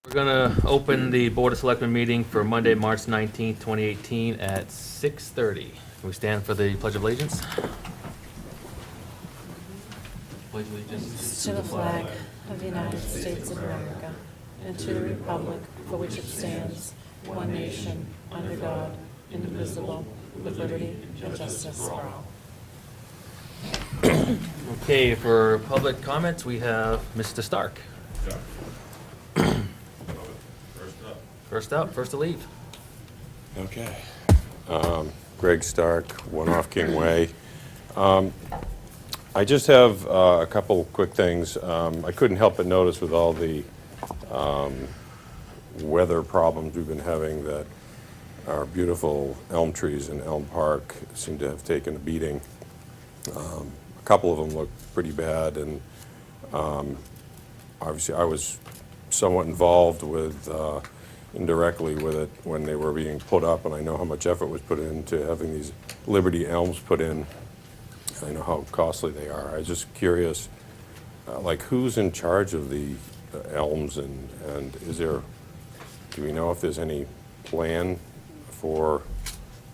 We're going to open the Board of Selectmen meeting for Monday, March 19th, 2018 at 6:30. Can we stand for the Pledge of Allegiance? Pledge allegiance To the flag of the United States of America and to the republic for which it stands, one nation, under God, indivisible, with liberty and justice for all. Okay, for public comments, we have Mr. Stark. First to leave. Okay. Greg Stark, 1 off King Way. I just have a couple quick things. I couldn't help but notice with all the weather problems we've been having that our beautiful elm trees in Elm Park seem to have taken a beating. A couple of them look pretty bad, and obviously I was somewhat involved with indirectly with it when they were being put up, and I know how much effort was put into having these Liberty elms put in. I know how costly they are. I was just curious, like who's in charge of the elms, and do we know if there's any plan for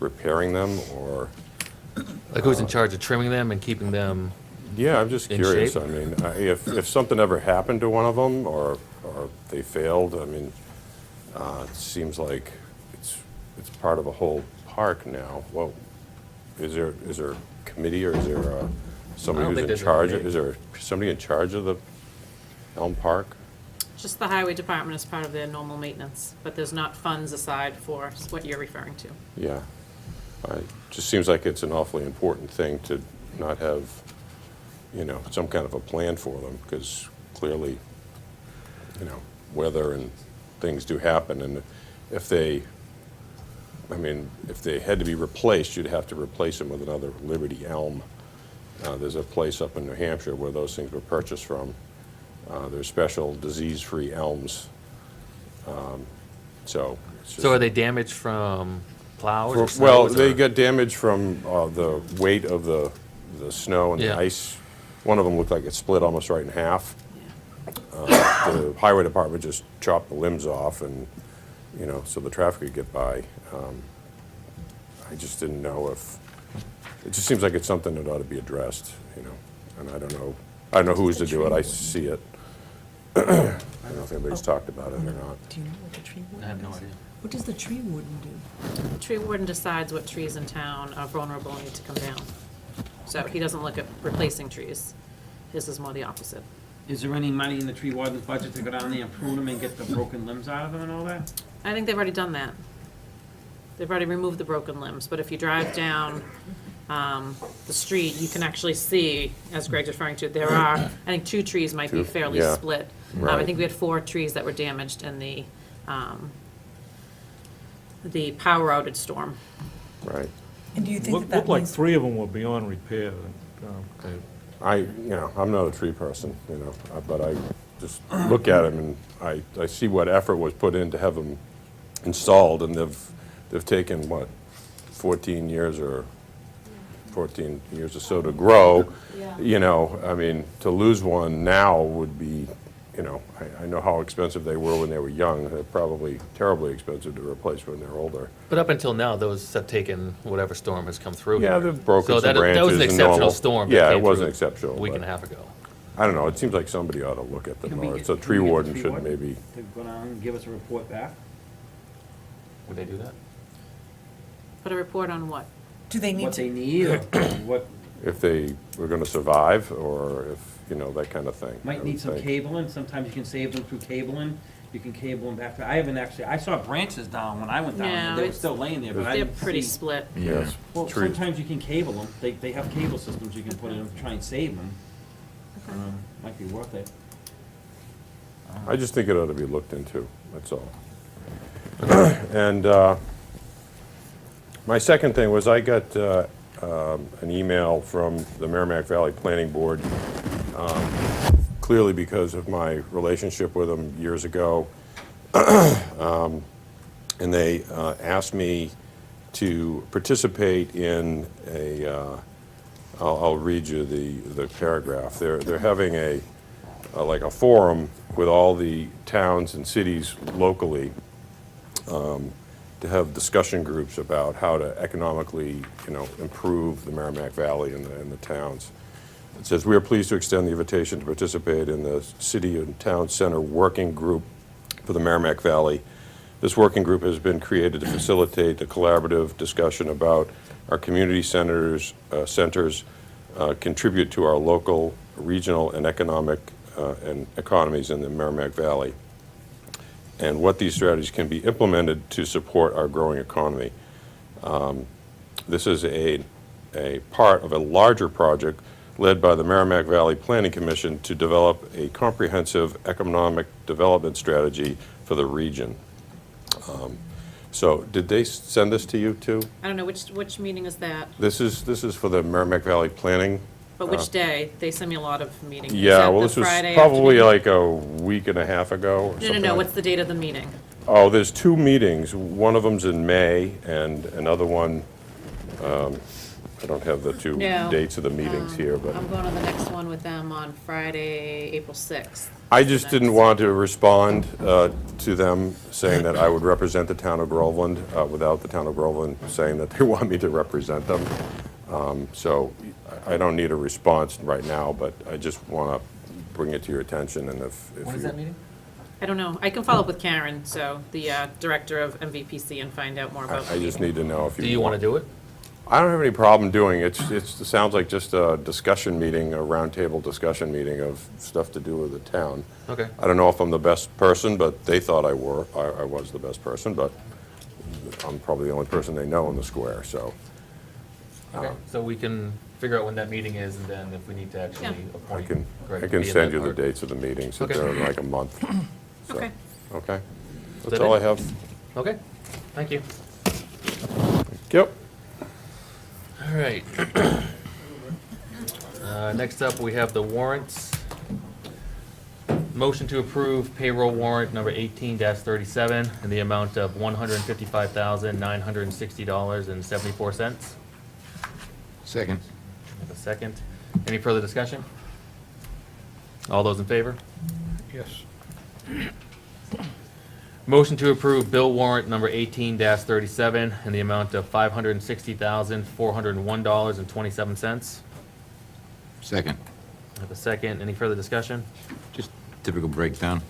repairing them, or? Like who's in charge of trimming them and keeping them? Yeah, I'm just in curious. shape? I mean, if something ever happened to one of them, or they failed, I mean, it seems like it's part of a whole park now. Well, is there a committee, or is there somebody I don't think who's in there's a charge? committee. Is there somebody in charge of the Elm Park? Just the highway department is part of their normal maintenance, but there's not funds aside for what you're referring to. Yeah, it just seems like it's an awfully important thing to not have, some kind of a plan for them, because clearly, weather and things do happen, and if they had to be replaced, you'd have to replace them with another Liberty elm. There's a place up in New Hampshire where those things were purchased from. They're special disease-free elms. So it's So are they damaged from plows or well, snows, they or- got damaged from the weight of the snow and the Yeah. ice. One of them looked like it split almost right in half. The highway department just chopped the limbs off, and so the traffic could get by. I just didn't know if it just seems like it's something that ought to be addressed, and I don't know who's to do it. I see it. I don't know if anybody's talked about it or not. Do you know what the tree I warden have no does? idea. What does the tree warden do? The tree warden decides what trees in town are vulnerable and need to come down. So he doesn't look at replacing trees. His is more the opposite. Is there any money in the tree warden's budget to go down there and prune them and get the broken limbs out of them and all that? I think they've already done that. They've already removed the broken limbs, but if you drive down the street, you can actually see, as Greg's referring to, there are, I think 2 trees might be Two, fairly yeah. split. I Right. think we had 4 trees that were damaged in the power outage storm. Right. And do you think Looked that like means, 3 of them were beyond repair. I'm not a tree person, but I just look at them and I see what effort was put in to have them installed, and they've taken, 14 years or so to grow. I mean, to lose one now would be, I know how expensive they were when they were young. They're probably terribly expensive to replace when they're older. But up until now, those have taken whatever storm has come through. Yeah, here. they've broken So some that was an branches and exceptional normal. storm. that Yeah, came it was through an exceptional, a week but- and a half ago. I don't know, it seems like somebody ought to look at them, Can we or get- so can tree we get the warden tree should warden? maybe. To go down and give us a report back? Would they do that? Put a report on what? do they need What they to, need, or what, If they were gonna survive, or if, that kind of thing. I might would need some think. cabling, sometimes you can save them through cabling. You can cable them back to, I saw branches down when I went down, No, and they were it's- still laying there, but I They're didn't pretty see. split. Yes, Well, trees. sometimes you can cable them, they have cable systems you can put in to try and save them. Might be worth it. I just think it ought to be looked into, that's all. And my second thing was I got an email from the Merrimack Valley Planning Board, clearly because of my relationship with them years ago. And they asked me to participate in a, I'll read you the paragraph. They're having a like a forum with all the towns and cities locally to have discussion groups about how to economically, improve the Merrimack Valley and the towns. It says, "We are pleased to extend the invitation to participate in the City and Town Center Working Group for the Merrimack Valley. This working group has been created to facilitate a collaborative discussion about our community centers contribute to our local, regional, and economic and economies in the Merrimack Valley, and what these strategies can be implemented to support our growing economy. This is a part of a larger project led by the Merrimack Valley Planning Commission to develop a comprehensive economic development strategy for the region." So did they send this to you too? I don't know, which meeting is that? This is for the Merrimack Valley Planning. But which day? They send me a lot of meetings. Is Yeah, that well, the this was Friday probably afternoon? like a week and a half ago or something. No, like- what's the date of the meeting? Oh, there's two meetings. One of them's in May, and another one, I don't have the two No. dates of the meetings here, but I'm going to the next one with them on Friday, April 6th. I just didn't want to respond to them saying that I would represent the town of Groveland without the town of Groveland saying that they want me to represent them. So I don't need a response right now, but I just want to bring it to your attention, and if When is you- that meeting? I don't know. I can follow up with Karen, so the director of MVPC, and find out more about I just need to know if you. Do you want to do it? I don't have any problem doing it. It sounds like just a discussion meeting, a roundtable discussion meeting of stuff to do with the town. Okay. I don't know if I'm the best person, but they thought I was the best person, but I'm probably the only person they know in the square, so. Okay, so we can figure out when that meeting is, and then if we need to actually Yeah. I appoint can, Greg I to can be in send that you the part. dates of the meetings, Okay. they're in like a month. So, Okay. Okay? that That's all it? I have. Okay, thank you. Yep. All right. Next up, we have the warrants. Motion to approve payroll warrant number 18-37 in the amount of $155,960.74. Second. Have a second. Any further discussion? All those in favor? Yes. Motion to approve bill warrant number 18-37 in the amount of $560,401.27. Second. Have a second. Any further discussion? Just typical breakdown.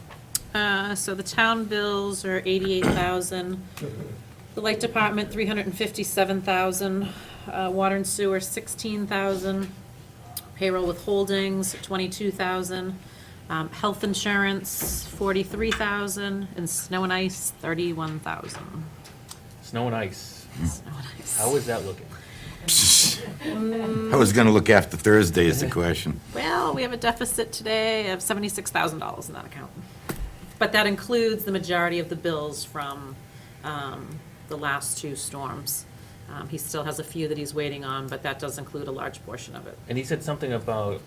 So the town bills are 88,000. The light department, 357,000. Water and sewer, 16,000. Payroll withholdings, 22,000. Health insurance, 43,000, and snow and ice, 31,000. Snow and ice. Snow and ice. How is that looking? I was gonna look after Thursday is the question. Well, we have a deficit today of $76,000 in that account. But that includes the majority of the bills from the last two storms. He still has a few that he's waiting on, but that does include a large portion of it. And he said something about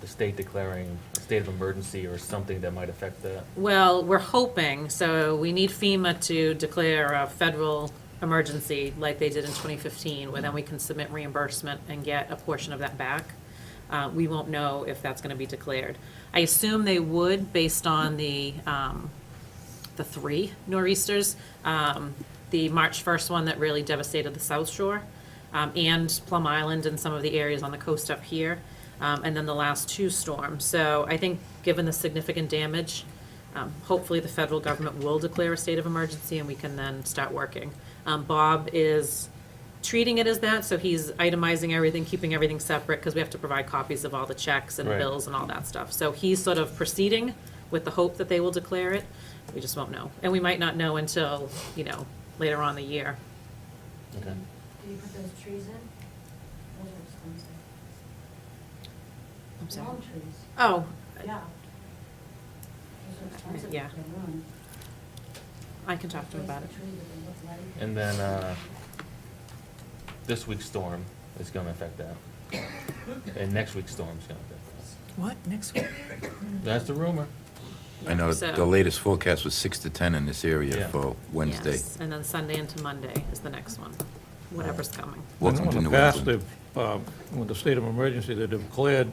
the state declaring a state of emergency or something that might affect that. Well, we're hoping, so we need FEMA to declare a federal emergency like they did in 2015, where then we can submit reimbursement and get a portion of that back. We won't know if that's gonna be declared. I assume they would, based on the three nor'easters. The March 1st one that really devastated the South Shore, and Plum Island and some of the areas on the coast up here, and then the last two storms. So I think, given the significant damage, hopefully the federal government will declare a state of emergency, and we can then start working. Bob is treating it as that, so he's itemizing everything, keeping everything separate, because we have to provide copies of all the checks and Right. bills and all that stuff. So he's sort of proceeding with the hope that they will declare it. We just won't know. And we might not know until, later on in the year. Okay. Do you put those trees in? Those are expensive. I'm sorry. Palm trees, Oh, yeah. Those are expensive Yeah. to run. I can talk to him about it. Replace the tree, but they look like- And then this week's storm is going to affect that. And next week's storm is going to affect What, next week? that. That's the rumor. I know So- the latest forecast was 6 to 10 in this Yeah. area for Wednesday. Yes, and then Sunday into Monday is the next one, whatever's coming. Welcome to In New the past, England. with the state of emergency, they declared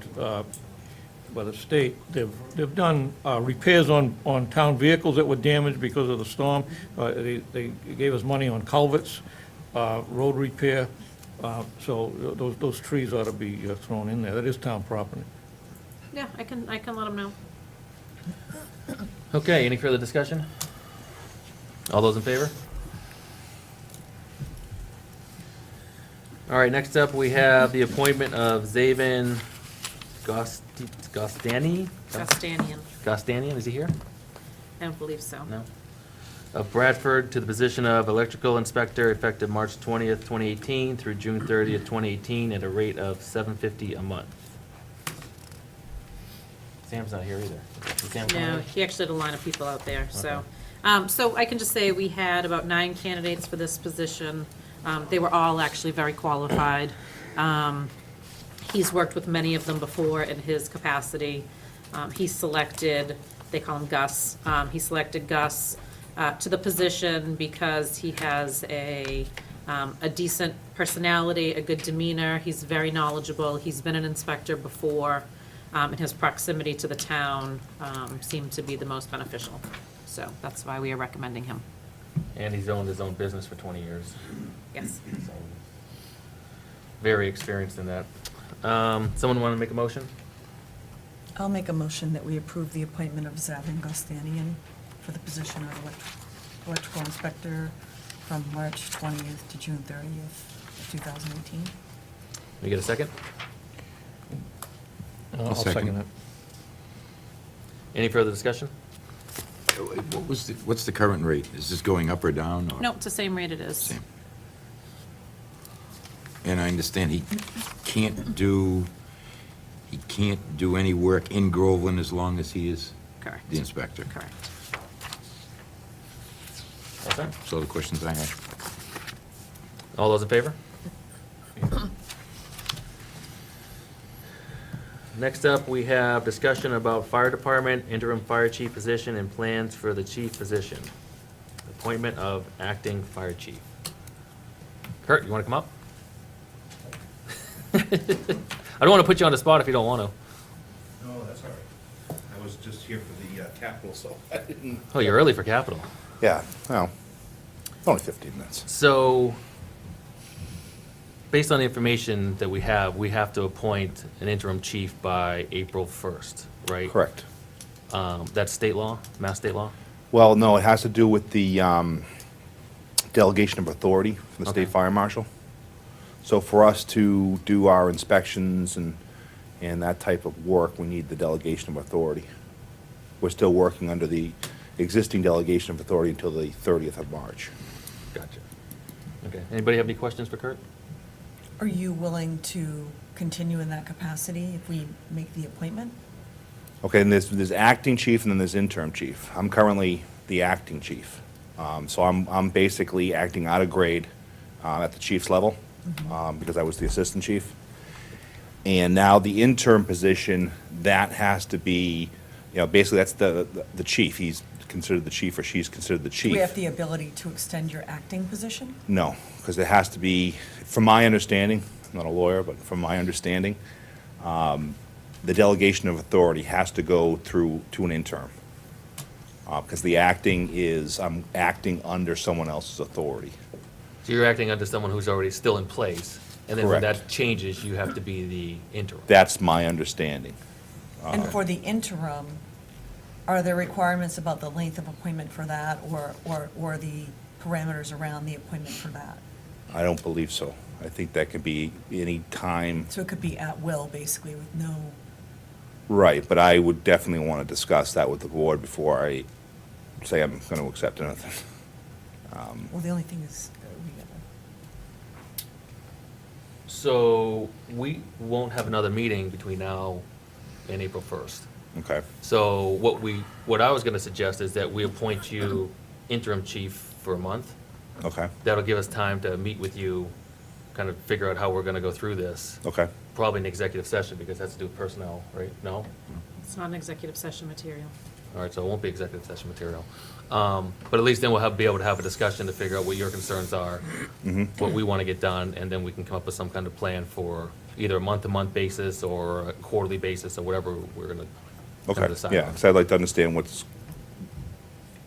by the state. They've done repairs on town vehicles that were damaged because of the storm. They gave us money on culverts, road repair. So those trees ought to be thrown in there. That is town property. Yeah, I can let them know. Okay, any further discussion? All those in favor? All right, next up, we have the appointment of Zaven Gostani? Gustanian, Gostanian, is he here? I don't believe so. No. Of Bradford to the position of electrical inspector effective March 20th, 2018 through June 30th, 2018 at a rate of $750 a month. Sam's not here either. Is Sam coming No, in? he actually had a line of people out there, so. Okay. So I can just say we had about 9 candidates for this position. They were all actually very qualified. He's worked with many of them before in his capacity. He selected, they call him Gus, he selected Gus to the position because he has a decent personality, a good demeanor. He's very knowledgeable. He's been an inspector before, and his proximity to the town seemed to be the most beneficial. So that's why we are recommending him. And he's owned his own business for 20 years. Yes. So, very experienced in that. Someone want to make a motion? I'll make a motion that we approve the appointment of Zavin Gostanian for the position of electrical inspector from March 20th to June 30th, 2018. We get a second? I'll second it. Any further discussion? What's the current rate? Is this going up or down? Or No, it's the same rate it is. Same. And I understand he can't do any work in Groveland as long as he is Correct. the inspector. Correct. Okay. So the questions I have. All those in favor? Next up, we have discussion about fire department, interim fire chief position, and plans for the chief position. Appointment of acting fire chief. Kurt, you want to come up? I don't want to put you on the spot if you don't want to. No, that's all right. I was just here for the capital, so I didn't. Oh, you're early for capital. Yeah, well, only 15 minutes. So, based on the information that we have to appoint an interim chief by April 1st, right? Correct. That's state law, mass state law? Well, no, it has to do with the delegation of authority from the Okay. state fire marshal. So for us to do our inspections and that type of work, we need the delegation of authority. We're still working under the existing delegation of authority until the 30th of March. Gotcha. Okay. Anybody have any questions for Kurt? Are you willing to continue in that capacity if we make the appointment? Okay, and there's acting chief and then there's interim chief. I'm currently the acting chief. So I'm basically acting out of grade at the chief's level because I was the assistant chief. And now the interim position, that has to be, basically that's the chief. He's considered the chief or she's considered the Do chief. we have the ability to extend your acting position? No, because it has to be, from my understanding, I'm not a lawyer, but from my understanding, the delegation of authority has to go through to an interim. Because the acting is, I'm acting under someone else's authority. So you're acting under someone who's already still in place, and then when Correct. that changes, you have to be the interim. That's my understanding. And for the interim, are there requirements about the length of appointment for that, or the parameters around the appointment for that? I don't believe so. I think that could be any time, So it could be at will, basically, with no, right, but I would definitely want to discuss that with the board before I say I'm going to accept anything. well, the only thing is, So we won't have another meeting between now and April 1st. Okay, So what I was gonna suggest is that we appoint you interim chief for a month. okay, That'll give us time to meet with you, kind of figure out how we're gonna go through this. okay. Probably an executive session, because that's to do with personnel, right? No? It's not an executive session material. All right, so it won't be executive session material. But at least then we'll be able to have a discussion to figure out what your concerns are, what we want to get done, and then we can come up with some kind of plan for either a month-to-month basis or a quarterly basis or whatever we're gonna Okay, decide yeah, on. because I'd like to understand what's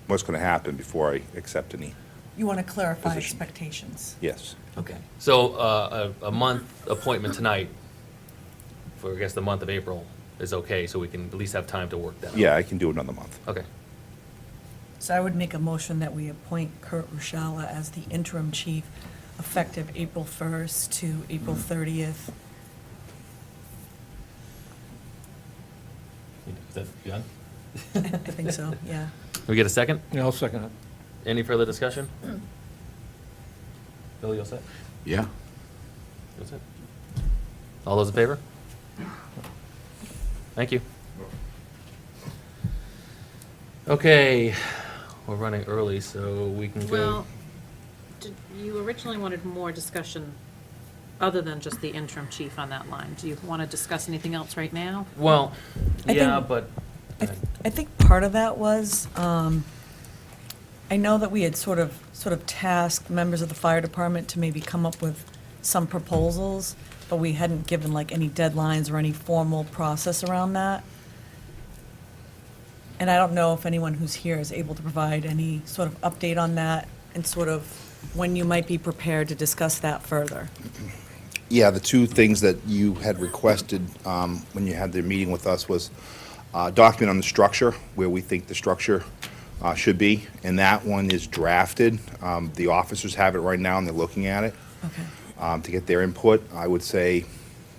going to happen before I accept any, You want to clarify Position. expectations. yes. Okay, so, a month appointment tonight for, I guess, the month of April is okay, so we can at least have time to work that out. Yeah, I can do another month. Okay, So I would make a motion that we appoint Kurt Rushala as the interim chief effective April 1st to April 30th. is that done? I think so, yeah. We get a second? Yeah, I'll second it. Any further discussion? Bill, you all set? Yeah. That's it. All those in favor? Thank you. Okay, we're running early, so we can go. Well, you originally wanted more discussion other than just the interim chief on that line. Do you want to discuss anything else right now? Well, I yeah, think- but, I think part of that was, I know that we had sort of tasked members of the fire department to maybe come up with some proposals, but we hadn't given like any deadlines or any formal process around that. And I don't know if anyone who's here is able to provide any sort of update on that and sort of when you might be prepared to discuss that further. Yeah, the two things that you had requested when you had the meeting with us was document on the structure, where we think the structure should be, and that one is drafted. The officers have it right now, and they're looking at it Okay, to get their input. I would say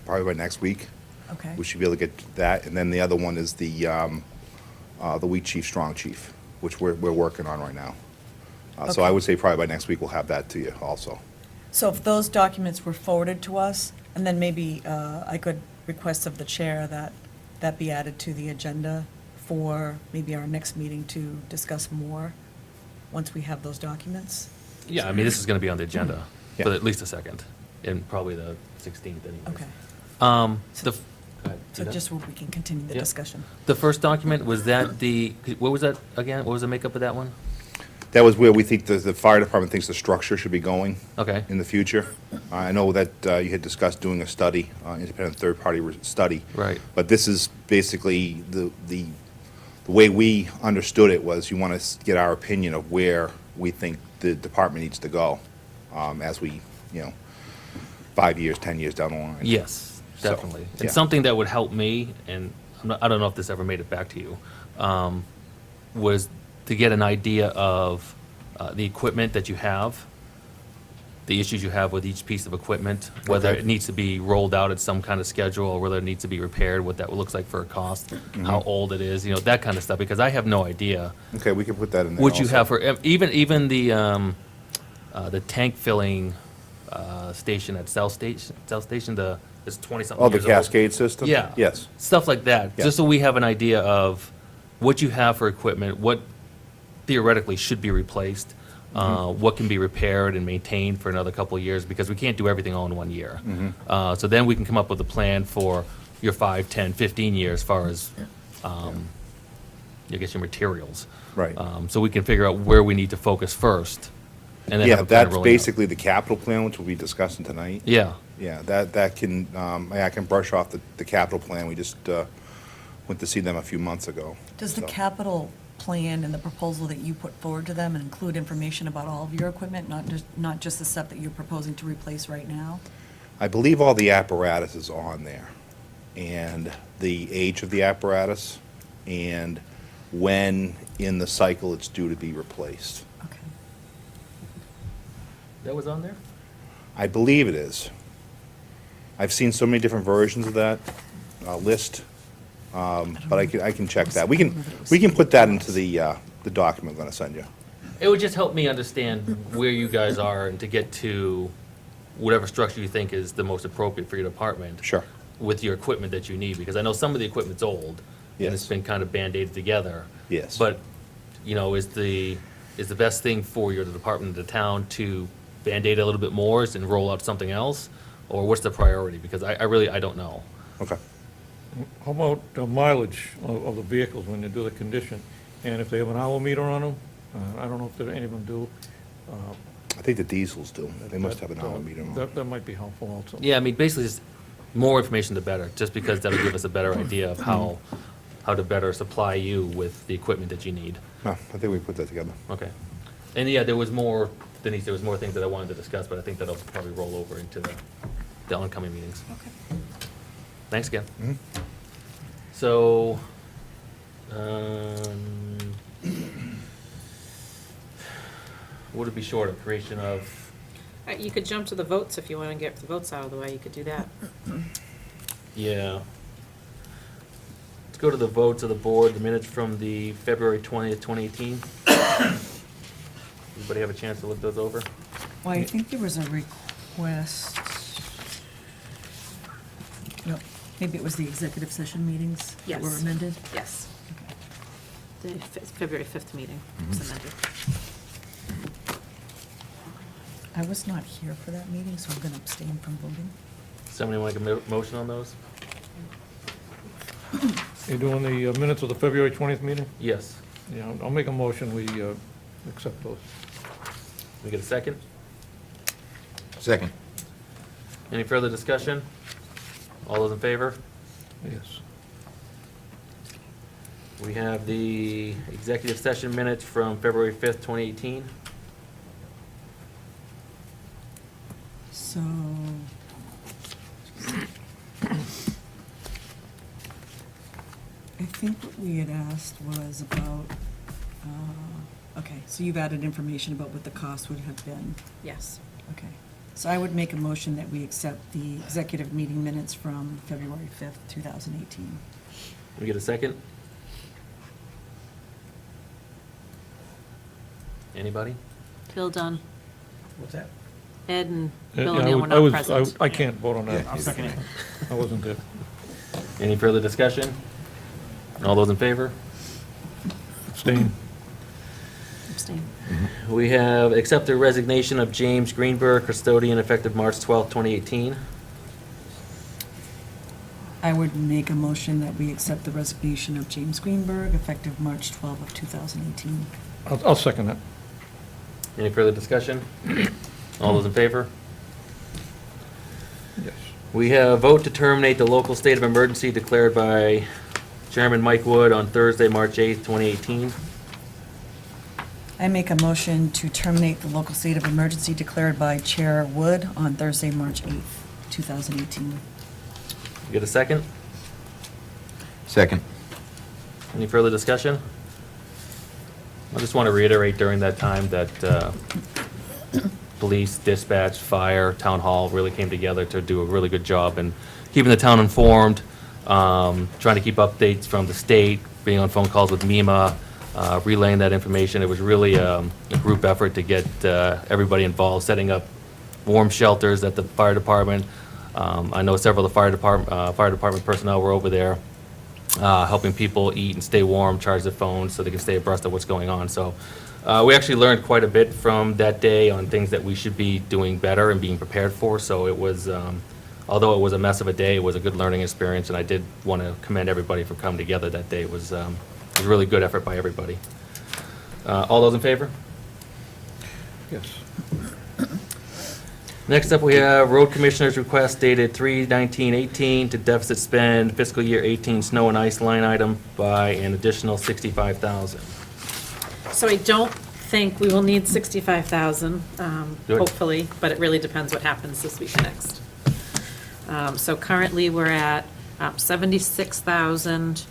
probably by next week, okay. we should be able to get that. And then the other one is the weak chief, strong chief, which we're working on right now. So I Okay. would say probably by next week, we'll have that to you also. So if those documents were forwarded to us, and then maybe I could request of the chair that that be added to the agenda for maybe our next meeting to discuss more, once we have those documents? yeah, I mean, this is gonna be on the agenda for Yeah. at least a second, and probably the 16th anyways. Okay, The, go ahead. so You done? just where we can continue the Yeah. discussion. The first document, was that what was that again? What was the makeup of that one? That was where we think the fire department thinks the structure should be going Okay, in the future. I know that you had discussed doing a study, independent third-party study. right, But this is basically, the way we understood it was you want to get our opinion of where we think the department needs to go as we, 5 years, 10 years down the line. yes, So, definitely. yeah. And something that would help me, and I don't know if this ever made it back to you, was to get an idea of the equipment that you have, the issues you have with each piece of equipment, whether Okay. it needs to be rolled out at some kind of schedule, or whether it needs to be repaired, what that looks like for a cost, Mm-hmm. how old it is, that kind of stuff, because I have no idea Okay, we can put that in there what you also. have for, even the tank filling station at South Station, it's 20-something Oh, the years old. cascade system? Yeah. Yes. Stuff like that, Yeah. just so we have an idea of what you have for equipment, what theoretically should be replaced, Mm-hmm. what can be repaired and maintained for another couple of years, because we can't do everything all in one year. Mm-hmm. So then we can come up with a plan for your 5, 10, 15 years as far as, I guess, your materials. Right. So we can figure out where we need to focus first, and then Yeah, have a plan that's rolling out. basically the capital plan, which we'll be discussing tonight. Yeah, Yeah, that can, I can brush off the capital plan. We just went to see them a few months ago. Does the So- capital plan and the proposal that you put forward to them include information about all of your equipment, not just the stuff that you're proposing to replace right now? I believe all the apparatus is on there, and the age of the apparatus, and when in the cycle it's due to be replaced. Okay. that was on there? I believe it is. I've seen so many different versions of that list, but I can check that. We can put that into the document I'm going to send you. It would just help me understand where you guys are and to get to whatever structure you think is the most appropriate for your department. Sure. With your equipment that you need, because I know some of the equipment's old. And it's Yes. been kind of Band-Aided together. Yes. But, is the best thing for your department, the town, to Band-Aid a little bit more and roll out something else? Or what's the priority? Because I really, I don't know. Okay. How about the mileage of the vehicles when you do the condition? And if they have an hour meter on them, I don't know if any of them do. I think the diesels do. They must have an that, hour meter on them. That might be helpful also. Yeah, I mean, basically, just more information the better, just because that'll give us a better idea of how to better supply you with the equipment that you need. No, I think we put that together. Okay. And yeah, there was more, Denise, there was more things that I wanted to discuss, but I think that'll probably roll over into the oncoming meetings. Okay. Thanks again. So, would it be short of creation of, You could jump to the votes if you want to get the votes out of the way, you could do that. yeah. Let's go to the votes of the board, the minutes from the February 20th, 2018. Everybody have a chance to look those over? Well, I think there was a request, no, maybe it was the executive session meetings that were Yes. amended? Yes. Okay. The February 5th meeting was amended. I was not here for that meeting, so I'm going to abstain from voting. Somebody want to make a motion on those? You doing the minutes of the February 20th meeting? Yes. Yeah, I'll make a motion, we accept those. We get a second? Second. Any further discussion? All those in favor? Yes. We have the executive session minutes from February 5th, 2018. So, I think what we had asked was about, okay, so you've added information about what the cost would have been. Yes. Okay. So I would make a motion that we accept the executive meeting minutes from February 5th, 2018. We get a second? Anybody? Bill Dunn, What's that? Ed and Yeah, Bill and I Neil would- were I not was- present. I can't vote on that. Yeah. I'm seconding. I wasn't there. Any further discussion? All those in favor? Abstain. Abstain. We have accept the resignation of James Greenberg, custodian, effective March 12th, 2018. I would make a motion that we accept the resignation of James Greenberg, effective March 12th of 2018. I'll second that. Any further discussion? All those in favor? Yes. We have vote to terminate the local state of emergency declared by Chairman Mike Wood on Thursday, March 8th, 2018. I make a motion to terminate the local state of emergency declared by Chair Wood on Thursday, March 8th, 2018. Get a second? Second. Any further discussion? I just want to reiterate during that time that police, dispatch, fire, town hall really came together to do a really good job in keeping the town informed, trying to keep updates from the state, being on phone calls with MEMA, relaying that information. It was really a group effort to get everybody involved, setting up warm shelters at the fire department. I know several of the fire department personnel were over there, helping people eat and stay warm, charge their phones so they can stay abreast of what's going on. So we actually learned quite a bit from that day on things that we should be doing better and being prepared for. So it was, although it was a mess of a day, it was a good learning experience, and I did want to commend everybody for coming together that day. It was a really good effort by everybody. All those in favor? Yes. Next up, we have road commissioner's request dated 3/19/18 to deficit spend fiscal year 18 snow and ice line item by an additional $65,000. So I don't think we will need 65,000, Good. hopefully, but it really depends what happens this week and next. So currently, we're at 76,000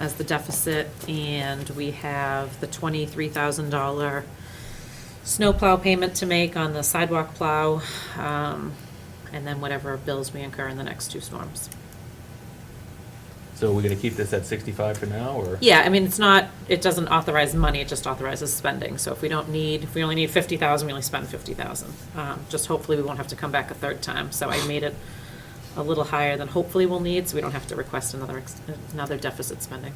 as the deficit, and we have the $23,000 snowplow payment to make on the sidewalk plow, and then whatever bills we incur in the next two storms. So we're going to keep this at 65 for now, or? Yeah, I mean, it doesn't authorize money, it just authorizes spending. So if we only need 50,000, we only spend 50,000. Just hopefully we won't have to come back a third time. So I made it a little higher than hopefully we'll need, so we don't have to request another deficit spending.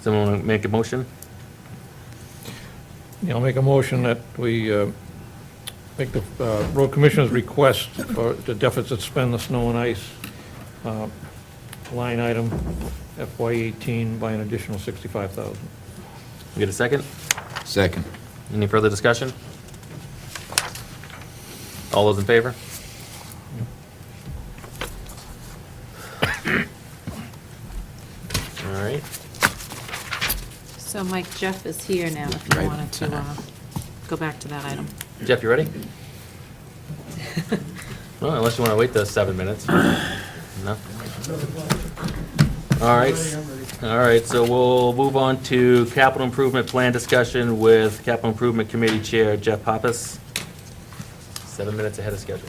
Someone want to make a motion? Yeah, I'll make a motion that we make the road commissioner's request for the deficit spend the snow and ice line item FY 18 by an additional 65,000. We get a second? Second. Any further discussion? All those in favor? right. So Mike, Jeff is here now, if you Right. wanted to go back to that item. Jeff, you ready? Well, unless you want to wait the 7 minutes. No? All right. All right, so we'll move on to capital improvement plan discussion with Capital Improvement Committee Chair Jeff Pappas. 7 minutes ahead of schedule.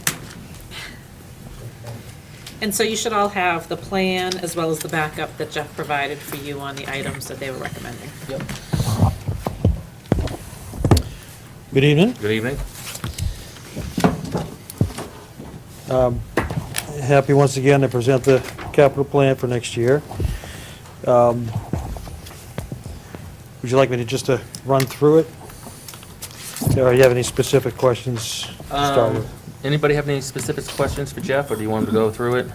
And so you should all have the plan as well as the backup that Jeff provided for you on the items that they were recommending. Yep. Good evening. Good evening. Happy once again to present the capital plan for next year. Would you like me to just run through it? Or do you have any specific questions to start with? Anybody have any specific questions for Jeff, or do you want him to go through it?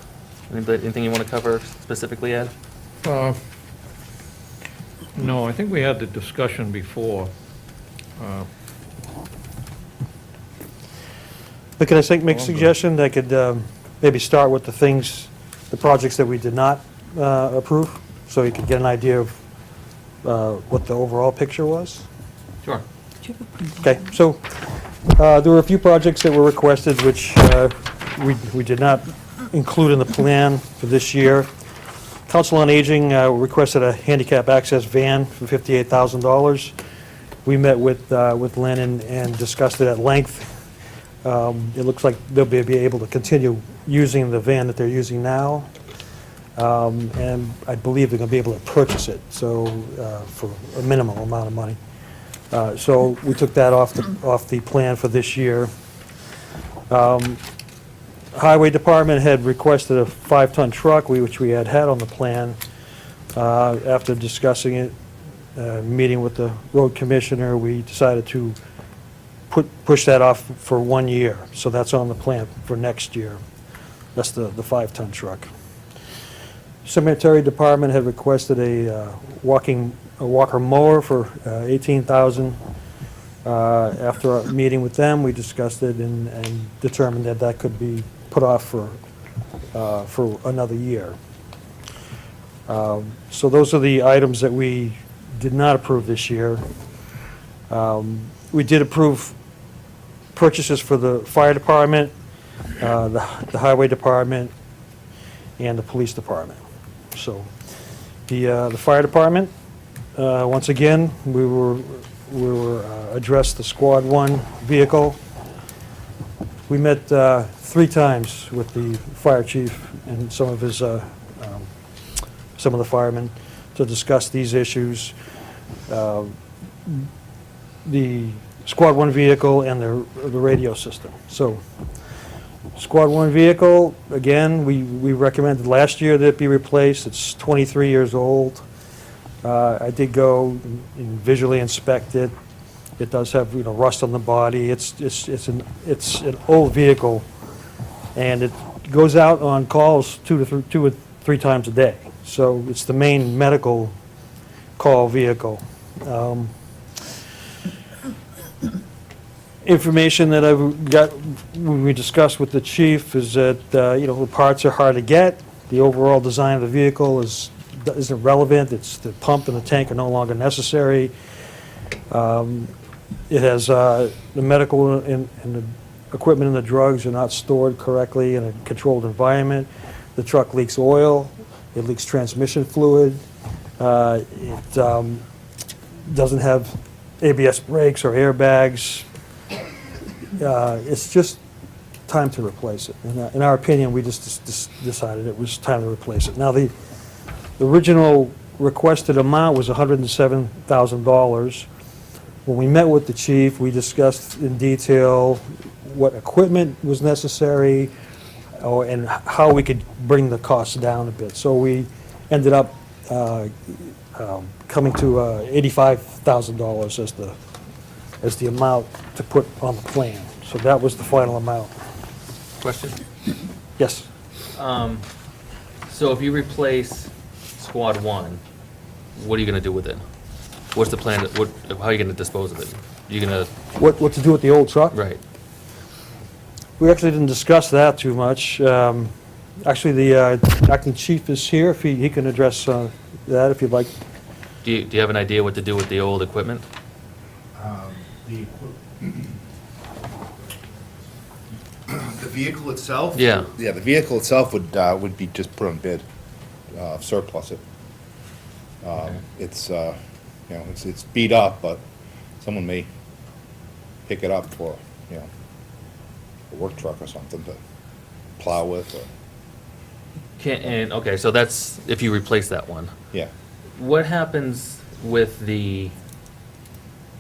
Anything you want to cover specifically, Ed? No, I think we had the discussion before. But can I make a suggestion? I could maybe start with the projects that we did not approve, so you could get an idea of what the overall picture was. Sure. Okay, so there were a few projects that were requested which we did not include in the plan for this year. Council on Aging requested a handicap access van for $58,000. We met with Lynn and discussed it at length. It looks like they'll be able to continue using the van that they're using now. And I believe they're going to be able to purchase it, so for a minimum amount of money. So we took that off the plan for this year. Highway Department had requested a 5-ton truck, which we had on the plan. After discussing it, meeting with the road commissioner, we decided to push that off for 1 year. So that's on the plan for next year. That's the 5-ton truck. Cemetery Department had requested a walker mower for $18,000. After our meeting with them, we discussed it and determined that that could be put off for another year. So those are the items that we did not approve this year. We did approve purchases for the fire department, the highway department, and the police department. So the fire department, once again, we were addressed the Squad 1 vehicle. We met 3 times with the fire chief and some of the firemen to discuss these issues. The Squad 1 vehicle and the radio system. So Squad 1 vehicle, again, we recommended last year that it be replaced. It's 23 years old. I did go and visually inspect it. It does have, rust on the body. It's an old vehicle, and it goes out on calls 2 or 3 times a day. So it's the main medical call vehicle. Information that I've got when we discussed with the chief is that the parts are hard to get. The overall design of the vehicle isn't relevant. It's the pump and the tank are no longer necessary. It has the medical and the equipment and the drugs are not stored correctly in a controlled environment. The truck leaks oil. It leaks transmission fluid. It doesn't have ABS brakes or airbags. It's just time to replace it. In our opinion, we just decided it was time to replace it. Now, the original requested amount was $107,000. When we met with the chief, we discussed in detail what equipment was necessary and how we could bring the costs down a bit. So we ended up coming to $85,000 as the amount to put on the plan. So that was the final amount. Question? Yes. So if you replace Squad 1, what are you going to do with it? What's the plan? How are you going to dispose of it? You're going to... What to do with the old truck? Right. We actually didn't discuss that too much. Actually, the acting chief is here, if he can address that, if you'd like. Do you have an idea what to do with the old equipment? The vehicle itself? Yeah. Yeah, the vehicle itself would be just put on bid, surplus it. It's, you know, it's beat up, but someone may pick it up for, you know, a work truck or something to plow with, or, Okay, so that's if you replace that one. yeah. What happens with the,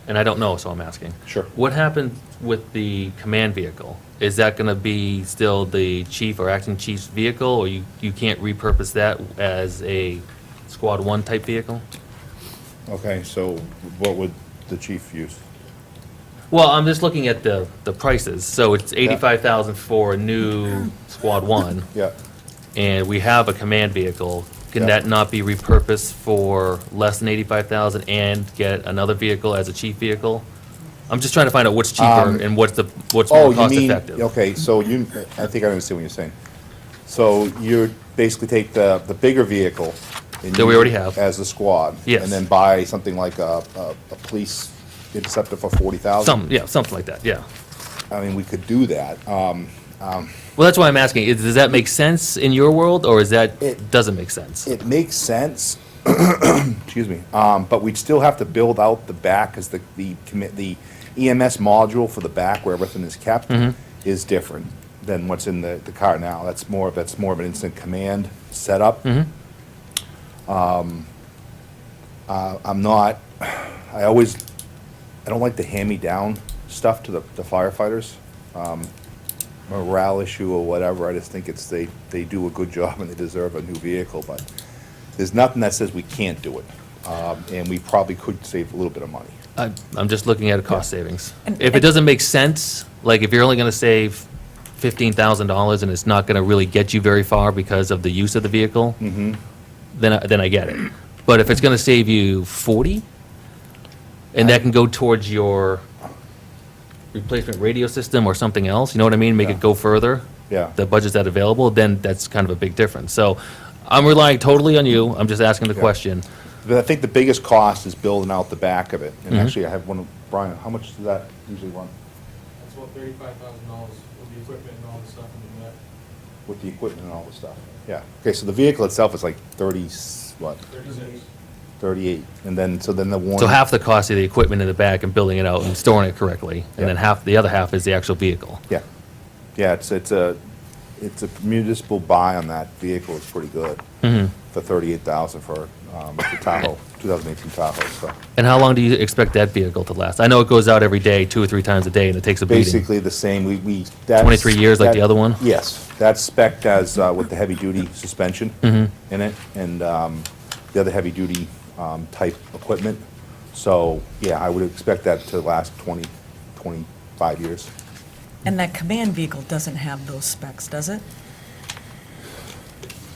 and I don't know, so I'm asking. Sure. What happens with the command vehicle? Is that gonna be still the chief or acting chief's vehicle, or you can't repurpose that as a squad one type vehicle? Okay, so what would the chief use? Well, I'm just looking at the prices, so it's 85,000 for a new squad one, Yeah, and we have a command vehicle. Can Yeah. that not be repurposed for less than 85,000 and get another vehicle as a chief vehicle? I'm just trying to find out what's cheaper and what's oh, more you cost mean, effective. okay, so I think I understand what you're saying. So you basically take the bigger vehicle. and That we use already it have. As the squad. Yes. And then buy something like a police interceptor for 40,000. Something like that, yeah. I mean, we could do that. Well, that's why I'm asking, does that make sense in your world, or It- doesn't make sense? It makes sense, excuse me, but we'd still have to build out the back, because the EMS module for the back, where everything is kept, is different than what's in the car now. That's more of an instant command setup. I'm not, I don't like the hand-me-down stuff to the firefighters. Morale issue or whatever, I just think they do a good job and they deserve a new vehicle, but there's nothing that says we can't do it. And we probably could save a little bit of money. I'm just looking at a cost savings. And- If it doesn't make sense, like if you're only gonna save $15,000 and it's not gonna really get you very far because of the use of the vehicle, then I get it. But if it's gonna save you 40, and that can go towards your replacement radio system or something else, you know what I mean? Make Yeah. it go further. Yeah. The budget's that available, then that's kind of a big difference. So I'm relying totally on you. I'm just asking the Yeah. question. But I think the biggest cost is building out the back of it. And Mhm. actually, I have one of, Brian, how much does that usually run That's about $35,000 with the equipment and all the stuff in the back. with the equipment and all the stuff? Yeah. Okay, so the vehicle itself is like 38. And then, so then the one. So half the cost of the equipment in the back and building it out and storing it correctly, and then Yeah. the other half is the actual vehicle. Yeah. Yeah, it's a municipal buy on that vehicle, it's pretty good. For 38,000 for the Tahoe, 2018 Tahoe, so. And how long do you expect that vehicle to last? I know it goes out every day, 2 or 3 times a day, and it takes a beating. Basically the same, that's. 23 years like the other one? Yes, that's spec'd as, with the heavy-duty suspension in it, and the other heavy-duty type equipment. So, yeah, I would expect that to last 25 years. And that command vehicle doesn't have those specs, does it?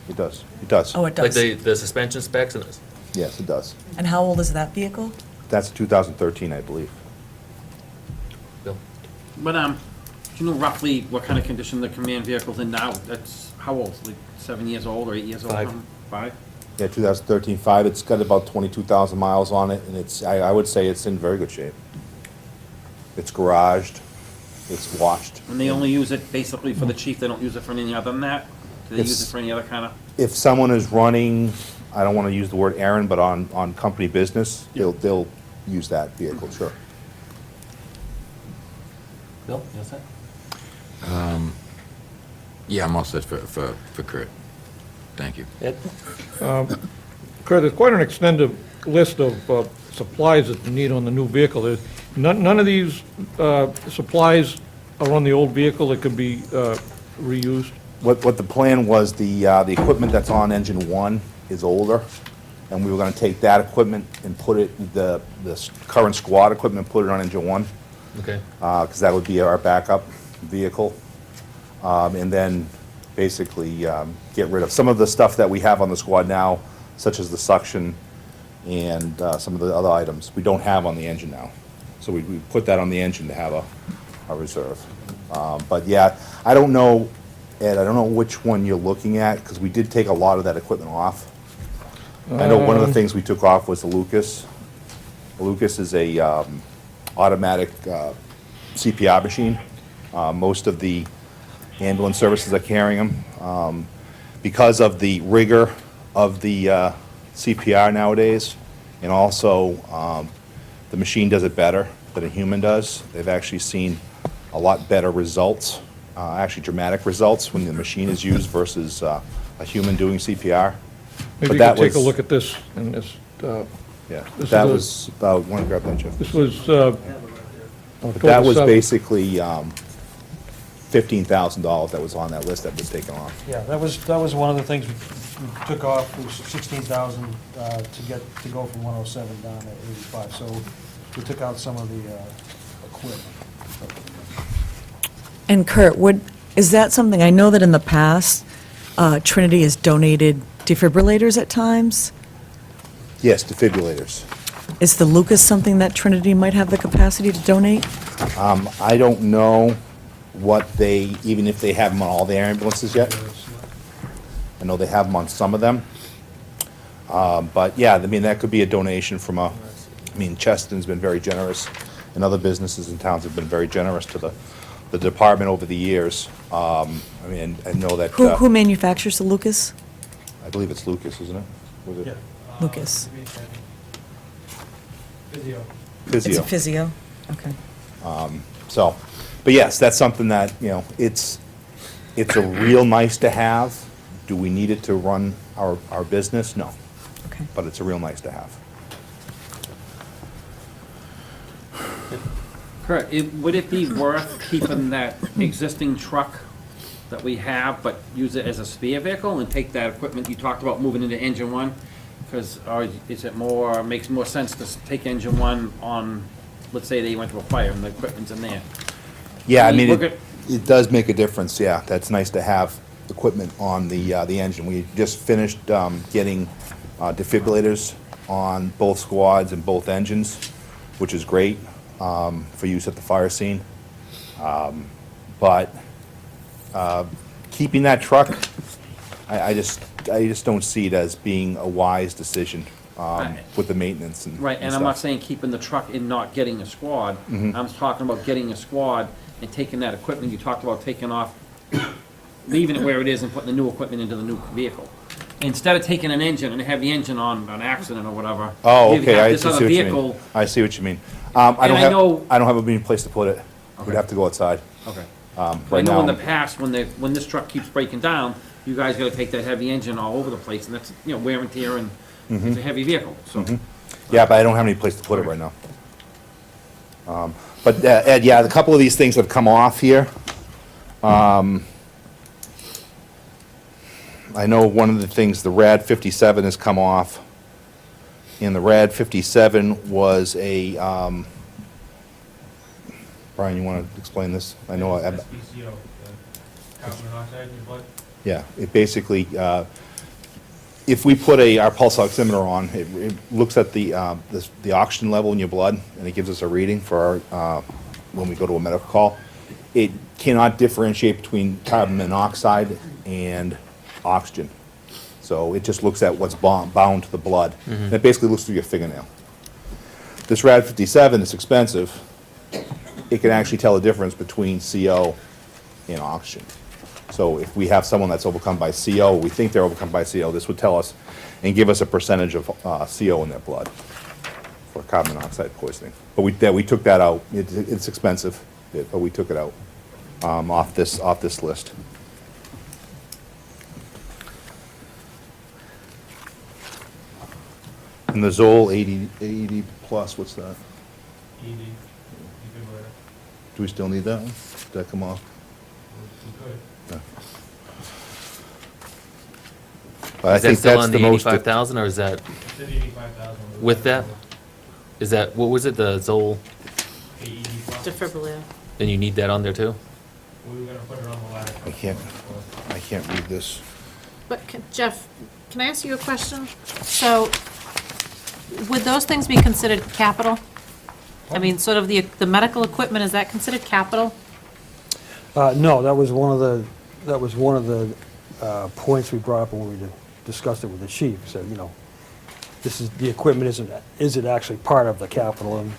It does, it does. Oh, it Like does. the suspension specs and this? Yes, it does. And how old is that vehicle? That's 2013, I believe. Bill? But, do you know roughly what kind of condition the command vehicle's in now? That's, how old, like 7 years old or 8 years old? 5. something? 5? Yeah, 2013 5, it's got about 22,000 miles on it, and I would say it's in very good shape. It's garaged, it's washed. And they only use it basically for the chief, they don't use it for anything other than that? Do they use It's- it for any other kind of? If someone is running, I don't want to use the word errand, but on company business, they'll use that vehicle, sure. Bill, you all set? Yeah, I'm all set for Kurt. Thank you. Ed? Kurt, there's quite an extended list of supplies that you need on the new vehicle. None of these supplies are on the old vehicle that could be reused? What the plan was, the equipment that's on engine 1 is older, and we were going to take that equipment and put it, the current squad equipment, put it on engine 1. Okay. Because that would be our backup vehicle. And then basically get rid of some of the stuff that we have on the squad now, such as the suction and some of the other items we don't have on the engine now. So we put that on the engine to have a reserve. But yeah, I don't know Ed, I don't know which one you're looking at, because we did take a lot of that equipment off. I know one of the things we took off was the Lucas. The Lucas is a automatic CPR machine. Most of the ambulance services are carrying them. Because of the rigor of the CPR nowadays, and also the machine does it better than a human does. They've actually seen a lot better results, actually dramatic results, when the machine is used versus a human doing CPR. Maybe But you that could take a was- look at this, and this, Yeah, This that is was, want to grab that, Jeff? this was, But that was 7th. basically $15,000 that was on that list that was taken off. Yeah, that was one of the things we took off, was 16,000 to go from 107 down to 85. So we took out some of the equipment. And Kurt, is that something, I know that in the past, Trinity has donated defibrillators at times. Yes, defibrillators. Is the Lucas something that Trinity might have the capacity to donate? I don't know what they, even if they have them on all their ambulances yet. I know they have them on some of them. But yeah, I mean, that could be a donation from Cheston's been very generous, and other businesses and towns have been very generous to the department over the years. I know that, Who manufactures the Lucas? I believe it's Lucas, isn't it? Was it? Lucas. Physio. It's a physio? Okay. So, but yes, that's something that, it's a real nice to have. Do we need it to run our business? No, Okay. but it's a real nice to have. Kurt, would it be worth keeping that existing truck that we have, but use it as a spare vehicle and take that equipment you talked about moving into engine one? Because, or is it makes more sense to take engine one on, let's say they went to a fire and the equipment's in there? Yeah, I mean, mean, look it does make a difference, yeah. That's nice to have equipment on the engine. We just finished getting defibrillators on both squads and both engines, which is great for use at the fire scene. But keeping that truck, I just don't see it as being a wise decision with the maintenance and Right, and I'm not stuff. saying keeping the truck and not getting a squad. I'm talking about getting a squad and taking that equipment you talked about taking off, leaving it where it is and putting the new equipment into the new vehicle. Instead of taking an engine and have the engine on an accident or whatever. Oh, you okay, have I see this what other you mean. vehicle. I see what you mean. And I know- I don't have a place to put it. We'd Okay. have to go outside. Okay. Right I know in now, the past, when this truck keeps breaking down, you guys gotta take that heavy engine all over the place, and that's, wear and tear, and it's a heavy vehicle, so. yeah, but I don't have any place to put it right now. But Ed, yeah, a couple of these things have come off here. I know one of the things, the RAD 57 has come off. And the RAD 57 was a, Brian, you want to explain this? I know, SPCO, carbon monoxide in your blood. yeah, it basically, if we put our pulse oximeter on, it looks at the oxygen level in your blood, and it gives us a reading for our, when we go to a medical call. It cannot differentiate between carbon monoxide and oxygen. So it just looks at what's bound to the blood. And it basically looks through your fingernail. This RAD 57 is expensive. It can actually tell the difference between CO and oxygen. So if we have someone that's overcome by CO, we think they're overcome by CO, this would tell us and give us a percentage of CO in their blood for carbon monoxide poisoning. But we took that out. It's expensive, but we took it out off this list. And the Zoll 80 plus, what's that? ED, defibrillator. Do we still need that one? Did that come off? We could. But I Is that think still that's on the the most. 85,000, or is that, It's at 85,000. with that? Is that, what was it, the Zoll, AED plus. Defibrillator. then you need that on there too? We were gonna put it on the ladder. I can't read this. But Jeff, can I ask you a question? So, would those things be considered capital? I mean, sort of the medical equipment, is that considered capital? No, that was one of the that was one of the points we brought up when we discussed it with the chief. He said, this is, the equipment isn't actually part of the capital, and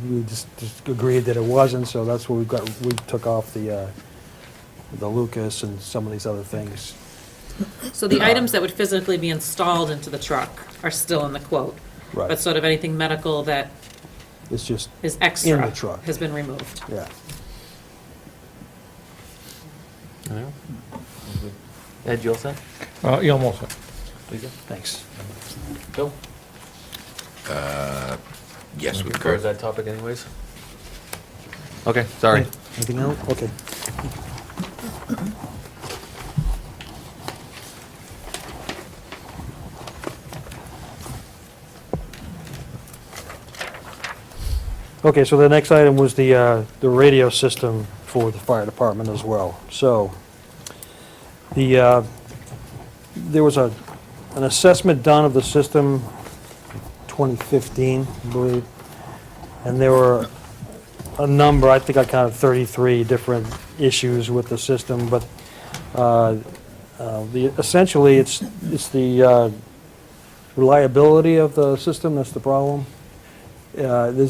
we just agreed that it wasn't, so that's what we took off the Lucas and some of these other things. So the items that would physically be installed into the truck are still in the quote. Right. But sort of anything medical that It's just, is extra In the truck. has been removed. yeah. Ed, you all set? Yeah, I'm all set. Lisa? Thanks. Bill? Yes, we Covers could. that topic anyways? Okay, sorry. Anything else? Okay. Okay, so the next item was the radio system for the fire department as well. So, there was an assessment done of the system 2015, I believe, and there were a number, I think I counted 33 different issues with the system, but essentially, it's the reliability of the system that's the problem. The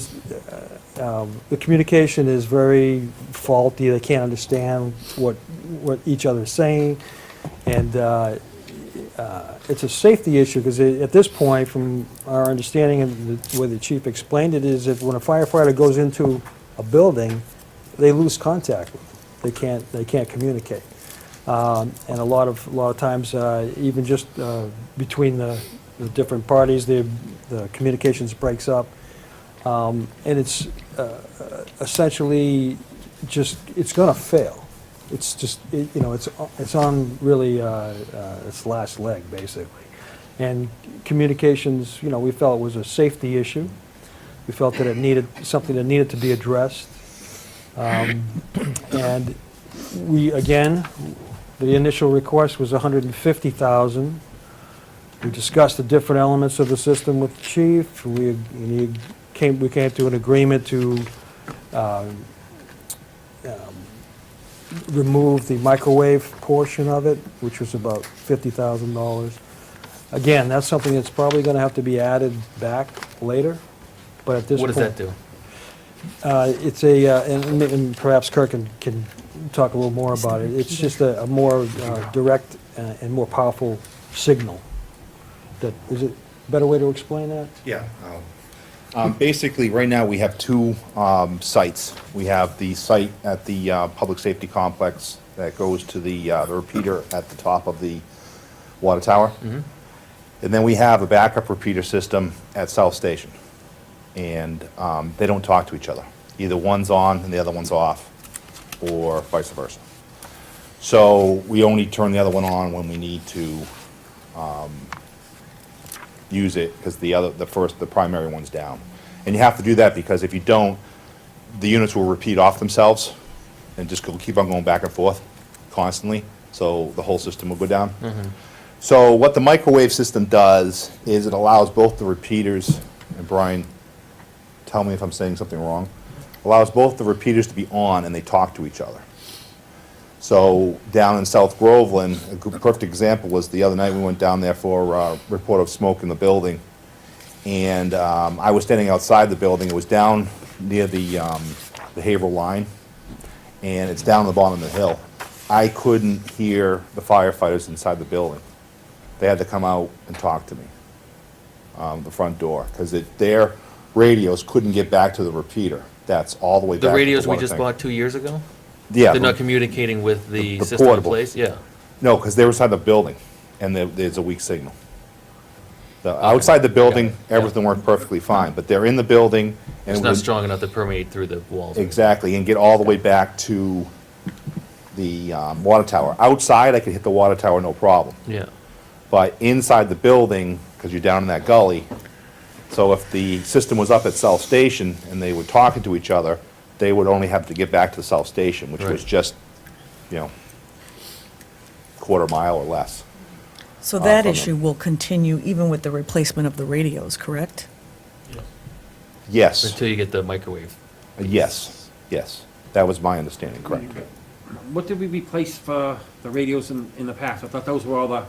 communication is very faulty. They can't understand what each other is saying, and it's a safety issue because at this point, from our understanding and the way the chief explained it, is that when a firefighter goes into a building, they lose contact with them. They can't communicate, and a lot of times, even just between the different parties, the communications breaks up. And it's essentially just, it's going to fail. It's just, it's on really its last leg, basically. And communications, we felt was a safety issue. We felt that it needed, something that needed to be addressed. And we, again, the initial request was $150,000. We discussed the different elements of the system with the chief. We came to an agreement to remove the microwave portion of it, which was about $50,000. Again, that's something that's probably going to have to be added back later, but at this What point... does that do? It's and perhaps Kirk can talk a little more about it. It's just a more direct and more powerful signal. Is it a better way to explain that? Yeah. Basically, right now, we have two sites. We have the site at the Public Safety Complex that goes to the repeater at the top of the water tower. And then we have a backup repeater system at South Station. And they don't talk to each other. Either one's on and the other one's off, or vice versa. So we only turn the other one on when we need to use it, because the primary one's down. And you have to do that because if you don't, the units will repeat off themselves and just keep on going back and forth constantly, so the whole system will go down. So what the microwave system does is it allows both the repeaters, and Brian, tell me if I'm saying something wrong, allows both the repeaters to be on and they talk to each other. So down in South Groveland, a perfect example was the other night we went down there for a report of smoke in the building. And I was standing outside the building. It was down near the Haverhill line, and it's down the bottom of the hill. I couldn't hear the firefighters inside the building. They had to come out and talk to me, the front door, because their radios couldn't get back to the repeater. That's all the way back to The the radios we water just tank. bought 2 years ago? Yeah. They're not communicating with the The system in portable. place? Yeah. No, because they were inside the building, and there's a weak signal. Outside the building, Got it. Yeah. everything worked perfectly fine, but they're in the building. and It's it not was- strong enough to permeate through the walls. Exactly, and get all the way back to the water tower. Outside, I could hit the water tower, no problem. Yeah. But inside the building, because you're down in that gully, so if the system was up at South Station and they were talking to each other, they would only have to get back to the South Station, which was Right. just, quarter mile or less. So that from issue will continue even with the replacement of the radios, correct? Yes, Until you get the microwave. yes, yes. That was my understanding, correct. what did we replace for the radios in the past? I thought those were all the,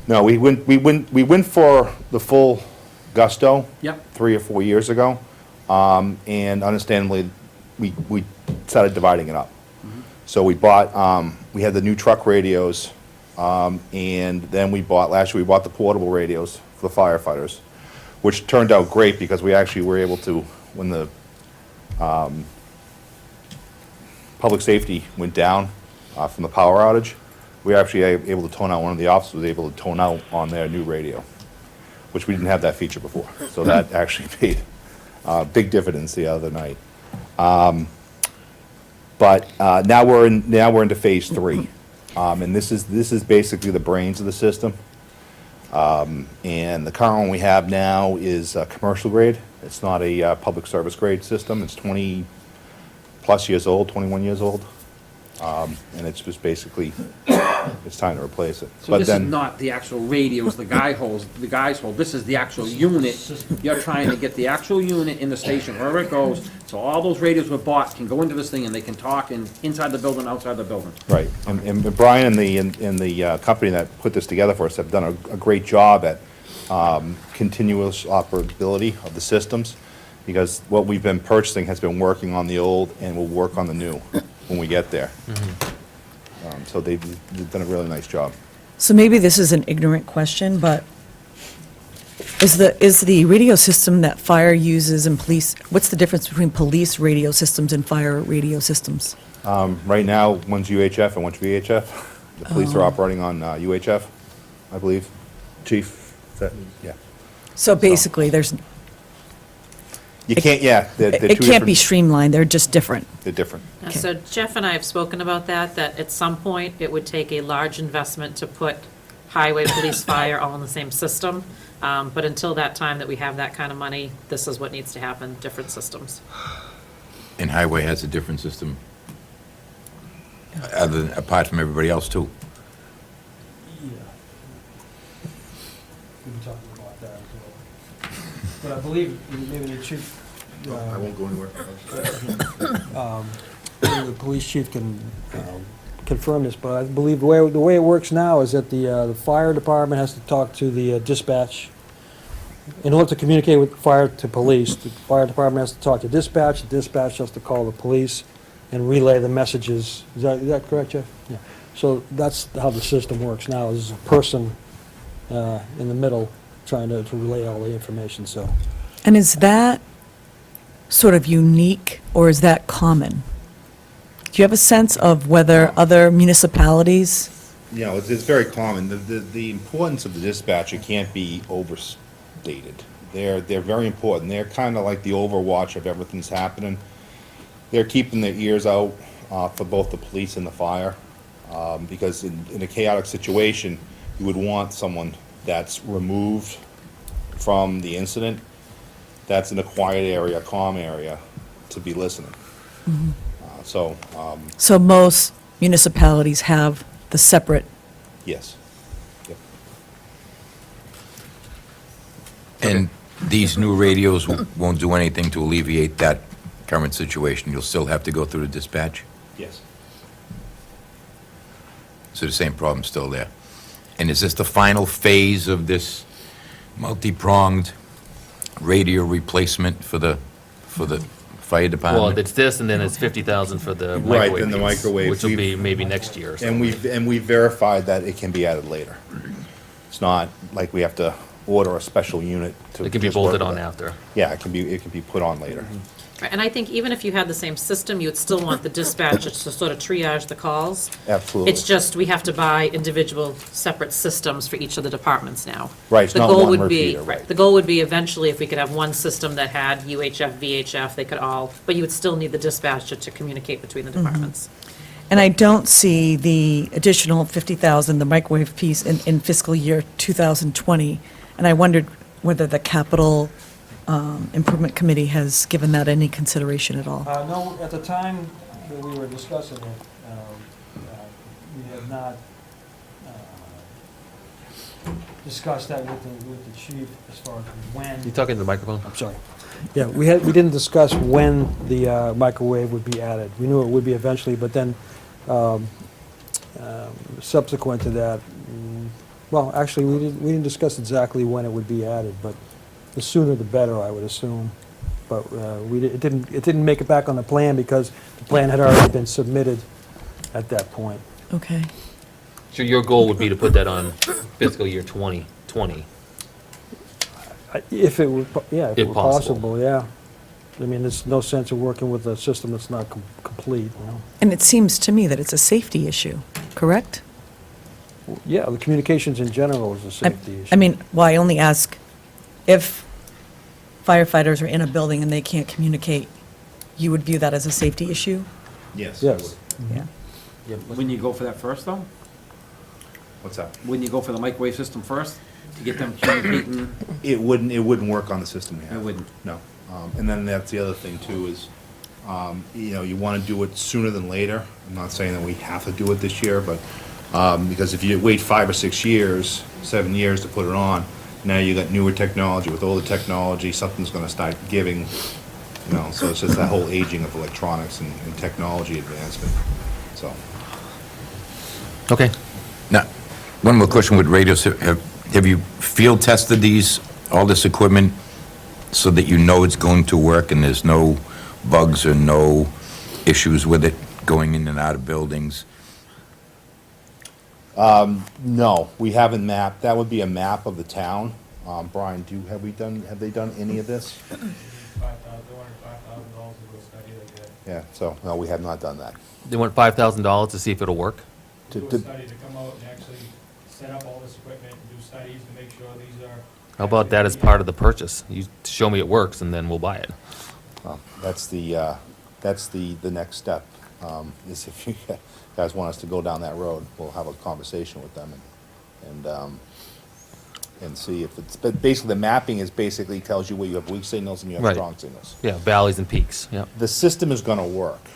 No, we went for the full Gusto. Yep. 3 or 4 years ago. And understandably, we started dividing it up. So we bought, we had the new truck radios, and then last year we bought the portable radios for the firefighters, which turned out great because we actually were able to, when the public safety went down from the power outage, we were actually able to tone out, one of the officers was able to tone out on their new radio, which we didn't have that feature before. So that actually paid big dividends the other night. But now we're into phase 3, and this is basically the brains of the system. And the current one we have now is commercial grade. It's not a public service grade system. It's 20+ years old, 21 years old, and it's just basically it's time to replace it. so this is not the actual radios the guys hold, this is the actual unit. You're trying to get the actual unit in the station, wherever it goes, so all those radios were bought can go into this thing and they can talk inside the building, outside the building. Right, and Brian and the company that put this together for us have done a great job at continuous operability of the systems, because what we've been purchasing has been working on the old and will work on the new when we get there. So they've done a really nice job. So maybe this is an ignorant question, but is the radio system that fire uses and police, what's the difference between police radio systems and fire radio systems? Right now, one's UHF and one's VHF. The police are operating on UHF, I believe. Chief, yeah. So basically, there's, You can't, yeah, they're two it can't be different- streamlined, they're just different. They're different. So Jeff and I have spoken about that at some point, it would take a large investment to put highway, police, fire all in the same system. But until that time that we have that kind of money, this is what needs to happen, different systems. And highway has a different system, apart from everybody else, too. Yeah. We'll be talking about that as well. But I believe maybe the chief, I won't go anywhere. maybe the police chief can confirm this, but I believe the way it works now is that the fire department has to talk to the dispatch. In order to communicate with fire to police, the fire department has to talk to dispatch, the dispatch has to call the police and relay the messages. Is that correct, Jeff? Yeah. So that's how the system works now, is a person in the middle trying to relay all the information, so. And is that sort of unique, or is that common? Do you have a sense of whether other municipalities? You know, it's very common. The importance of the dispatcher can't be overstated. They're very important. They're kind of like the overwatch of everything's happening. They're keeping their ears out for both the police and the fire, because in a chaotic situation, you would want someone that's removed from the incident, that's in a quiet area, calm area, to be listening. So most municipalities have the separate, Yes. Yep. And these new radios won't do anything to alleviate that current situation. You'll still have to go through the dispatch, Yes. so the same problem's still there. And is this the final phase of this multi-pronged radio replacement for the fire Well, department? it's this, and then it's 50,000 for the Right, microwave then the piece, microwave. which will be maybe next year or something. And we've verified that it can be added later. It's not like we have to order a special unit to. It can be just work bolted with on it. after. Yeah, it can be put on later. Right, and I think even if you had the same system, you would still want the dispatcher to sort of triage the calls. Absolutely. It's just, we have to buy individual separate systems for each of the departments now. Right, it's The not goal one would be repeater, right. The goal would be eventually, if we could have one system that had UHF, VHF, they could all, but you would still need the dispatcher to communicate between the departments. and I don't see the additional 50,000, the microwave piece, in fiscal year 2020. And I wondered whether the capital improvement committee has given that any consideration at all. No, at the time that we were discussing it, we had not discussed that with the chief as far as when. You talking to the microphone? I'm sorry. Yeah, we didn't discuss when the microwave would be added. We knew it would be eventually, but then Subsequent to that, well, actually, we didn't discuss exactly when it would be added, but the sooner the better, I would assume. But it didn't make it back on the plan because the plan had already been submitted at that point. Okay. So your goal would be to put that on fiscal year 2020? If it were, yeah, if If it were possible. possible, yeah. I mean, there's no sense of working with a system that's not complete, you know? And it seems to me that it's a safety issue, correct? Yeah, the communications in general is a safety issue. I mean, well, I only ask if firefighters are in a building and they can't communicate, you would view that as a safety issue? Yes. Yes. Yeah. Wouldn't you go for that first, though? What's that? Wouldn't you go for the microwave system first, to get them communicating? It wouldn't work on the system we have. It wouldn't. No. And then that's the other thing too is, you know, you want to do it sooner than later. I'm not saying that we have to do it this year, but, because if you wait 5 or 6 years, 7 years to put it on, now you got newer technology. With older technology, something's going to start giving, you know, so it's just that whole aging of electronics and technology advancement, so. Okay. Now, one more question with radios. Have you field tested these, all this equipment, so that you know it's going to work and there's no bugs or no issues with it going in and out of buildings? No, we haven't mapped. That would be a map of the town. Brian, have they done any of this? $5,000 to do a study like that. Yeah, so, no, we have not done that. They want $5,000 to see if it'll work? To- Do a to- study to come out and actually set up all this equipment and do studies to make sure these are. How about that as part of the purchase? You show me it works, and then we'll buy it. That's the next step, is if you guys want us to go down that road, we'll have a conversation with them and see if it's, but basically the mapping is basically tells you where you have weak signals and you have Right. strong signals. Yeah, valleys and peaks, yeah. The system is gonna work,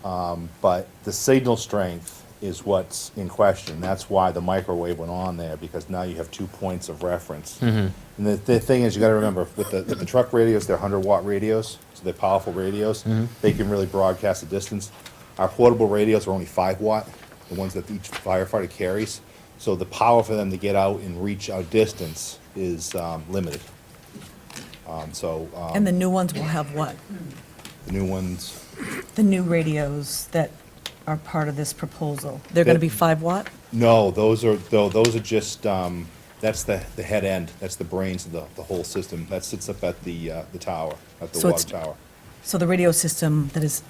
but the signal strength is what's in question. That's why the microwave went on there, because now you have 2 points of reference. And the thing is, you gotta remember, with the truck radios, they're 100-watt radios, so they're powerful radios. They can really broadcast a distance. Our portable radios are only 5-watt, the ones that each firefighter carries. So the power for them to get out and reach our distance is limited. And the new ones will have what? The new ones, The new radios that are part of this proposal, they're gonna be 5-watt? no, those are just, that's the head end, that's the brains of the whole system. That sits up at the tower, at the So water it's- tower. So the radio system that is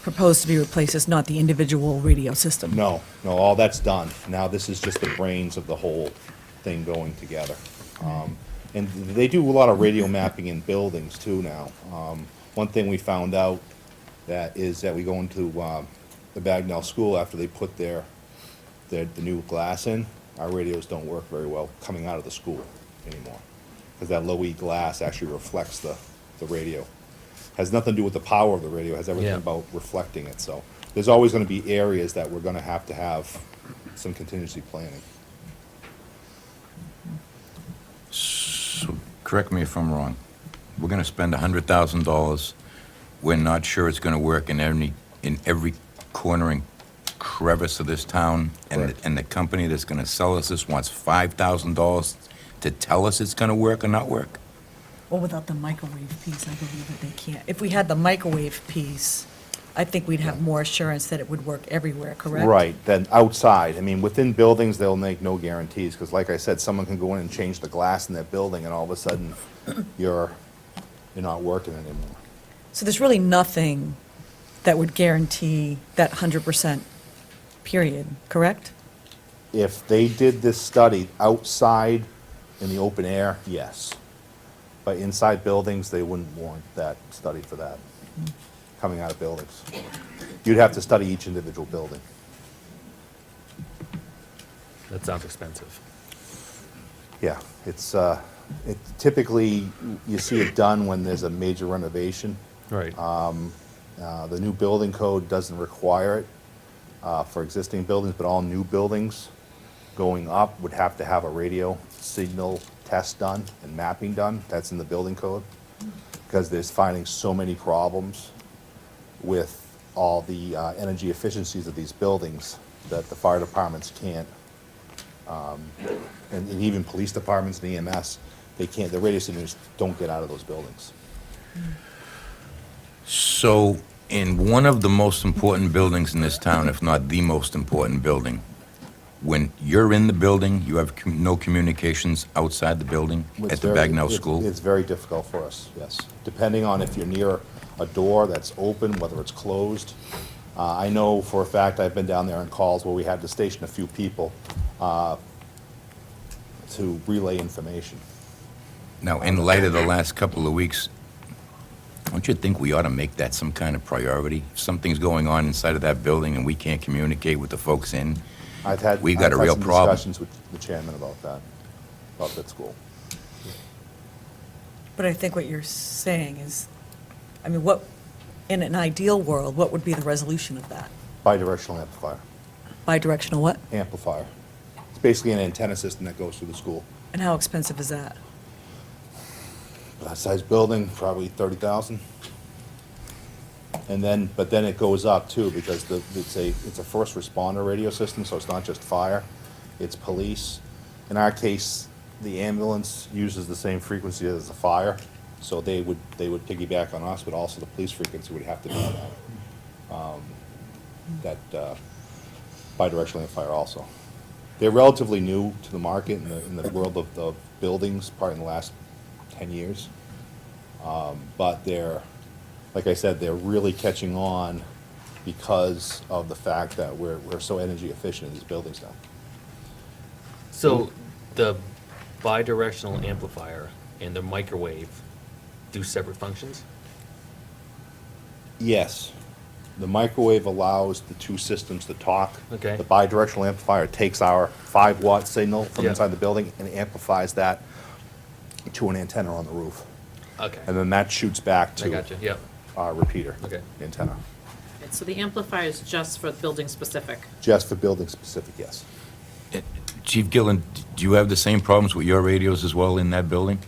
proposed to be replaced is not the individual radio system? No, all that's done. Now this is just the brains of the whole thing going together. And they do a lot of radio mapping in buildings too now. One thing we found out that we go into the Bagnell School after they put the new glass in, our radios don't work very well coming out of the school anymore. Because that low-E glass actually reflects the radio. Has nothing to do with the power of the radio, it has everything Yeah. about reflecting it, so. There's always gonna be areas that we're gonna have some contingency planning. So, correct me if I'm wrong. We're gonna spend $100,000. We're not sure it's gonna work in every corner and crevice of this town. Correct. And the company that's gonna sell us this wants $5,000 to tell us it's gonna work or not work? Well, without the microwave piece, I believe that they can't. If we had the microwave piece, I think we'd have more assurance that it would work everywhere, correct? Right, then outside, I mean, within buildings, they'll make no guarantees, because like I said, someone can go in and change the glass in their building, and all of a sudden, you're not working anymore. So there's really nothing that would guarantee that 100% period, correct? If they did this study outside in the open air, yes. But inside buildings, they wouldn't warrant that study for that, coming out of buildings. You'd have to study each individual building. That sounds expensive. Yeah, it's typically, you see it done when there's a major renovation. Right. The new building code doesn't require it for existing buildings, but all new buildings going up would have to have a radio signal test done and mapping done. That's in the building code, because there's finding so many problems with all the energy efficiencies of these buildings that the fire departments can't, and even police departments and EMS, they can't, the radio signals don't get out of those buildings. So, in one of the most important buildings in this town, if not the most important building, when you're in the building, you have no communications outside the building It's at the very- Bagnell it's- School? It's very difficult for us, yes. Depending on if you're near a door that's open, whether it's closed. I know for a fact, I've been down there on calls where we had to station a few people to relay information. Now, in light of the last couple of weeks, don't you think we ought to make that some kind of priority? If something's going on inside of that building and we can't communicate with the folks in, We've got a real problem. I've had some discussions with the chairman about that school. But I think what you're saying is, I mean, what, in an ideal world, what would be the resolution of that? Bidirectional amplifier. Bidirectional what? Amplifier. It's basically an antenna system that goes through the school. And how expensive is that? That size building, probably 30,000. And then, but then it goes up too, because it's a first responder radio system, so it's not just fire, it's police. In our case, the ambulance uses the same frequency as the fire, so they would piggyback on us, but also the police frequency would have to be that bidirectional amplifier also. They're relatively new to the market in the world of the buildings, probably in the last 10 years. But they're, like I said, they're really catching on because of the fact that we're so energy efficient in these buildings now. So the bidirectional amplifier and the microwave do separate functions? Yes. The microwave allows the two systems to talk. Okay. The bidirectional amplifier takes our 5-watt signal from Yeah. inside the building and amplifies that to an antenna on the roof. Okay. And then that shoots back I to got you, yep. our repeater Okay. antenna. So the amplifier is just for building specific. Just for building specific, yes. Chief Gillen, do you have the same problems with your radios as well in that building?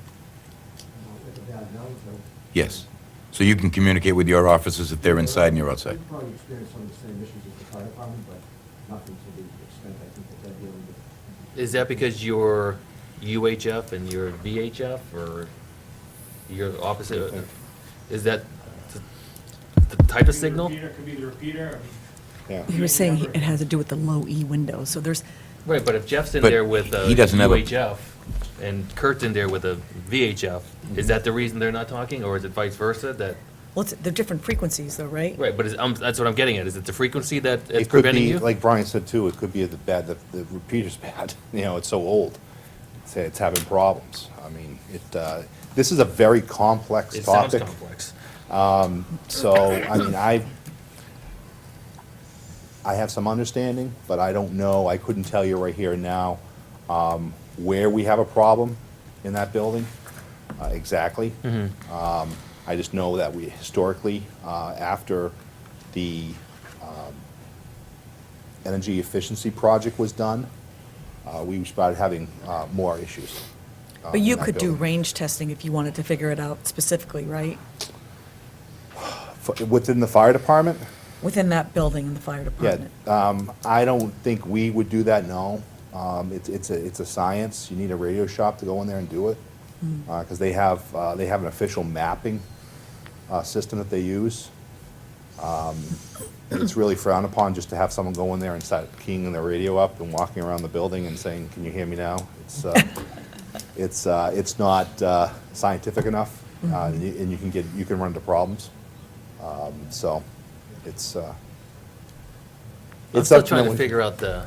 Yes. So you can communicate with your officers if they're inside and you're outside? We probably experience some of the same issues as the fire department, but nothing to the extent I think that they're dealing with. Is that because you're UHF and you're VHF, or you're opposite? Is that the type of signal? Could be the repeater, Yeah. He was saying it has to do with the low E window, so there's, Right, but if Jeff's in But there with a he doesn't have a- UHF and Kurt's in there with a VHF, is that the reason they're not talking, or is it vice versa, that? well, they're different frequencies though, right? Right, but that's what I'm getting at, is it the frequency that it's It could preventing be, you? like Brian said too, it could be the repeater's bad. You know, it's so old. It's having problems. I mean, this is a very complex It sounds topic. complex. So, I mean, I have some understanding, but I don't know, I couldn't tell you right here and now where we have a problem in that building exactly. I just know that we historically, after the energy efficiency project was done, we started having more issues. But you in that could do building. range testing if you wanted to figure it out specifically, right? Within the fire department? Within that building in the fire Yeah, department. I don't think we would do that, no. It's a science, you need a radio shop to go in there and do it, because they have an official mapping system that they use. It's really frowned upon just to have someone go in there and start keying their radio up and walking around the building and saying, "Can you hear me now?" It's not scientific enough, and you can run into problems. So, it's I'm it's still up trying to no- figure out the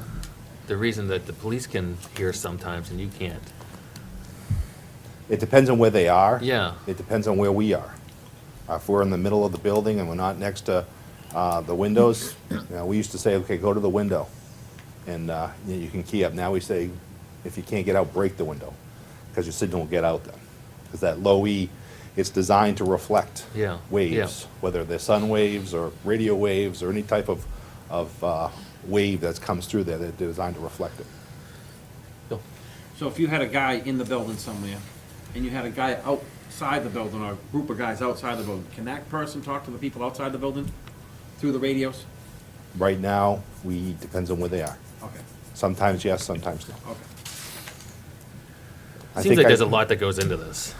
reason that the police can hear sometimes and you can't. It depends on where they are. Yeah. It depends on where we are. If we're in the middle of the building and we're not next to the windows, we used to say, okay, go to the window, and you can key up. Now we say, if you can't get out, break the window, because your signal will get out then. Because that low E, it's designed to reflect Yeah, waves, yeah. whether they're sun waves or radio waves or any type of wave that comes through there, they're designed to reflect it. Bill? So if you had a guy in the building somewhere, and you had a guy outside the building, or a group of guys outside the building, can that person talk to the people outside the building through the radios? Right now, depends on where they are. Okay, Sometimes yes, sometimes no. okay. I Seems think like I- there's a lot that goes into this.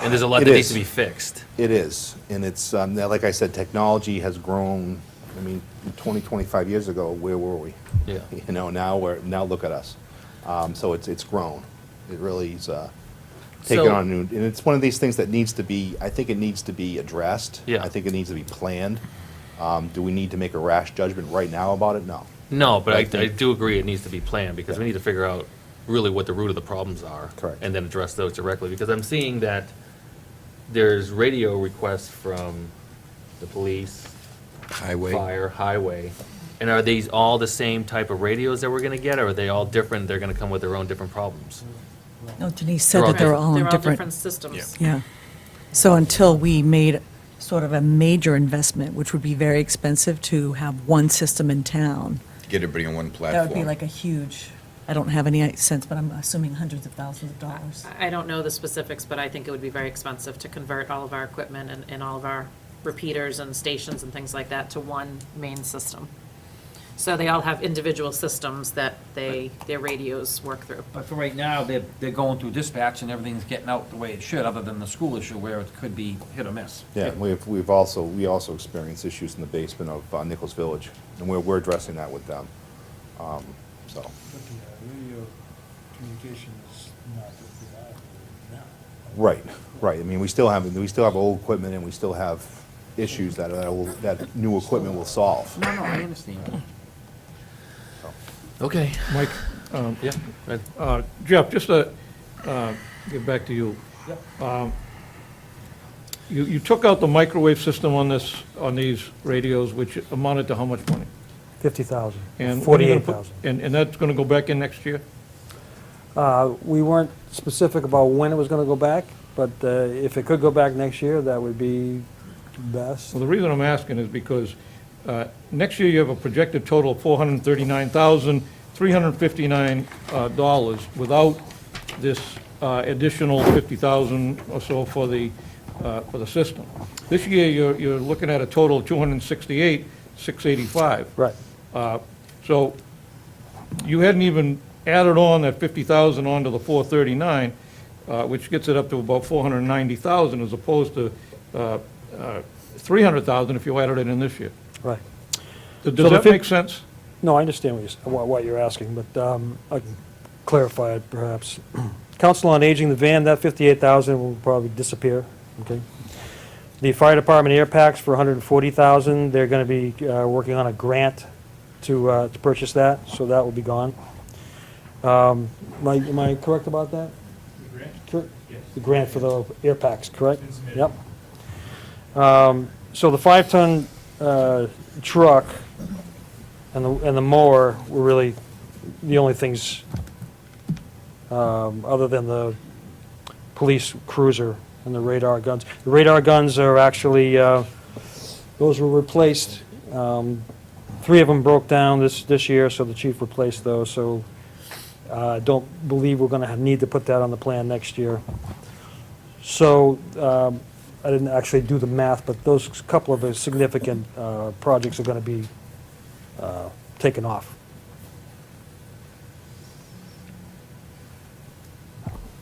And there's a lot It that needs is. to be fixed. It is, and it's, now, like I said, technology has grown. I mean, 20, 25 years ago, where were we? Yeah. You know, now look at us. So it's grown. It really is taken So- on new, and it's one of these things that needs to be, I think it needs to be addressed. Yeah. I think it needs to be planned. Do we need to make a rash judgment right now about it? No. No, but I I think- do agree it needs to be planned, because we need to figure out really what the root of the problems are. Correct. And then address those directly, because I'm seeing that there's radio requests from the police, Highway. fire, highway. And are these all the same type of radios that we're gonna get, or are they all different, they're gonna come with their own different problems? No, Denise said that they're all in They're all different different, systems. yeah. So until we made sort of a major investment, which would be very expensive to have one system in town, Get everybody on one that platform. would be like a huge, I don't have any sense, but I'm assuming hundreds of thousands of dollars. I don't know the specifics, but I think it would be very expensive to convert all of our equipment and all of our repeaters and stations and things like that to one main system. So they all have individual systems that their radios work through. But for right now, they're going through dispatch and everything's getting out the way it should, other than the school issue where it could be hit or miss. Yeah, we also experienced issues in the basement of Nichols Village, and we're addressing that with them. So, But the radio communication is not reliable now. right. I mean, we still have old equipment, and we still have issues that new equipment will solve. No, I understand. Okay. Mike, Yeah, go ahead. Jeff, just to get back to you. You took out the microwave system on these radios, which amounted to how much money? 50,000, And when are you gonna put- 48,000. And that's gonna go back in next year? We weren't specific about when it was going to go back, but if it could go back next year, that would be best. Well, the reason I'm asking is because next year you have a projected total of $439,359 without this additional 50,000 or so for the system. This year, you're looking at a total of 268,685. Right. So you hadn't even added on that 50,000 onto the 439, which gets it up to about 490,000 as opposed to 300,000 if you added it in this year. Right. Does the that fif- make sense? No, I understand what you're asking, but I can clarify it perhaps. Council on Aging, the van, that 58,000 will probably disappear, okay? The fire department air packs for 140,000, they're going to be working on a grant to purchase that, so that will be gone. Am I correct about that? The grant? Cor- Yes. The grant for the air packs, correct? Been submitted. Yep. So the 5-ton truck and the mower were really the only things, other than the police cruiser and the radar guns. The radar guns are actually, those were replaced. 3 of them broke down this year, so the chief replaced those, so I don't believe we're gonna need to put that on the plan next year. So, I didn't actually do the math, but those couple of significant projects are gonna be taken off.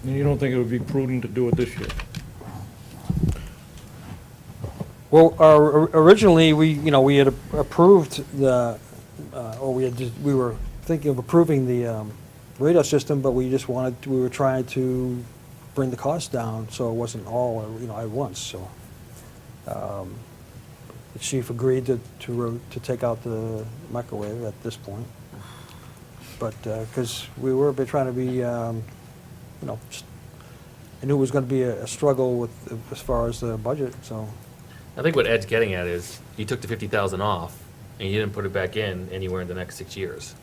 And you don't think it would be prudent to do it this year? Well, originally, we had approved we were thinking of approving the radar system, but we were trying to bring the cost down, so it wasn't all, at once, so. The chief agreed to take out the microwave at this point. But, because we were trying to be, just, I knew it was gonna be a struggle with, as far as the budget, so. I think what Ed's getting at is, you took the 50,000 off, and you didn't put it back in anywhere in the next 6 years.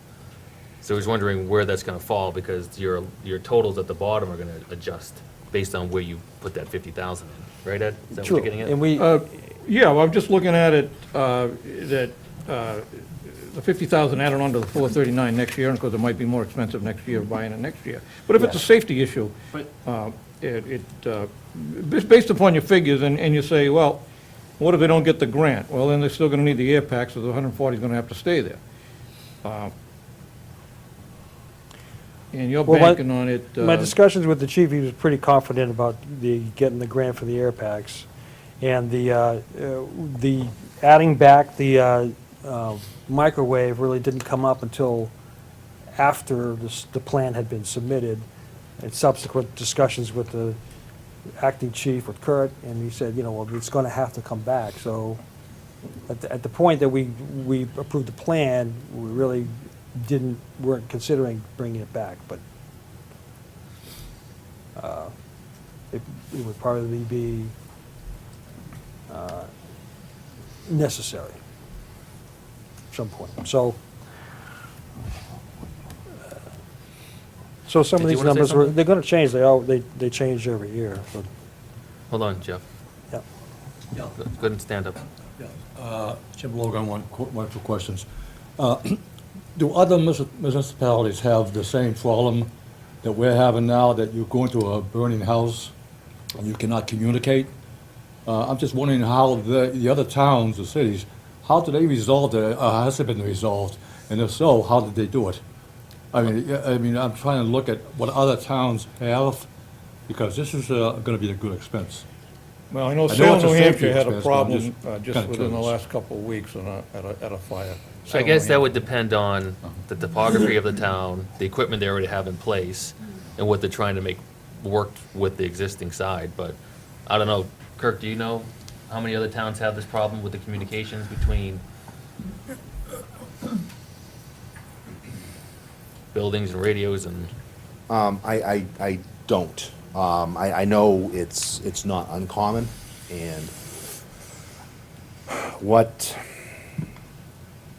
So he's wondering where that's gonna fall, because your totals at the bottom are gonna adjust based on where you put that 50,000 in, right, Ed? Is that what True. you're getting at? And we, Yeah, well, I'm just looking at it, that the 50,000 added on to the 439 next year, because it might be more expensive next year, buying it next year. But if it's a Yes. safety issue, based upon your figures, and you say, well, What if they don't get the grant? Well, then they're still gonna need the air packs, so the 140 is gonna have to stay there. And you're Well, banking on it. My discussions with the chief, he was pretty confident about getting the grant for the air packs. And the adding back the microwave really didn't come up until after the plan had been submitted, and subsequent discussions with the acting chief, with Kurt, and he said, well, it's gonna have to come back. So at the point that we approved the plan, we really weren't considering bringing it back, but it would probably be necessary at some point. So some Did of you these wanna say numbers, something? they're gonna change, they change every year, but, Hold on, Jeff. yeah. Go ahead and stand up. Jim Logan, one or two questions. Do other municipalities have the same problem that we're having now, that you go into a burning house and you cannot communicate? I'm just wondering how the other towns or cities, how do they resolve it? Has it been resolved? And if so, how did they do it? I mean, I'm trying to look at what other towns have, because this is gonna be a good expense. Well, I know I know Salem, it's a New safety Hampshire had a expense, but I'm problem just just kinda within the curious. last couple of weeks at a fire. I Salem, guess New that would depend on the topography of the town, the equipment they already have in place, and what they're trying to make work with the existing side, but I don't know. Kirk, do you know how many other towns have this problem with the communications between buildings and radios and? I don't. I know it's not uncommon, and what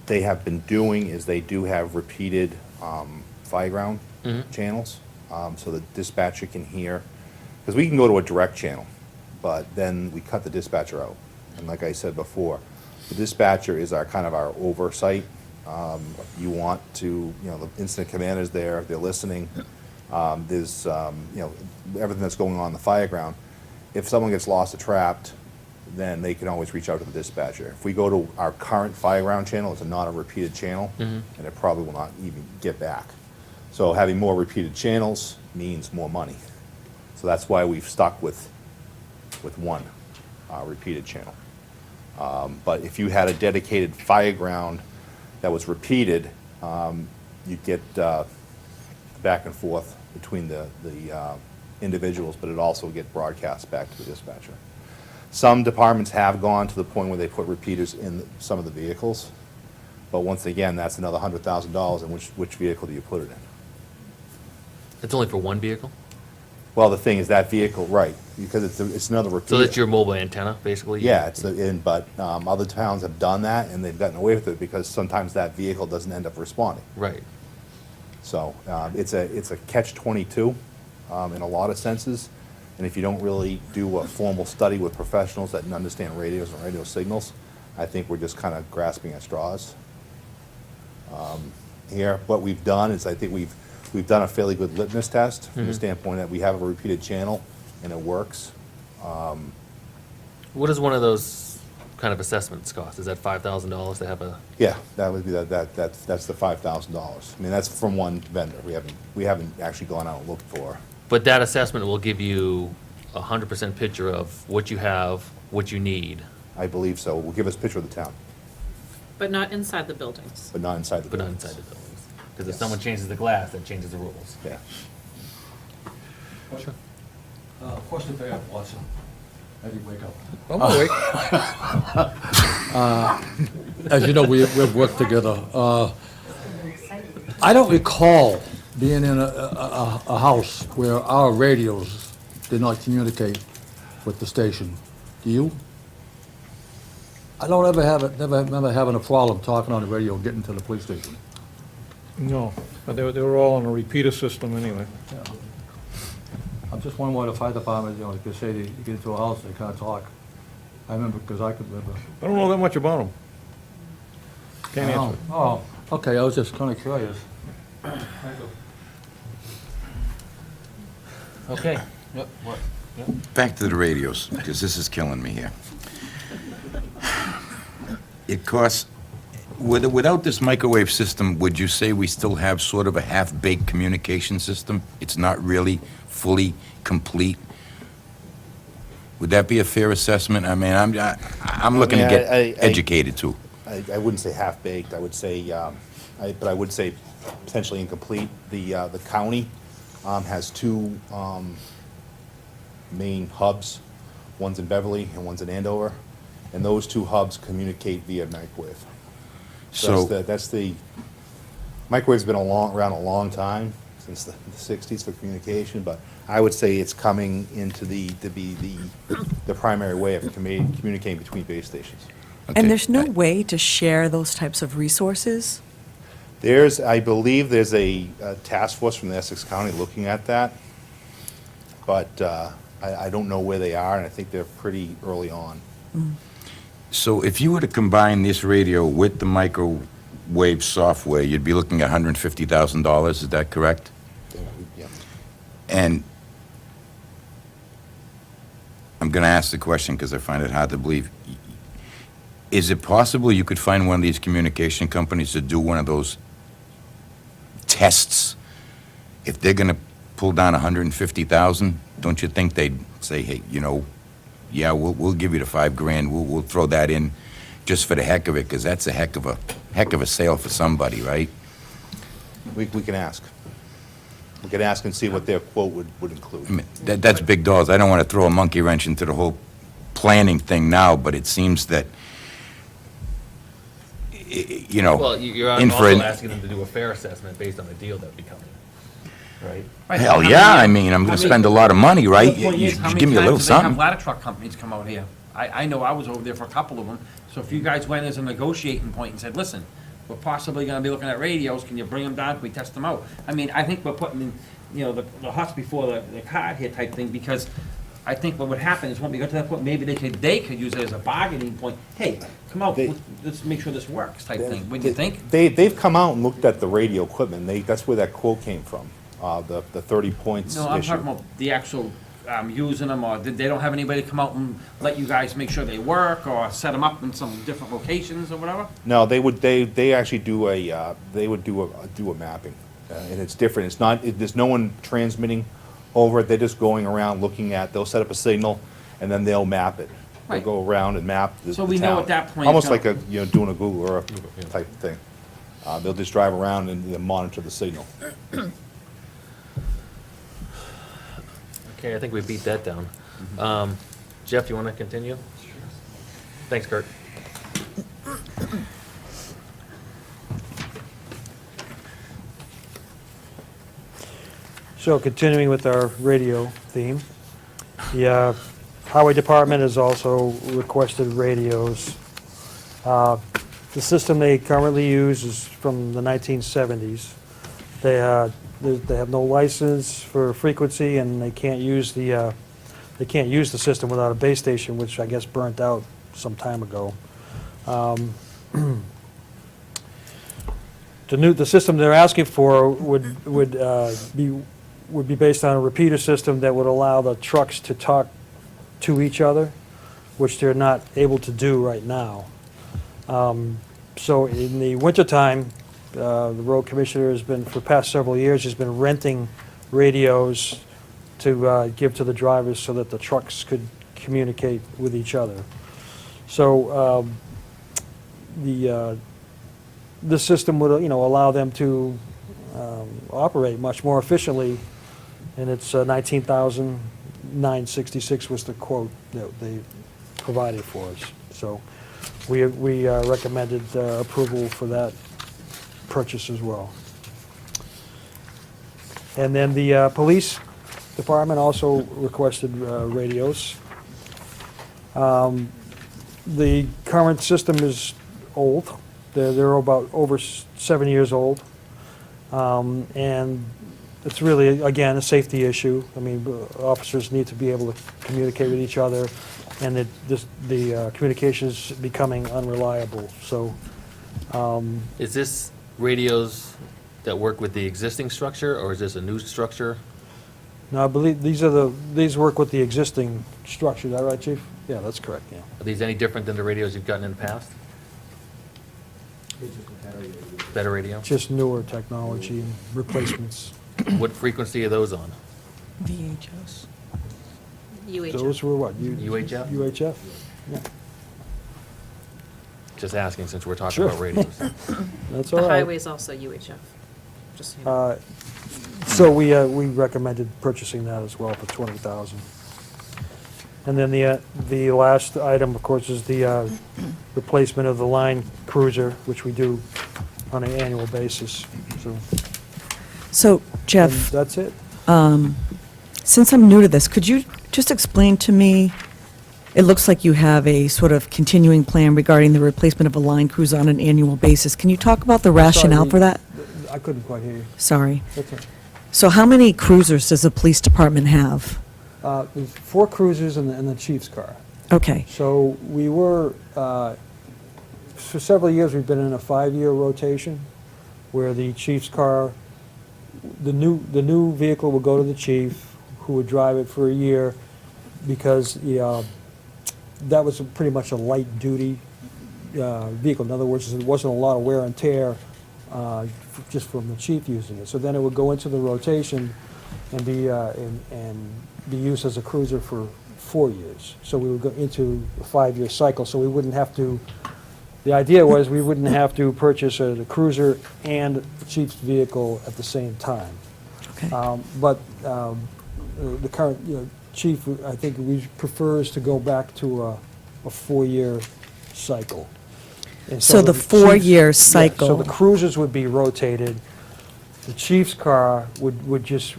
they have been doing is they do have repeated fireground channels, so the dispatcher can hear, because we can go to a direct channel, but then we cut the dispatcher out. And like I said before, the dispatcher is our kind of our oversight. You want to, the incident commander's there, they're listening. There's, everything that's going on in the fireground. If someone gets lost or trapped, then they can always reach out to the dispatcher. If we go to our current fireground channel, it's not a repeated channel, and it probably will not even get back. So having more repeated channels means more money. So that's why we've stuck with one repeated channel. But if you had a dedicated fireground that was repeated, you'd get back and forth between the individuals, but it also get broadcast back to the dispatcher. Some departments have gone to the point where they put repeaters in some of the vehicles, but once again, that's another $100,000, and which vehicle do you put it in? It's only for one vehicle? Well, the thing is, that vehicle, right, because it's another repeater. So that's your mobile antenna, basically? Yeah, but other towns have done that, and they've gotten away with it, because sometimes that vehicle doesn't end up responding. Right. So it's a catch-22 in a lot of senses, and if you don't really do a formal study with professionals that understand radios and radio signals, I think we're just kind of grasping at straws. Here, what we've done is, I think we've done a fairly good litmus test from the standpoint that we have a repeated channel and it works. What does one of those kind of assessments cost? Is that $5,000 to have a? Yeah, that would be that's the $5,000. I mean, that's from one vendor. We haven't actually gone out and looked for. But that assessment will give you a 100% picture of what you have, what you need, I believe so. Will give us a picture of the town, But not inside the buildings. but not inside the but not buildings. inside the buildings. Because if Yes. someone changes the glass, that changes the rules. Yeah. Sure. Question for Ed Watson. How do you wake up? I'm awake. As you know, we've worked together. I don't recall being in a house where our radios did not communicate with the station. Do you? I don't ever never remember having a problem talking on the radio, getting to the police station. No, but they were all on a repeater system anyway. Yeah. I'm just wondering why the fire department, like they say, they get into a house, they can't talk. I remember, because I could remember. I don't know that much about them. Can't answer. Oh, okay, I was just kind of curious. Okay. Back to the radios, because this is killing me here. it costs, without this microwave system, would you say we still have sort of a half-baked communication system? It's not really fully complete? Would that be a fair assessment? I mean, I'm looking to get educated too. I wouldn't say half-baked, I would say, but I would say potentially incomplete. The county has two main hubs, one's in Beverly and one's in Andover, and those two hubs communicate via microwave. So, That's the, microwave's been around a long time, since the 60s for communication, but I would say it's coming into to be the primary way of communicating between base stations. okay. And there's no way to share those types of resources? I believe there's a task force from the Essex County looking at that, but I don't know where they are, and I think they're pretty early on. So if you were to combine this radio with the microwave software, you'd be looking at $150,000, is that correct? Yeah. And I'm going to ask the question because I find it hard to believe. Is it possible you could find one of these communication companies to do one of those tests? If they're going to pull down $150,000, don't you think they'd say, hey, yeah, we'll give you the $5,000. We'll throw that in just for the heck of it, because that's a heck of a sale for somebody, right? We can ask. We can ask and see what their quote would include. I mean, that's big dollars. I don't want to throw a monkey wrench into the whole planning thing now, but it seems that, Well, you're in for also an- asking them to do a fair assessment based on the deal that would be coming, right? hell yeah, I mean, I'm going to spend a lot of money, right? The point is, how You many give me a little times do they have something. ladder truck companies come out here? I know I was over there for a couple of them, so if you guys went as a negotiating point and said, listen, we're possibly gonna be looking at radios, can you bring them down, can we test them out? I mean, I think we're putting in, the horse before the cart here type thing, because I think what would happen is when we got to that point, maybe they could use it as a bargaining point. Hey, come out, let's make sure this works type thing, wouldn't you think? They've come out and looked at the radio equipment. That's where that quote came from, the 30 points issue. No, I'm talking about the actual, using them, or they don't have anybody come out and let you guys make sure they work, or set them up in some different locations or whatever? No, they actually do a mapping, and it's different. It's not, there's no one transmitting over it. They're just going around looking they'll set up a signal, and then they'll map it. They'll Right. go around and map the So we know town. at that point, Almost like doing a Google Earth type of thing. They'll just drive around and then monitor the signal. Okay, I think we beat that down. Jeff, you want to continue? Thanks, Kurt. So continuing with our radio theme, the Highway Department has also requested radios. The system they currently use is from the 1970s. They have no license for frequency, and they can't use the system without a base station, which I guess burnt out some time ago. The system they're asking for would be based on a repeater system that would allow the trucks to talk to each other, which they're not able to do right now. So in the wintertime, the road commissioner has been, for the past several years, has been renting radios to give to the drivers so that the trucks could communicate with each other. So the system would, allow them to operate much more efficiently, and it's $19,966 was the quote that they provided for us. So we recommended approval for that purchase as well. And then the police department also requested radios. The current system is old. They're about over 7 years old. And it's really, again, a safety issue. I mean, officers need to be able to communicate with each other, and the communication is becoming unreliable. So Is this radios that work with the existing structure, or is this a new structure? now I believe these work with the existing structure. Is that right, Chief? Yeah, that's correct, yeah. Are these any different than the radios you've gotten in the past? It's just a battery. Better radio? Just newer technology and replacements. What frequency are those on? VHS. Those were what? UHF? UHF? Yeah, Just asking since we're talking Sure. about radios. that's all The right. highway's also UHF, just so you know. So we recommended purchasing that as well for 20,000. And then the last item, of course, is the replacement of the line cruiser, which we do on an annual basis. So So, and Jeff, that's it. since I'm new to this, could you just explain to me, it looks like you have a sort of continuing plan regarding the replacement of a line cruiser on an annual basis. Can you talk about the rationale for that? I couldn't quite hear you. Sorry. That's it. So how many cruisers does the police department have? There's 4 cruisers and the chief's car. Okay, So we were, for several years, we've been in a 5-year rotation where the chief's car, the new vehicle would go to the chief, who would drive it for a year, because that was pretty much a light-duty vehicle. In other words, there wasn't a lot of wear and tear just from the chief using it. So then it would go into the rotation and be used as a cruiser for 4 years. So we would go into a 5-year cycle, so we wouldn't have to, the idea was we wouldn't have to purchase the cruiser and the chief's vehicle at the same time. okay. But the current, chief, I think, prefers to go back to a 4-year cycle. And So the chief's- 4-year yeah, So cycle. the cruisers would be rotated. The chief's car would just,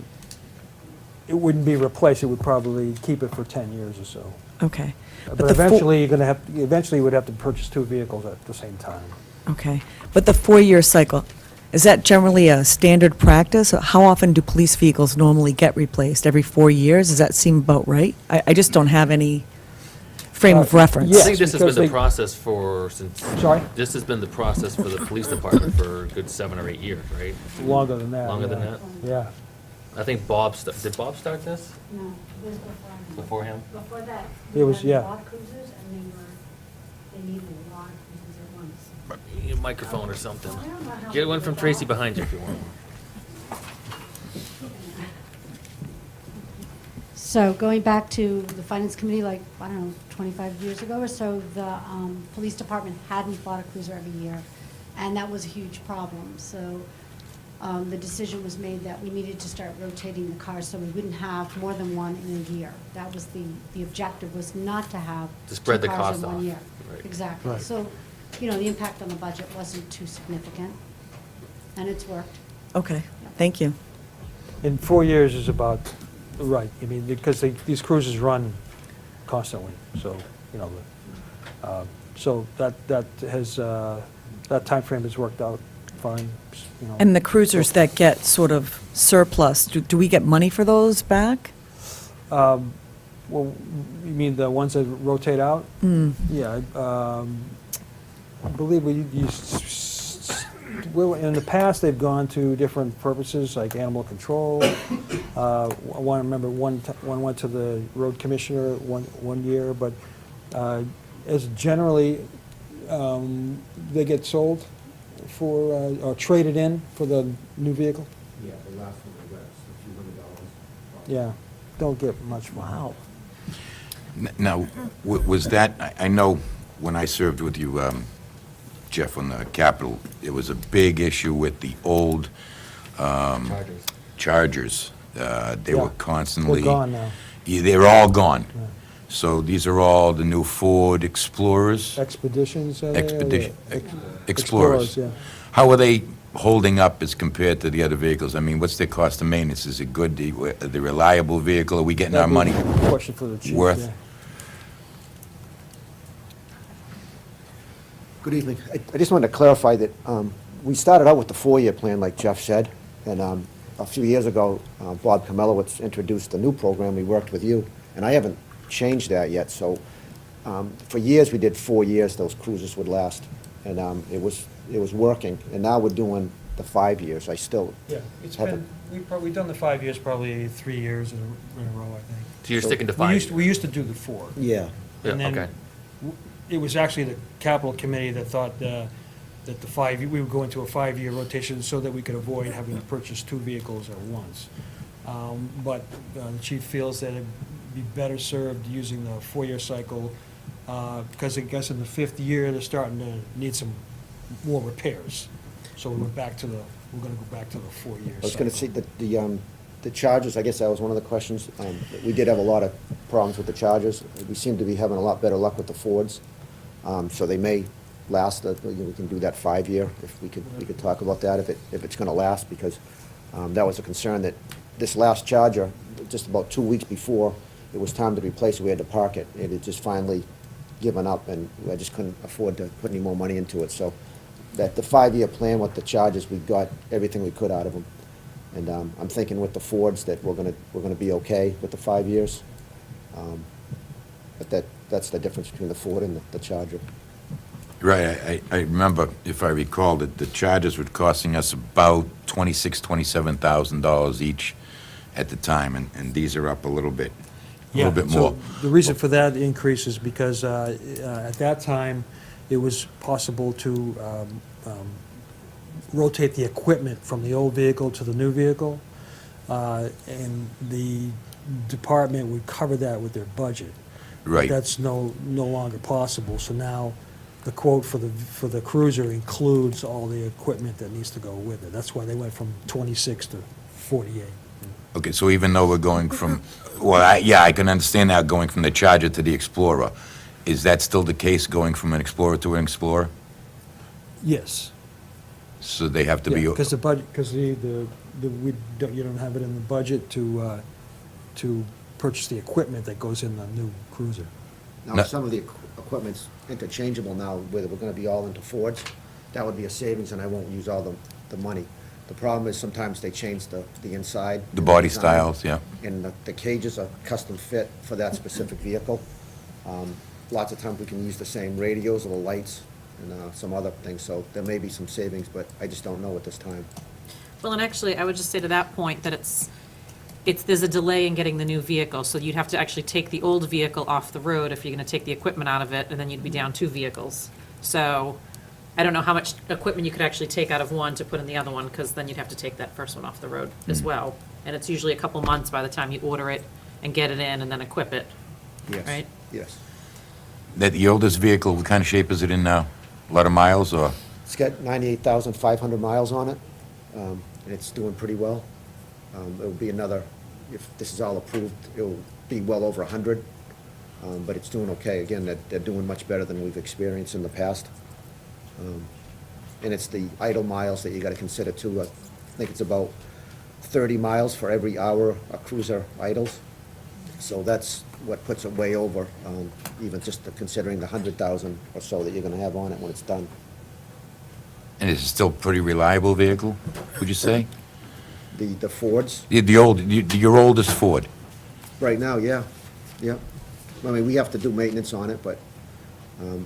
it wouldn't be replaced, it would probably keep it for 10 years or so. Okay. But the fo- eventually, eventually you would have to purchase 2 vehicles at the same time. Okay. But the 4-year cycle, is that generally a standard practice? How often do police vehicles normally get replaced? Every 4 years? Does that seem about right? I just don't have any frame of reference. I Yes, think this has been because the they- process since. Sorry? This has been the process for the police department for a good 7 or 8 years, right? Longer than that. Longer than yeah. that? Yeah. I think did Bob start this No, it was before. before him? Before that. It was- we had yeah. a lot of cruisers, and they needed a lot of cruisers at once. You need a microphone or something. I don't know how Get one big from they Tracy are. behind you if you want. So going back to the finance committee, like, I don't know, 25 years ago or so, the police department hadn't bought a cruiser every year, and that was a huge problem. So the decision was made that we needed to start rotating the cars so we wouldn't have more than one in a year. That was the objective, was not to have To spread two the cars cost in off. one year. Right. Exactly. Right. So, the impact on the budget wasn't too significant, and it's worked. Okay, thank you. In 4 years is about right. I mean, because these cruises run constantly, so, so that has, that timeframe has worked out fine, And the cruisers that get sort of surplus, do we get money for those back? Well, you mean the ones that rotate out? Yeah, I believe well, in the past, they've gone to different purposes, like animal control. I remember one went to the road commissioner one year, but as generally, they get sold for, or traded in for the new vehicle. Yeah, the last one I read, it's a few $100s. Yeah, don't get much money. Wow. Now, was that, I know when I served with you, Jeff, on the Capitol, it was a big issue with the old Chargers. Chargers. They were Yeah. constantly... They're gone now. Yeah, they're all gone. Yeah. So these are all the new Ford Explorers? Expeditions, are they, or the- Expedition, Explorers, Explorers. yeah. How are they holding up as compared to the other vehicles? I mean, what's their cost of maintenance? Is it good, the reliable vehicle? Are we getting our money That'd be a question for the chief. worth? yeah. Good evening. I just wanted to clarify that we started out with the 4-year plan, like Jeff said, and a few years ago, Bob Kamelowitz introduced a new program. We worked with you, and I haven't changed that yet. So for years, we did 4 years, those cruisers would last, and it was working. And now we're doing the 5 years. I still Yeah, it's haven't. been, we've done the 5 years, probably 3 years in a row, I think. So you're So sticking to We 5? used to do the 4. Yeah. Yeah, And then okay. It was actually the capital committee that thought that we would go into a 5-year rotation so that we could avoid having to purchase 2 vehicles at once. But the chief feels that it'd be better served using the 4-year cycle, because I guess in the 5th year, they're starting to need some more repairs. So we're gonna go back to the 4-year cycle. I was gonna say that the chargers, I guess that was one of the questions. We did have a lot of problems with the chargers. We seem to be having a lot better luck with the Fords. So they may last, we can do that 5-year, if we could talk about that, if it's gonna last, because that was a concern that this last charger, just about 2 weeks before it was time to replace it, we had to park it. It had just finally given up, and I just couldn't afford to put any more money into it. So that the 5-year plan with the chargers, we got everything we could out of them. And I'm thinking with the Fords that we're gonna be okay with the 5 years. But that's the difference between the Ford and the Charger. Right, I remember, if I recall, that the charges were costing us about $27,000 each at the time, and these are up a little bit Yeah, more. so the reason for that increase is because at that time, it was possible to rotate the equipment from the old vehicle to the new vehicle, and the department would cover that with their budget. Right. That's no longer possible, so now the quote for the cruiser includes all the equipment that needs to go with it. That's why they went from 26 to 48. Okay, so even though we're going from, well, I can understand now going from the Charger to the Explorer. Is that still the case, going from an Explorer to an Explorer? Yes. So they have to be, Because the budget, because you don't have it in the budget to purchase the equipment that goes in the new cruiser. Now, No. if some of the equipment's interchangeable now, whether we're gonna be all into Fords, that would be a savings, and I won't use all the money. The problem is sometimes they change the inside. the body design, styles, yeah. And the cages are custom fit for that specific vehicle. Lots of times we can use the same radios or the lights and some other things, so there may be some savings, but I just don't know at this time. Well, and actually, I would just say to that point that there's a delay in getting the new vehicle, so you'd have to actually take the old vehicle off the road if you're gonna take the equipment out of it, and then you'd be down 2 vehicles. So, I don't know how much equipment you could actually take out of one to put in the other one, because then you'd have to take that first one off the road as well. And it's usually a couple months by the time you order it and get it in and then equip it, Yes. right? Yes. That the oldest vehicle, what kind of shape is it in now? A lot of miles, or? It's got 98,500 miles on it, and it's doing pretty well. It'll be another, if this is all approved, it'll be well over 100, but it's doing okay. Again, they're doing much better than we've experienced in the past. And it's the idle miles that you gotta consider too. I think it's about 30 miles for every hour a cruiser idles. So that's what puts it way over, even just considering the 100,000 or so that you're gonna have on it when it's done. And is it still a pretty reliable vehicle, would you say? The Fords, Your oldest Ford? right now, yeah, yeah. I mean, we have to do maintenance on it, but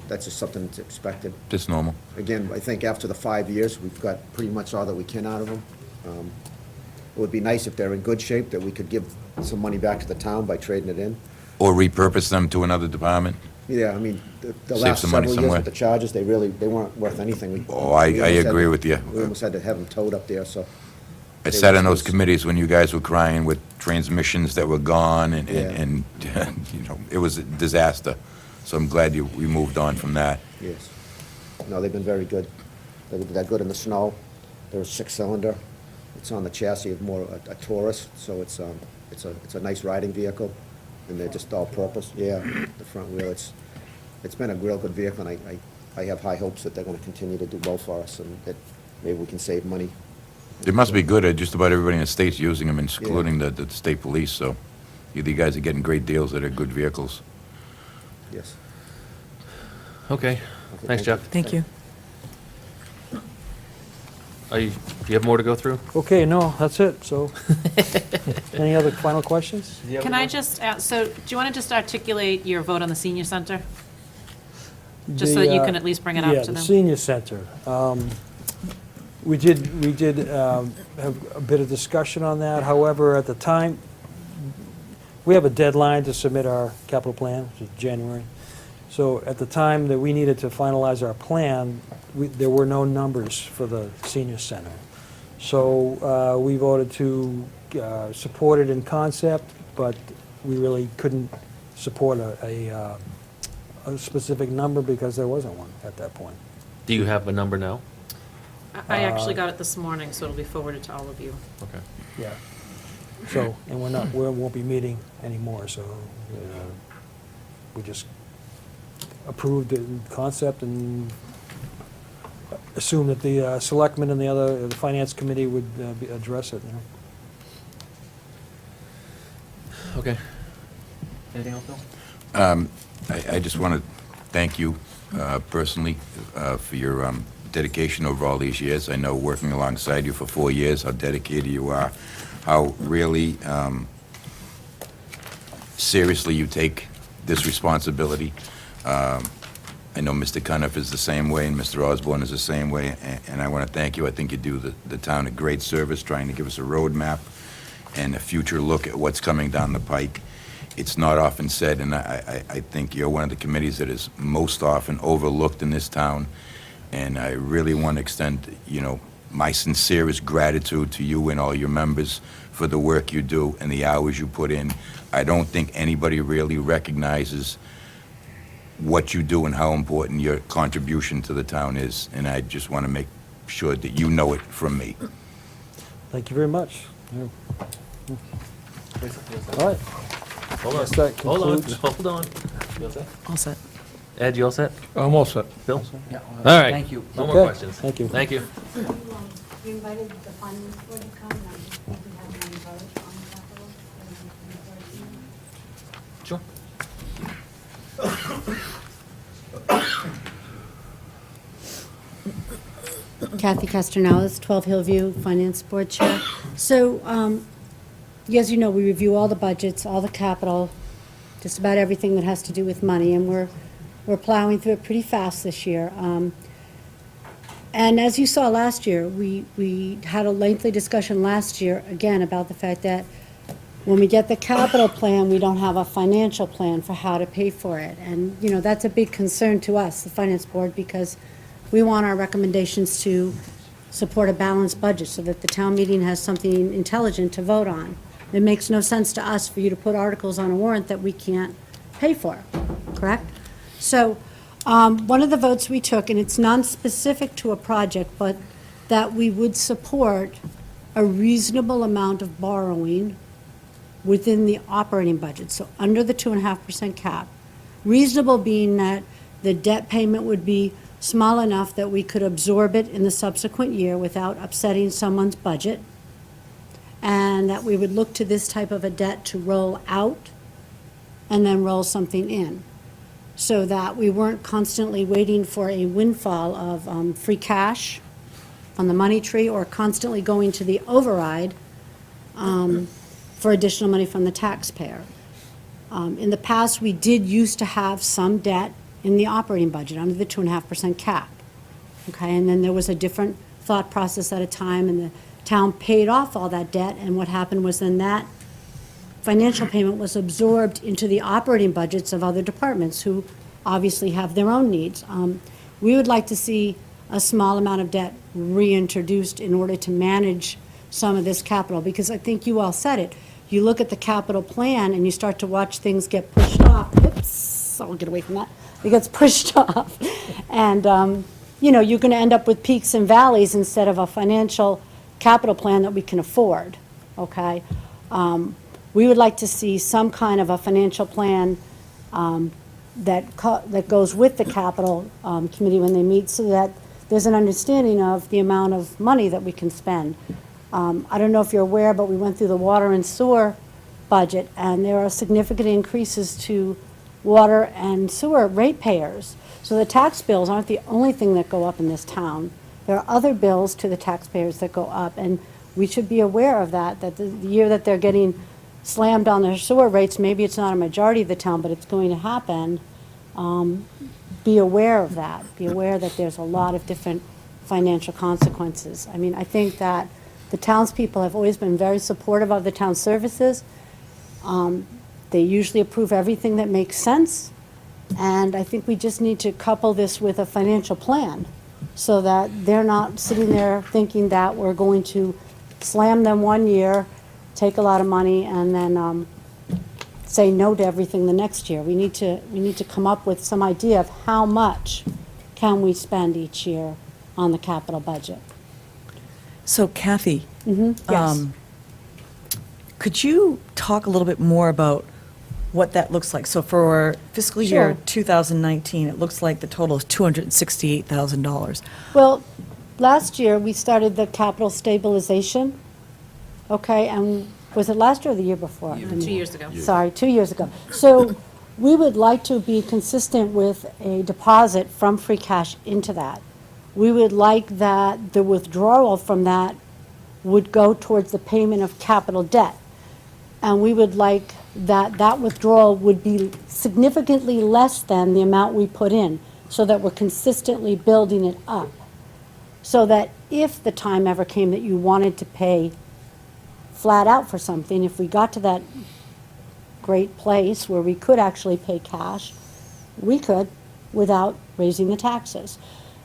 that's just something that's expected. Just normal? Again, I think after the 5 years, we've got pretty much all that we can out of them. It would be nice if they're in good shape, that we could give some money back to the town by trading it in. Or repurpose them to another department? Yeah, I mean, the Save last some money several years somewhere. with the charges, they weren't worth anything. Oh, I We almost had agree to- with you. We almost had to have them towed up there, so. I sat on those committees when you guys were crying with transmissions that were gone, and, Yeah. and, you know, it was a disaster. So I'm glad we moved on from that. Yes. No, they've been very good. They're good in the snow. They're a 6-cylinder. It's on the chassis of more a Taurus, so it's a nice riding vehicle, and they're just all-purpose. Yeah, the front wheel, it's been a real good vehicle, and I have high hopes that they're gonna continue to do well for us, and that maybe we can save money. It must be good, just about everybody in the state's using them, including the state police, so you guys are getting great deals that are good vehicles. Yes. Okay, thanks, Jeff. Thank you. Do you have more to go through? Okay, no, that's it, so. Any other final questions? Can I just ask, so do you want to just articulate your vote on the senior center? Just so that you can at least bring it up to Yeah, them? the senior center. We did have a bit of discussion on that, however, at the time, we have a deadline to submit our capital plan, which is January. So at the time that we needed to finalize our plan, there were no numbers for the senior center. So we voted to support it in concept, but we really couldn't support a specific number because there wasn't one at that point. Do you have a number now? I actually got it this morning, so it'll be forwarded to all of you. Okay. Yeah. So, and we won't be meeting anymore, so we just approved the concept and assumed that the selectmen and the finance committee would address it, you know. Okay. Anything else, Bill? I just want to thank you personally for your dedication over all these years. I know working alongside you for 4 years, how dedicated you are, how really seriously you take this responsibility. I know Mr. Cuniff is the same way, and Mr. Osborne is the same way, and I want to thank you. I think you do the town a great service, trying to give us a roadmap and a future look at what's coming down the pike. It's not often said, and I think you're one of the committees that is most often overlooked in this town, and I really want to extend, my sincerest gratitude to you and all your members for the work you do and the hours you put in. I don't think anybody really recognizes what you do and how important your contribution to the town is, and I just want to make sure that you know it from me. Thank you very much. Yeah. All right. Hold on. Yes, that Hold on. concludes- Hold on. You all set? All set. Ed, you all set? I'm all set. Bill? Yeah, All right. Thank you. No Okay, more questions. thank you. Thank you. We invited the finance board to come, and I just think we have one vote on capital. Sure. Kathy Castronellis, 12 Hillview Finance Board Chair. So, as you know, we review all the budgets, all the capital, just about everything that has to do with money, and we're plowing through it pretty fast this year. And as you saw last year, we had a lengthy discussion last year, again, about the fact that when we get the capital plan, we don't have a financial plan for how to pay for it. And, that's a big concern to us, the Finance Board, because we want our recommendations to support a balanced budget so that the town meeting has something intelligent to vote on. It makes no sense to us for you to put articles on a warrant that we can't pay for, correct? So, one of the votes we took, and it's non-specific to a project, but that we would support a reasonable amount of borrowing within the operating budget, so under the 2.5% cap. Reasonable being that the debt payment would be small enough that we could absorb it in the subsequent year without upsetting someone's budget, and that we would look to this type of a debt to roll out and then roll something in, so that we weren't constantly waiting for a windfall of free cash on the money tree or constantly going to the override for additional money from the taxpayer. In the past, we did used to have some debt in the operating budget under the 2.5% cap. Okay, and then there was a different thought process at a time, and the town paid off all that debt, and what happened was then that financial payment was absorbed into the operating budgets of other departments who obviously have their own needs. We would like to see a small amount of debt reintroduced in order to manage some of this capital, because I think you all said it. You look at the capital plan and you start to watch things get pushed off. Oops, I'll get away from that. It gets pushed off. And, you're going to end up with peaks and valleys instead of a financial capital plan that we can afford, okay? We would like to see some kind of a financial plan that goes with the capital committee when they meet, so that there's an understanding of the amount of money that we can spend. I don't know if you're aware, but we went through the water and sewer budget, and there are significant increases to water and sewer ratepayers. So the tax bills aren't the only thing that go up in this town. There are other bills to the taxpayers that go up, and we should be aware of that the year that they're getting slammed on their sewer rates, maybe it's not a majority of the town, but it's going to happen. Be aware of that. Be aware that there's a lot of different financial consequences. I mean, I think that the townspeople have always been very supportive of the town services. They usually approve everything that makes sense, And I think we just need to couple this with a financial plan so that they're not sitting there thinking that we're going to slam them one year, take a lot of money, and then say no to everything the next year. We need to come up with some idea of how much can we spend each year on the capital budget. So Kathy, Yes. could you talk a little bit more about what that looks like? So for fiscal year Sure. 2019, it looks like the total is $268,000. Well, last year, we started the capital stabilization, okay, and was it last year or the year before? 2 years ago. Sorry, 2 years ago. So we would like to be consistent with a deposit from free cash into that. We would like that the withdrawal from that would go towards the payment of capital debt. And we would like that withdrawal would be significantly less than the amount we put in, so that we're consistently building it up. So that if the time ever came that you wanted to pay flat out for something, if we got to that great place where we could actually pay cash, we could without raising the taxes.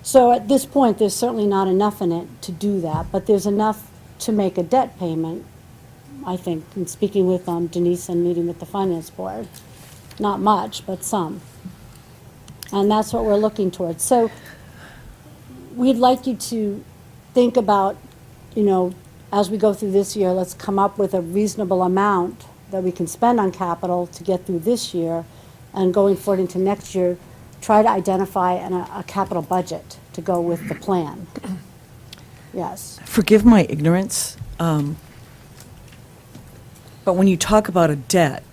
So at this point, there's certainly not enough in it to do that, but there's enough to make a debt payment, I think, in speaking with Denise and meeting with the finance board. Not much, but some. And that's what we're looking towards. So we'd like you to think about, as we go through this year, let's come up with a reasonable amount that we can spend on capital to get through this year, and going forward into next year, try to identify a capital budget to go with the plan. Yes. Forgive my ignorance, but when you talk about a debt,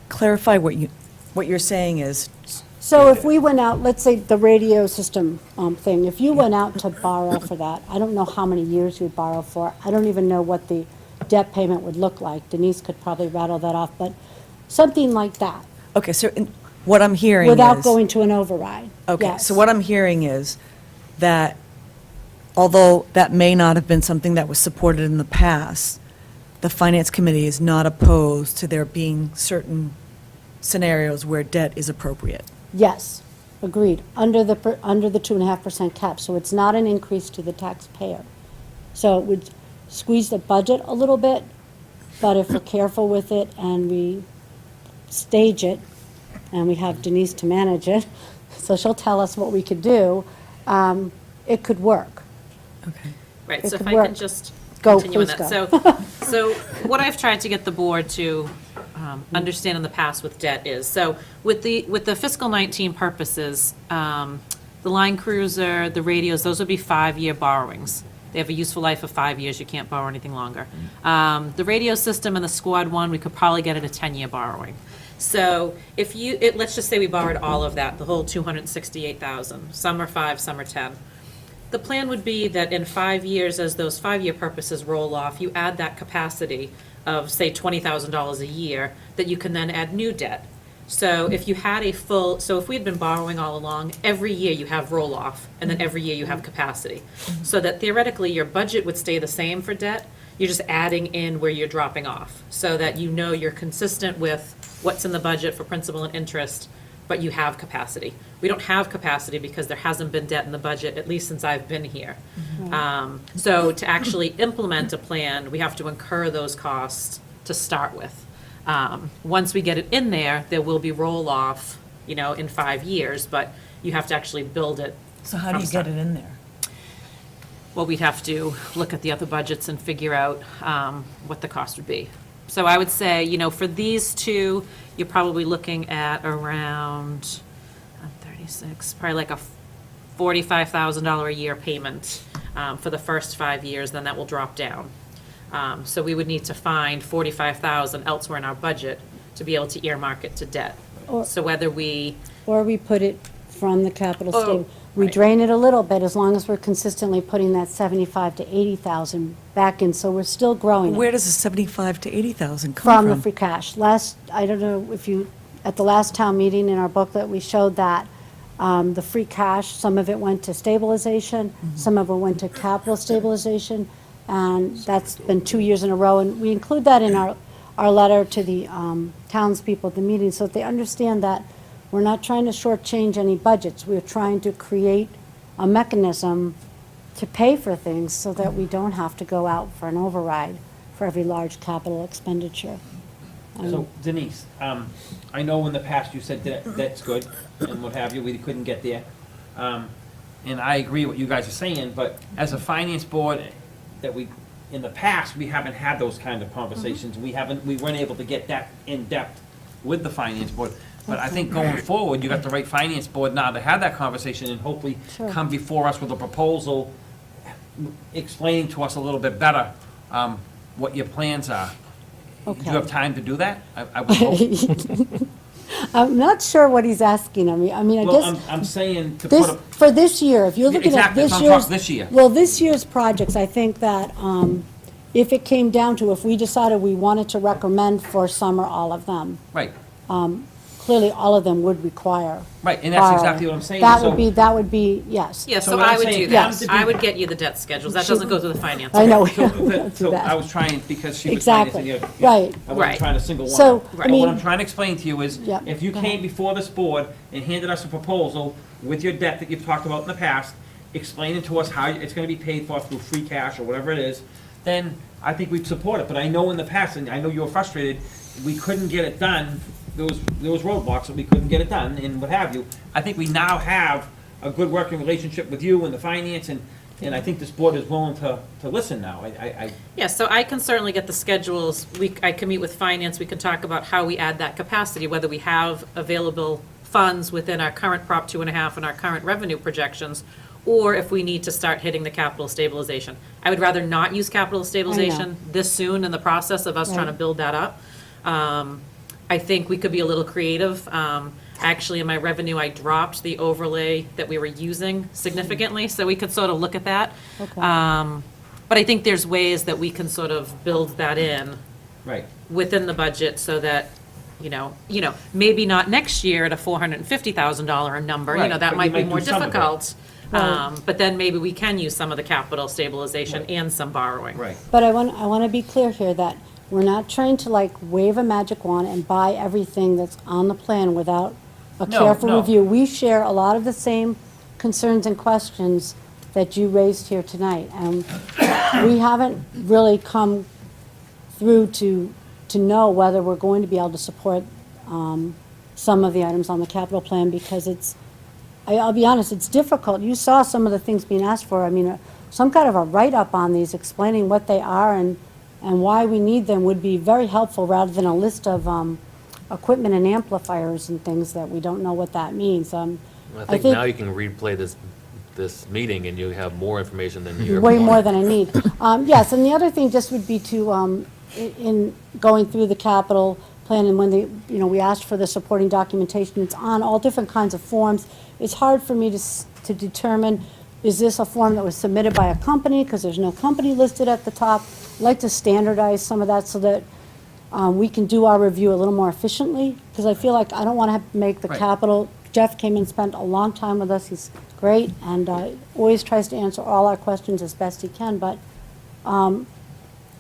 clarify what you're saying is, So if we went out, let's say the radio system thing, if you went out to borrow for that, I don't know how many years you'd borrow for. I don't even know what the debt payment would look like. Denise could probably rattle that off, but something like that, okay, so what I'm hearing is. without going to an override. Okay, Yes. so what I'm hearing is that although that may not have been something that was supported in the past, the Finance Committee is not opposed to there being certain scenarios where debt is appropriate. Yes, agreed, under the 2.5% cap, so it's not an increase to the taxpayer. So it would squeeze the budget a little bit, but if we're careful with it and we stage it, and we have Denise to manage it, so she'll tell us what we could do, it could work. Okay. Right, It so if could I can work. just Go, continue on please that. go. So what I've tried to get the board to understand in the past with debt is, so with the fiscal 19 purposes, the line cruiser, the radios, those would be 5-year borrowings. They have a useful life of 5 years, you can't borrow anything longer. The radio system and the squad one, we could probably get at a 10-year borrowing. So if let's just say we borrowed all of that, the whole 268,000, some are 5, some are 10. The plan would be that in 5 years, as those 5-year purposes roll off, you add that capacity of, say, $20,000 a year, that you can then add new debt. So if you had so if we had been borrowing all along, every year you have roll-off, and then every year you have capacity. So that theoretically, your budget would stay the same for debt, you're just adding in where you're dropping off, so that you're consistent with what's in the budget for principal and interest, but you have capacity. We don't have capacity because there hasn't been debt in the budget, at least since I've been here. So to actually implement a plan, we have to incur those costs to start with. Once we get it in there, there will be roll-off, in 5 years, but you have to actually build it. So how do you get it in there? Well, we'd have to look at the other budgets and figure out what the cost would be. So I would say, for these two, you're probably looking at around 36, probably like a $45,000 a year payment for the first 5 years, then that will drop down. So we would need to find $45,000 elsewhere in our budget to be able to earmark it to debt. Or- So whether we, Or we put it from the capital Oh, statement. We right. drain it a little bit, as long as we're consistently putting that 75 to 80,000 back in, so we're still growing it. Where does the 75 to 80,000 come From the from? free cash. I don't know if at the last town meeting in our booklet, we showed that the free cash, some of it went to stabilization, some of it went to capital stabilization, and that's been 2 years in a row. And we include that in our letter to the townspeople at the meeting, so that they understand that we're not trying to shortchange any budgets. We're trying to create a mechanism to pay for things so that we don't have to go out for an override for every large capital expenditure. So Denise, I know in the past you said that that's good and what have you, we couldn't get there. And I agree what you guys are saying, but as a finance board, that we, in the past, we haven't had those kind of conversations. We weren't able to get that in-depth with the finance board. But I think going forward, you got the right finance board now to have that conversation and hopefully Sure. come before us with a proposal, explaining to us a little bit better, what your plans are. Do Okay. you have time to do that? I would hope. I'm not sure what he's asking of me. I mean, I Well, guess. I'm saying to This, put a, for this year, if you're looking at Exactly, this so I'm year's. talking this year. Well, this year's projects, I think that, if it came down to, if we decided we wanted to recommend for summer all of them, right, clearly all of them would require. right, and that's borrowing. exactly what I'm saying. That So- would be, yes. Yeah, So so what I I'm would saying, do it that. has to be- I would get you the debt schedules. That doesn't go through the finance. I know. So, we don't do so that. I was trying, because she was Exactly. financing the other. Right. I Right. wasn't trying to single one So, out. I But mean- what I'm trying to explain to you is, Yep, if you go came ahead. before this board and handed us a proposal with your debt that you've talked about in the past, explaining to us how it's gonna be paid for through free cash or whatever it is, then I think we'd support it. But I know in the past, and I know you were frustrated, we couldn't get it done. There was roadblocks that we couldn't get it done and what have you. I think we now have a good working relationship with you and the finance, and I think this board is willing to listen now. Yeah, so I can certainly get the schedules. I can meet with finance. We can talk about how we add that capacity, whether we have available funds within our current Prop 2.5 and our current revenue projections, or if we need to start hitting the capital stabilization. I would rather not use capital stabilization this soon in the process of us trying to Right. build that up. I think we could be a little creative. Actually, in my revenue, I dropped the overlay that we were using significantly, so we could sort of look at that. Okay. But I think there's ways that we can sort of build that in Right. within the budget so that, you know, maybe not next year at a $450,000 number, Right, that but might you be might more do some of it. difficult. Right. But then maybe we can use some of the capital stabilization and some borrowing. Right. But I want to be clear here that we're not trying to like wave a magic wand and buy everything that's on the plan without a No, careful no. review. We share a lot of the same concerns and questions that you raised here tonight. And we haven't really come through to know whether we're going to be able to support some of the items on the capital plan because I'll be honest, it's difficult. You saw some of the things being asked for. I mean, some kind of a write-up on these explaining what they are and why we need them would be very helpful rather than a list of equipment and amplifiers and things that we don't know what that means. I think now you can replay this meeting and you have more information than you ever Way more wanted. than I need. Yes, and the other thing just would be to, in going through the capital plan and when we asked for the supporting documentation, it's on all different kinds of forms. It's hard for me to determine, is this a form that was submitted by a company, because there's no company listed at the top. I'd like to standardize some of that so that we can do our review a little more efficiently, because I feel like I don't want to have to make the Right. capital. Jeff came and spent a long time with us, he's great, and always tries to answer all our questions as best he can, but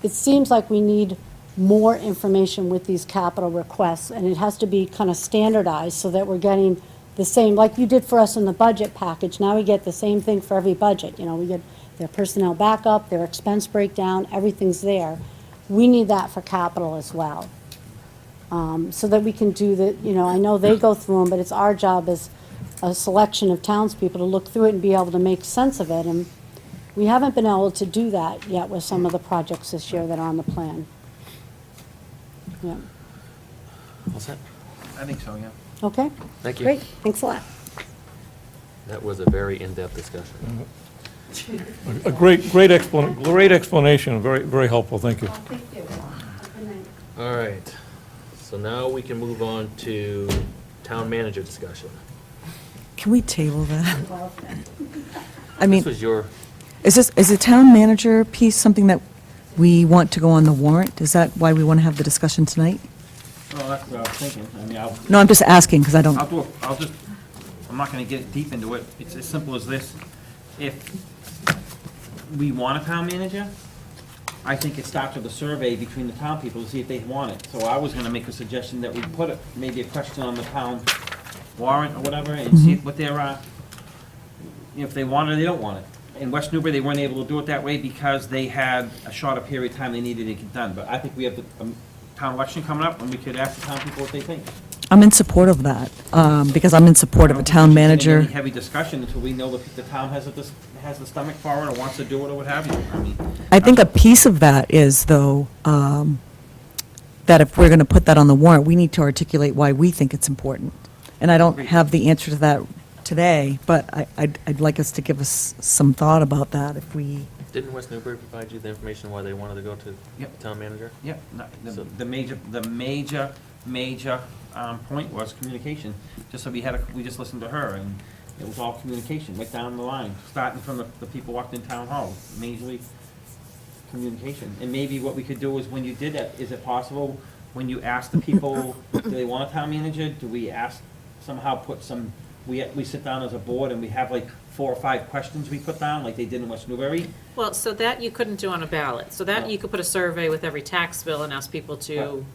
it seems like we need more information with these capital requests, and it has to be kind of standardized so that we're getting the same, like you did for us in the budget package. Now we get the same thing for every budget. We get their personnel backup, their expense breakdown, everything's there. We need that for capital as well. So that we can do the, I know they go through them, but it's our job as a selection of townspeople to look through it and be able to make sense of it. And we haven't been able to do that yet with some of the projects this year that are on the plan. Yeah, All set? I think so, yeah. okay? Thank you. Great, thanks a lot. That was a very in-depth discussion. A great explanation, very, very helpful, thank you. Thank you. All right, so now we can move on to town manager discussion. Can we table that? I mean, This was your, is the town manager piece something that we want to go on the warrant? Is that why we want to have the discussion tonight? Well, that's what I was thinking. I mean, No, I'm just asking, because I don't, I'm not gonna get deep into it. It's as simple as this. If we want a town manager, I think it starts with a survey between the town people to see if they want it. So I was gonna make a suggestion that we put maybe a question on the warrant or whatever, and see what their, if they want it or they don't want it. In West Newbury, they weren't able to do it that way because they had a shorter period of time they needed to get done. But I think we have the town election coming up, and we could ask the town people what they think. I'm in support of that, because I'm in support of a town Any manager. heavy discussion until we know that the town has the stomach for it or wants to do it or what have you. I mean, I think a piece of that is, though, that if we're going to put that on the warrant, we need to articulate why we think it's important. And I don't have the answer to that today, but I'd like us to give us some thought about that if we, Didn't West Newbury provide you the information why they wanted to go to Yep. town manager? yeah, the major point was communication. Just so we just listened to her, and it was all communication, right down the line, starting from the people walked in town hall, majorly communication. And maybe what we could do is when you did that, is it possible, when you ask the people, do they want a town manager, do we somehow put some, we sit down as a board and we have like 4 or 5 questions we put down, like they did in West Newbury? Well, so that you couldn't do on a ballot. So that No. you could put a survey with every tax bill and ask people to,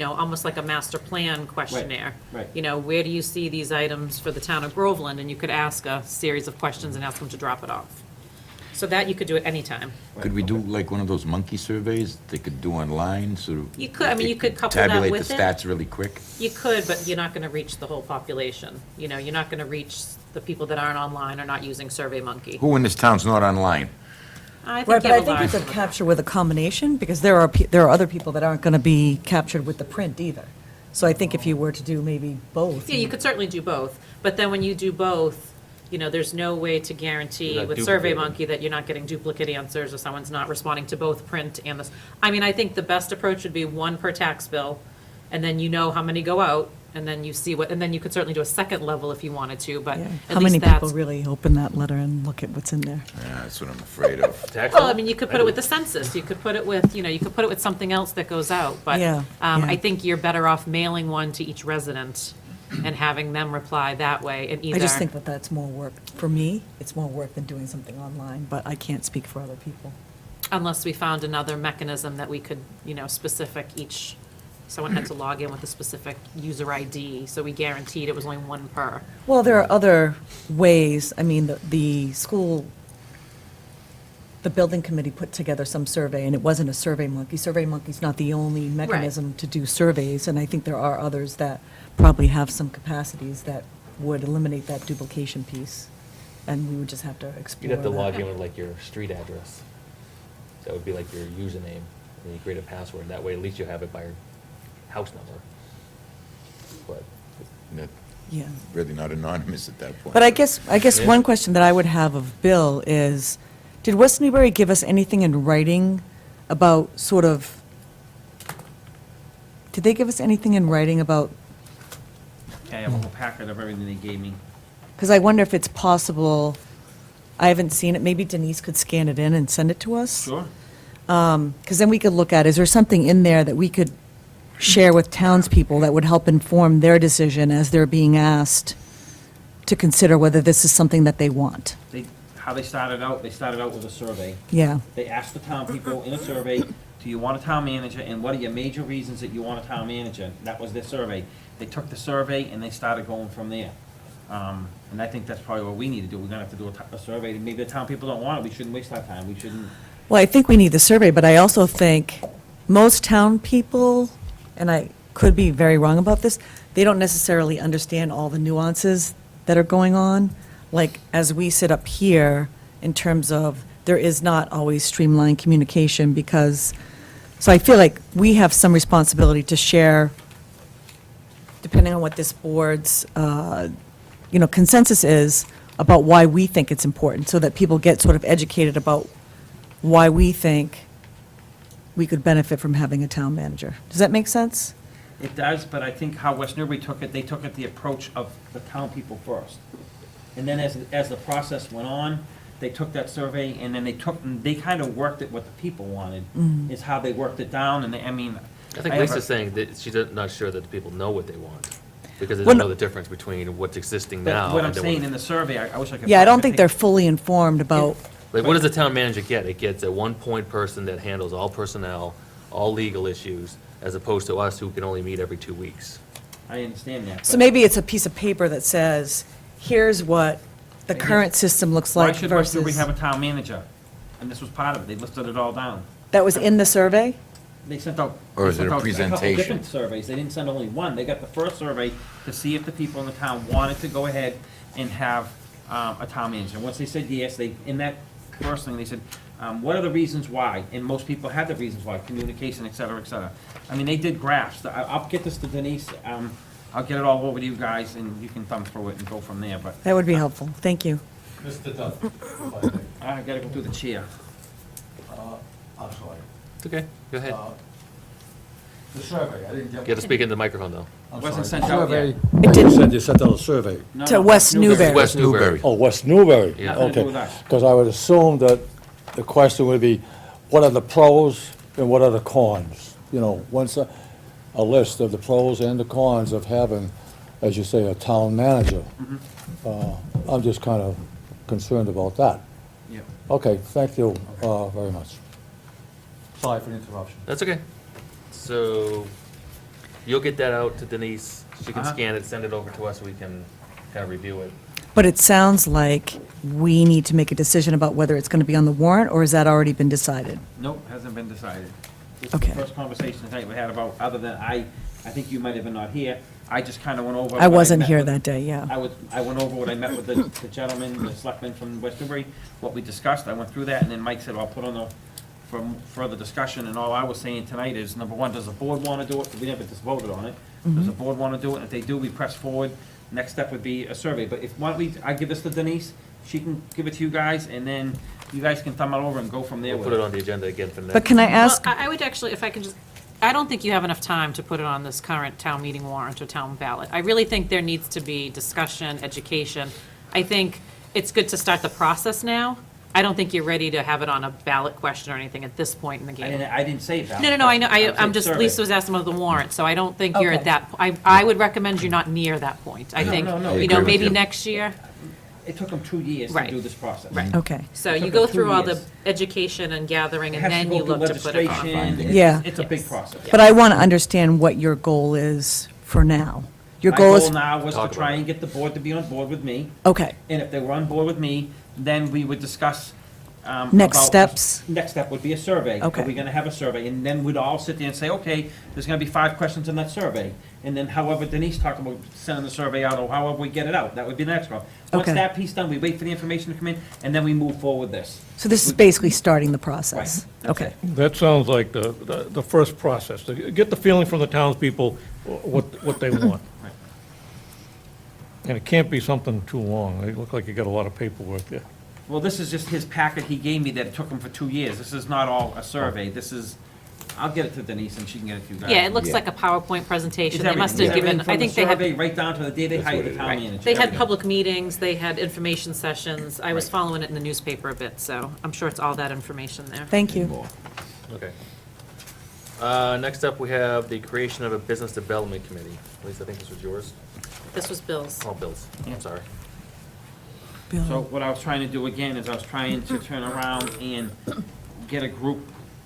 almost like a master plan questionnaire. right. Where do you see these items for the town of Groveland? And you could ask a series of questions and ask them to drop it off. So that you could do at any time. Could we do like one of those monkey surveys they could do online, so? You could, I mean, they you could couple that Tabulate with the it. stats really quick? You could, but you're not gonna reach the whole population. You're not gonna reach the people that aren't online or not using SurveyMonkey. Who in this town's not online? I right, think but you I have a think large you could one. capture with a combination, because there are other people that aren't going to be captured with the print either. So I think if you were to do maybe both. Yeah, you could certainly do both, but then when you do both, there's no way to guarantee You're not with duplicating. SurveyMonkey that you're not getting duplicate answers or someone's not responding to both print and this. I mean, I think the best approach would be 1 per tax bill, and then you know how many go out, and then you see and then you could certainly do a second level if you wanted to, but Yeah. at How many least people that's. really open that letter and look at what's in there? Yeah, that's what I'm afraid of. Tax Well, bill? I mean, you could put it with the census, you could put it with, you could put it with something else that goes out, but Yeah, yeah. I think you're better off mailing one to each resident and having them reply that way, and either. I just think that that's more work. For me, it's more work than doing something online, but I can't speak for other people. Unless we found another mechanism that we could, specific someone had to log in with a specific user ID, so we guaranteed it was only 1 per. Well, there are other ways. I mean, the school, the building committee put together some survey, and it wasn't a SurveyMonkey. SurveyMonkey's not the only mechanism to do surveys, and I think there are others that probably have some capacities that would eliminate that duplication piece, and we would just have to explore You'd have to that. log in with like your street address. That would be like your username, and you create a password. That way, at least you have it by your house number. But Not- Yeah. Really not anonymous at that point. But I guess Yeah. one question that I would have of Bill is, did West Newbury give us anything in writing about sort of, did they give us anything in writing about, I have a whole packet of everything they gave me. because I wonder if it's possible, I haven't seen it, maybe Denise could scan it in and send it to us? Sure. Because then we could look at, is there something in there that we could share with townspeople that would help inform their decision as they're being asked to consider whether this is something that they want? How they started out with a survey. Yeah. They asked the town people in a survey, do you want a town manager, and what are your major reasons that you want a town manager? That was their survey. They took the survey and they started going from there. And I think that's probably what we need to do. We're gonna have to do a survey. Maybe the town people don't want it. We shouldn't waste our time. We shouldn't. Well, I think we need the survey, but I also think most town people, and I could be very wrong about this, they don't necessarily understand all the nuances that are going on. Like, as we sit up here, in terms of, there is not always streamlined communication because, so I feel like we have some responsibility to share, depending on what this board's, consensus is, about why we think it's important, so that people get sort of educated about why we think we could benefit from having a town manager. Does that make sense? It does, but I think how West Newbury took it, they took it the approach of the town people first. And then as the process went on, they took that survey and then they kind of worked it what the people wanted, is how they worked it down, and I think I have Lisa's a- saying that she's not sure that the people know what they want, because they Well, don't no- know the difference between what's existing But now. what I'm and then saying in the survey, I wish I could. Yeah, I don't could think take- they're fully informed about, Like, what does the town manager get? It gets a one-point person that handles all personnel, all legal issues, as opposed to us who can only meet every 2 weeks. I understand that. So but maybe it's a piece of paper that says, here's what the Maybe- current system looks Why like should West Newbury have versus, a town manager? And this was part of it, they listed it all down. that was in the survey? They sent out. Or they is it sent a out couple presentation? different surveys, they didn't send only one, they got the first survey to see if the people in the town wanted to go ahead and have, a town manager. Once they said yes, in that first thing, they said, what are the reasons why? And most people had the reasons why, communication, et cetera, et cetera. I mean, they did graphs, I'll get this to Denise, I'll get it all over to you guys, and you can thumb through it and go from there, but That would be helpful. Thank you. Mr. Duff, if I may. I gotta go through the chair. I'm sorry. It's okay, go ahead. The survey, I didn't get. You have to speak into the microphone, though. I'm Wasn't sorry. sent out Survey- yet. It didn't. You said you sent out a survey. No, To no, West Newbury. West Newbury. Oh, West Newbury? Yeah. Nothing to do Okay. with us. Because I would assume that the question would be, what are the pros and what are the cons? You know, once a list of the pros and the cons of having, as you say, a town manager. I'm just kind of concerned about that. Yeah. Okay, thank you very much. Sorry for the interruption. That's okay. So you'll get that out to Denise. She can Uh-huh. scan it, send it over to us, we can kind of review it. But it sounds like we need to make a decision about whether it's going to be on the warrant, or has that already been decided? Nope, hasn't been decided. This is Okay. the first conversation tonight we had about, other than I think you might have been not here, I just kind of went over. I what wasn't met here with- that day, yeah. I went over what I met with the gentleman, the selectman from West Newbury, what we discussed, I went through that, and then Mike said, I'll put on the, for further discussion, and all I was saying tonight is, number one, does the board want to do it? We never just voted on it. Does the board want to do it? And if they do, we press forward. Next step would be a survey, but if, why don't we, I give this to Denise, she can give it to you guys, and then you guys can thumb it over and go from there We'll with put it it. on the agenda again for next. But can I Well, ask, I would actually, if I can just, I don't think you have enough time to put it on this current town meeting warrant or town ballot. I really think there needs to be discussion, education. I think it's good to start the process now. I don't think you're ready to have it on a ballot question or anything at this point in the game. I didn't say that. No, I know, said I'm just, survey. Lisa was asking about the warrant, so I don't think you're Okay. at that, I would recommend you're not near that point. I No, think, no, no. I you agree know, with maybe you. next year. It took them 2 years to Right. do this process. Right. okay. So It you took go them 2 through all the years. education and gathering, It and has to then you go through look to put it on. legislation. It's- Yeah. It's a big Yes. process. But I want to understand what your goal is for now. Your My goal is, goal now was to Talk try about it. and get the board to be on board with me, okay, and if they were on board with me, then we would discuss. Next about- steps? Next step would be a survey. Okay. Are we gonna have a survey? And then we'd all sit there and say, okay, there's gonna be 5 questions in that survey. And then however Denise talked about sending the survey out, or however we get it out, that would be the next one. Once Okay. that piece done, we wait for the information to come in, and then we move forward this. so this is basically starting the process? Right, that's Okay. it. That sounds like the first process, to get the feeling from the townspeople what they want. Right. And it can't be something too long. It look like you got a lot of paperwork there. Well, this is just his packet he gave me that it took him for 2 years. This is not all a survey. This is, I'll get it to Denise and she can get it to you guys. Yeah, it looks like a PowerPoint presentation. It's They must everything. have given, Everything I from think the they survey had, right down to the day they That's hired what the it town is. manager. they had everything. public meetings, they had information sessions. I was Right. following it in the newspaper a bit, so I'm sure it's all that information there. Thank you. Okay. Next up, we have the creation of a business development committee. Lisa, I think this was yours. This was Bill's. Oh, Bill's. I'm sorry. So what I was trying to do again is I was trying to turn around and get a group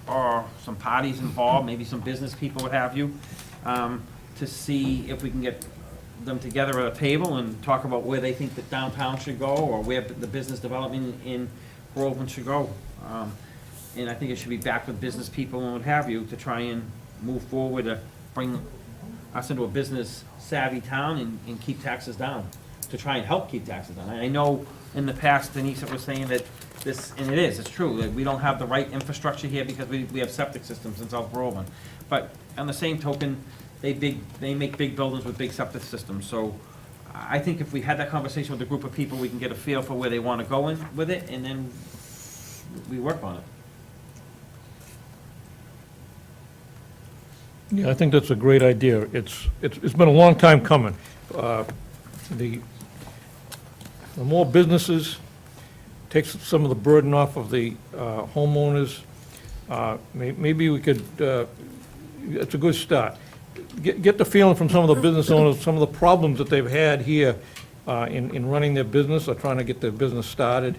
or some parties involved, maybe some business people, what have you, to see if we can get them together at a table and talk about where they think that downtown should go, or where the business development in Groveland should go. And I think it should be back with business people and what have you, to try and move forward, to bring us into a business savvy town and keep taxes down, to try and help keep taxes down. I know in the past Denise was saying that this, and it is, it's true, that we don't have the right infrastructure here because we have septic systems in South Groveland. But on the same token, they make big buildings with big septic systems, so I think if we had that conversation with a group of people, we can get a feel for where they wanna go in with it, and then we work on it. Yeah, I think that's a great idea. It's been a long time coming. The more businesses, takes some of the burden off of the homeowners. Maybe we could, it's a good start. Get the feeling from some of the business owners, some of the problems that they've had here in running their business or trying to get their business started,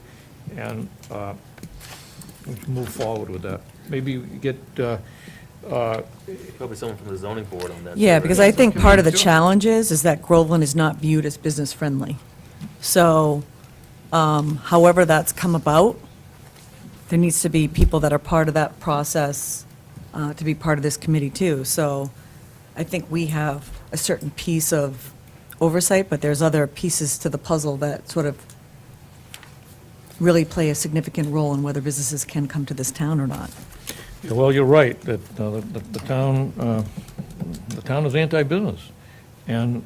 and we can move forward with that. Maybe get Probably someone from the zoning board on that. Yeah, too, because right? I think part of the Sure. challenge is that Groveland is not viewed as business-friendly. So, however that's come about, there needs to be people that are part of that process to be part of this committee too. So I think we have a certain piece of oversight, but there's other pieces to the puzzle that sort of really play a significant role in whether businesses can come to this town or not. Yeah, well, you're right, that the town is anti-business. And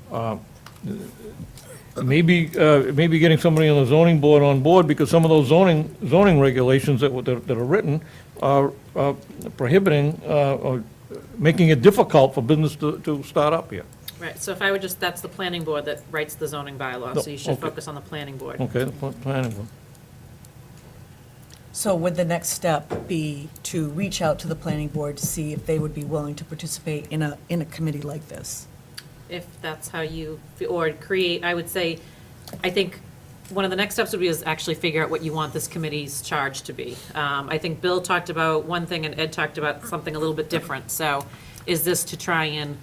maybe getting somebody on the zoning board on board, because some of those zoning regulations that are written are prohibiting, or making it difficult for business to start up here. Right, so if I would just, that's the planning board that writes the zoning bylaw, so you should Okay. focus on the planning board. Okay, the planning board. So would the next step be to reach out to the planning board to see if they would be willing to participate in a committee like this? If that's how you, or create, I would say, I think one of the next steps would be is actually figure out what you want this committee's charge to be. I think Bill talked about one thing and Ed talked about something a little bit different. So is this to try and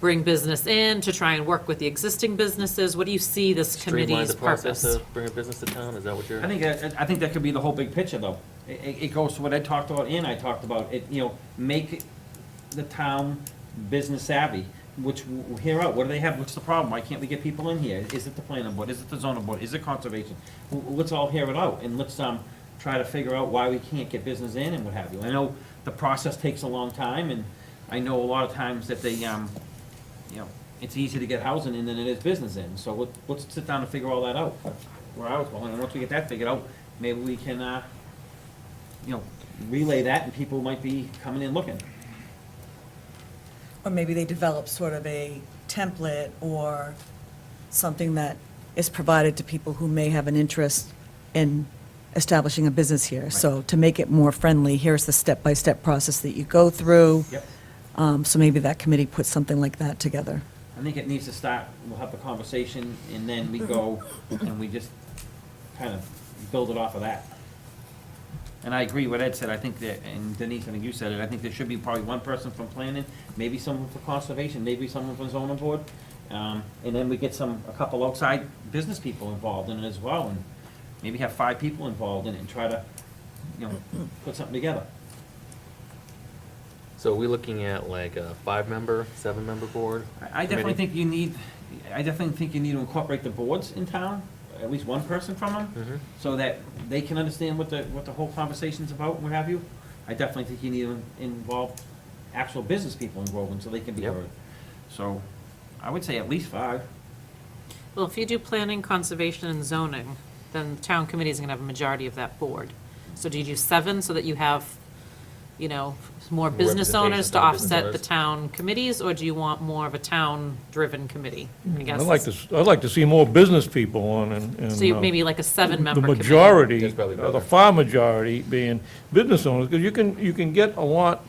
bring business in, to try and work with the existing businesses? What do you see this Streamline committee's the process purpose? of bringing business to town, is that what you're? I think that could be the whole big picture, though. It goes to what Ed talked about and I talked about, make the town business savvy, which we'll hear out, what do they have, what's the problem, why can't we get people in here? Is it the planning board, is it the zoning board, is it conservation? Let's all hear it out, and let's, try to figure out why we can't get business in and what have you. I know the process takes a long time, and I know a lot of times that they, it's easier to get housing in than it is business in, so let's sit down and figure all that out, where I was going, and once we get that figured out, maybe we can, relay that, and people might be coming in looking. Or maybe they develop sort of a template or something that is provided to people who may have an interest in establishing a business here. So to make it more friendly, here's the step-by-step process that you go through. Yep. So maybe that committee puts something like that together. I think it needs to start, we'll have the conversation, and then we go, and we just kind of build it off of that. And I agree with Ed said, I think that, and Denise, I think you said it, I think there should be probably one person from planning, maybe someone from conservation, maybe someone from zoning board. And then we get a couple outside business people involved in it as well, and maybe have 5 people involved in it and try to, put something together. So are we looking at like a 5-member, 7-member board? I definitely committee? think you need to incorporate the boards in town, at least one person from them, Mhm. so that they can understand what the whole conversation's about and what have you. I definitely think you need to involve actual business people in Groveland so they can be Yep. heard. So I would say at least 5. Well, if you do planning, conservation, and zoning, then the town committee is gonna have a majority of that board. So do you do 7 so that you have, more business owners to representation from business offset the owners. town committees, or do you want more of a town-driven committee? I guess. I'd like to see more business people on, and. So you, maybe like a 7-member The committee. majority, That's probably the better. far majority being business owners, because you can get a lot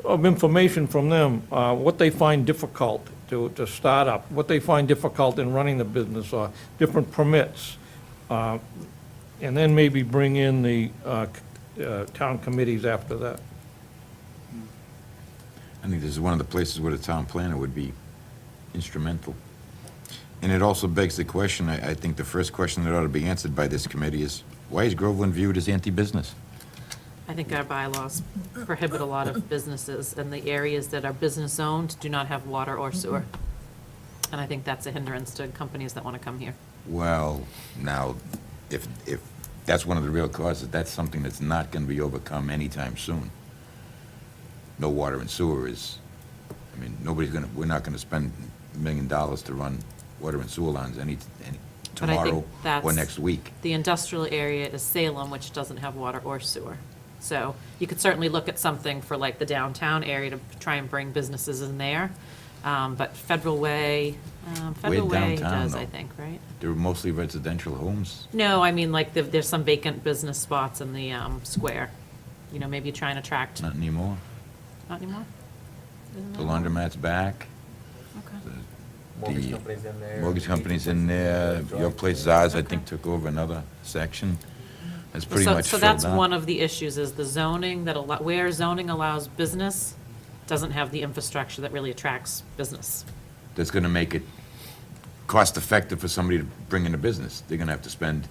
of information from them, what they find difficult to start up, what they find difficult in running the business, or different permits. And then maybe bring in the town committees after that. I think this is one of the places where the town planner would be instrumental. And it also begs the question, I think the first question that ought to be answered by this committee is, why is Groveland viewed as anti-business? I think our bylaws prohibit a lot of businesses, and the areas that are business-owned do not have water or sewer. And I think that's a hindrance to companies that want to come here. Well, now, if that's one of the real causes, that's something that's not going to be overcome anytime soon. No water and sewer is, we're not going to spend $1 million to run water and sewer lines any But I think tomorrow or that's- next week. The industrial area is Salem, which doesn't have water or sewer. So you could certainly look at something for like the downtown area to try and bring businesses in there. But Federal Way downtown, does, though. I think, right? They're mostly residential homes. No, I mean, like, there's some vacant business spots in the square. Maybe try and attract, Not anymore. not anymore? Isn't The that- laundromat's back. Okay. Mortgage The companies in there. Mortgage company's in there. Your place, Zaz, I think, took over another section. That's pretty So- much So filled that's up. one of the issues, is the zoning where zoning allows business, doesn't have the infrastructure that really attracts business. That's gonna make it cost-effective for somebody to bring in a business. They're gonna have to spend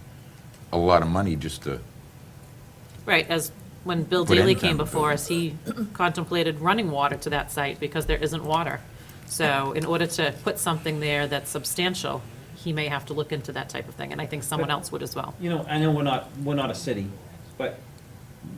a lot of money just to, Right, as when Bill Put Daly income came to before it. us, he contemplated running water to that site because there isn't water. So in order to put something there that's substantial, he may have to look into that type of thing, and I think someone else would as well. You know, I know we're not a city, but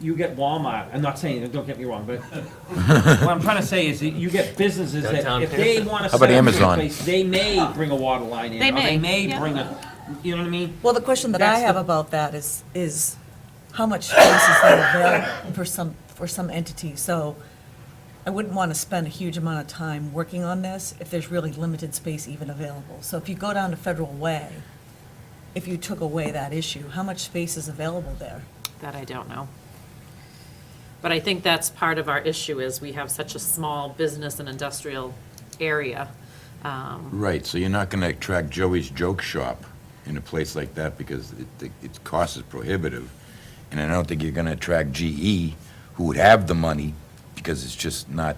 you get Walmart, I'm not saying, don't get me wrong, but what I'm trying to say is that you get businesses that Downtown if they wanna How set about up a Amazon? place, they may bring a water line in, They or they may, may yeah. bring a, you know what I mean? Well, the question that I That's have the- about that is how much space is there available for some entity? So I wouldn't want to spend a huge amount of time working on this if there's really limited space even available. So if you go down to Federal Way, if you took away that issue, how much space is available there? That I don't know. But I think that's part of our issue is we have such a small business and industrial area. right, so you're not gonna attract Joey's Joke Shop in a place like that because its cost is prohibitive. And I don't think you're gonna attract GE, who would have the money, because it's just not,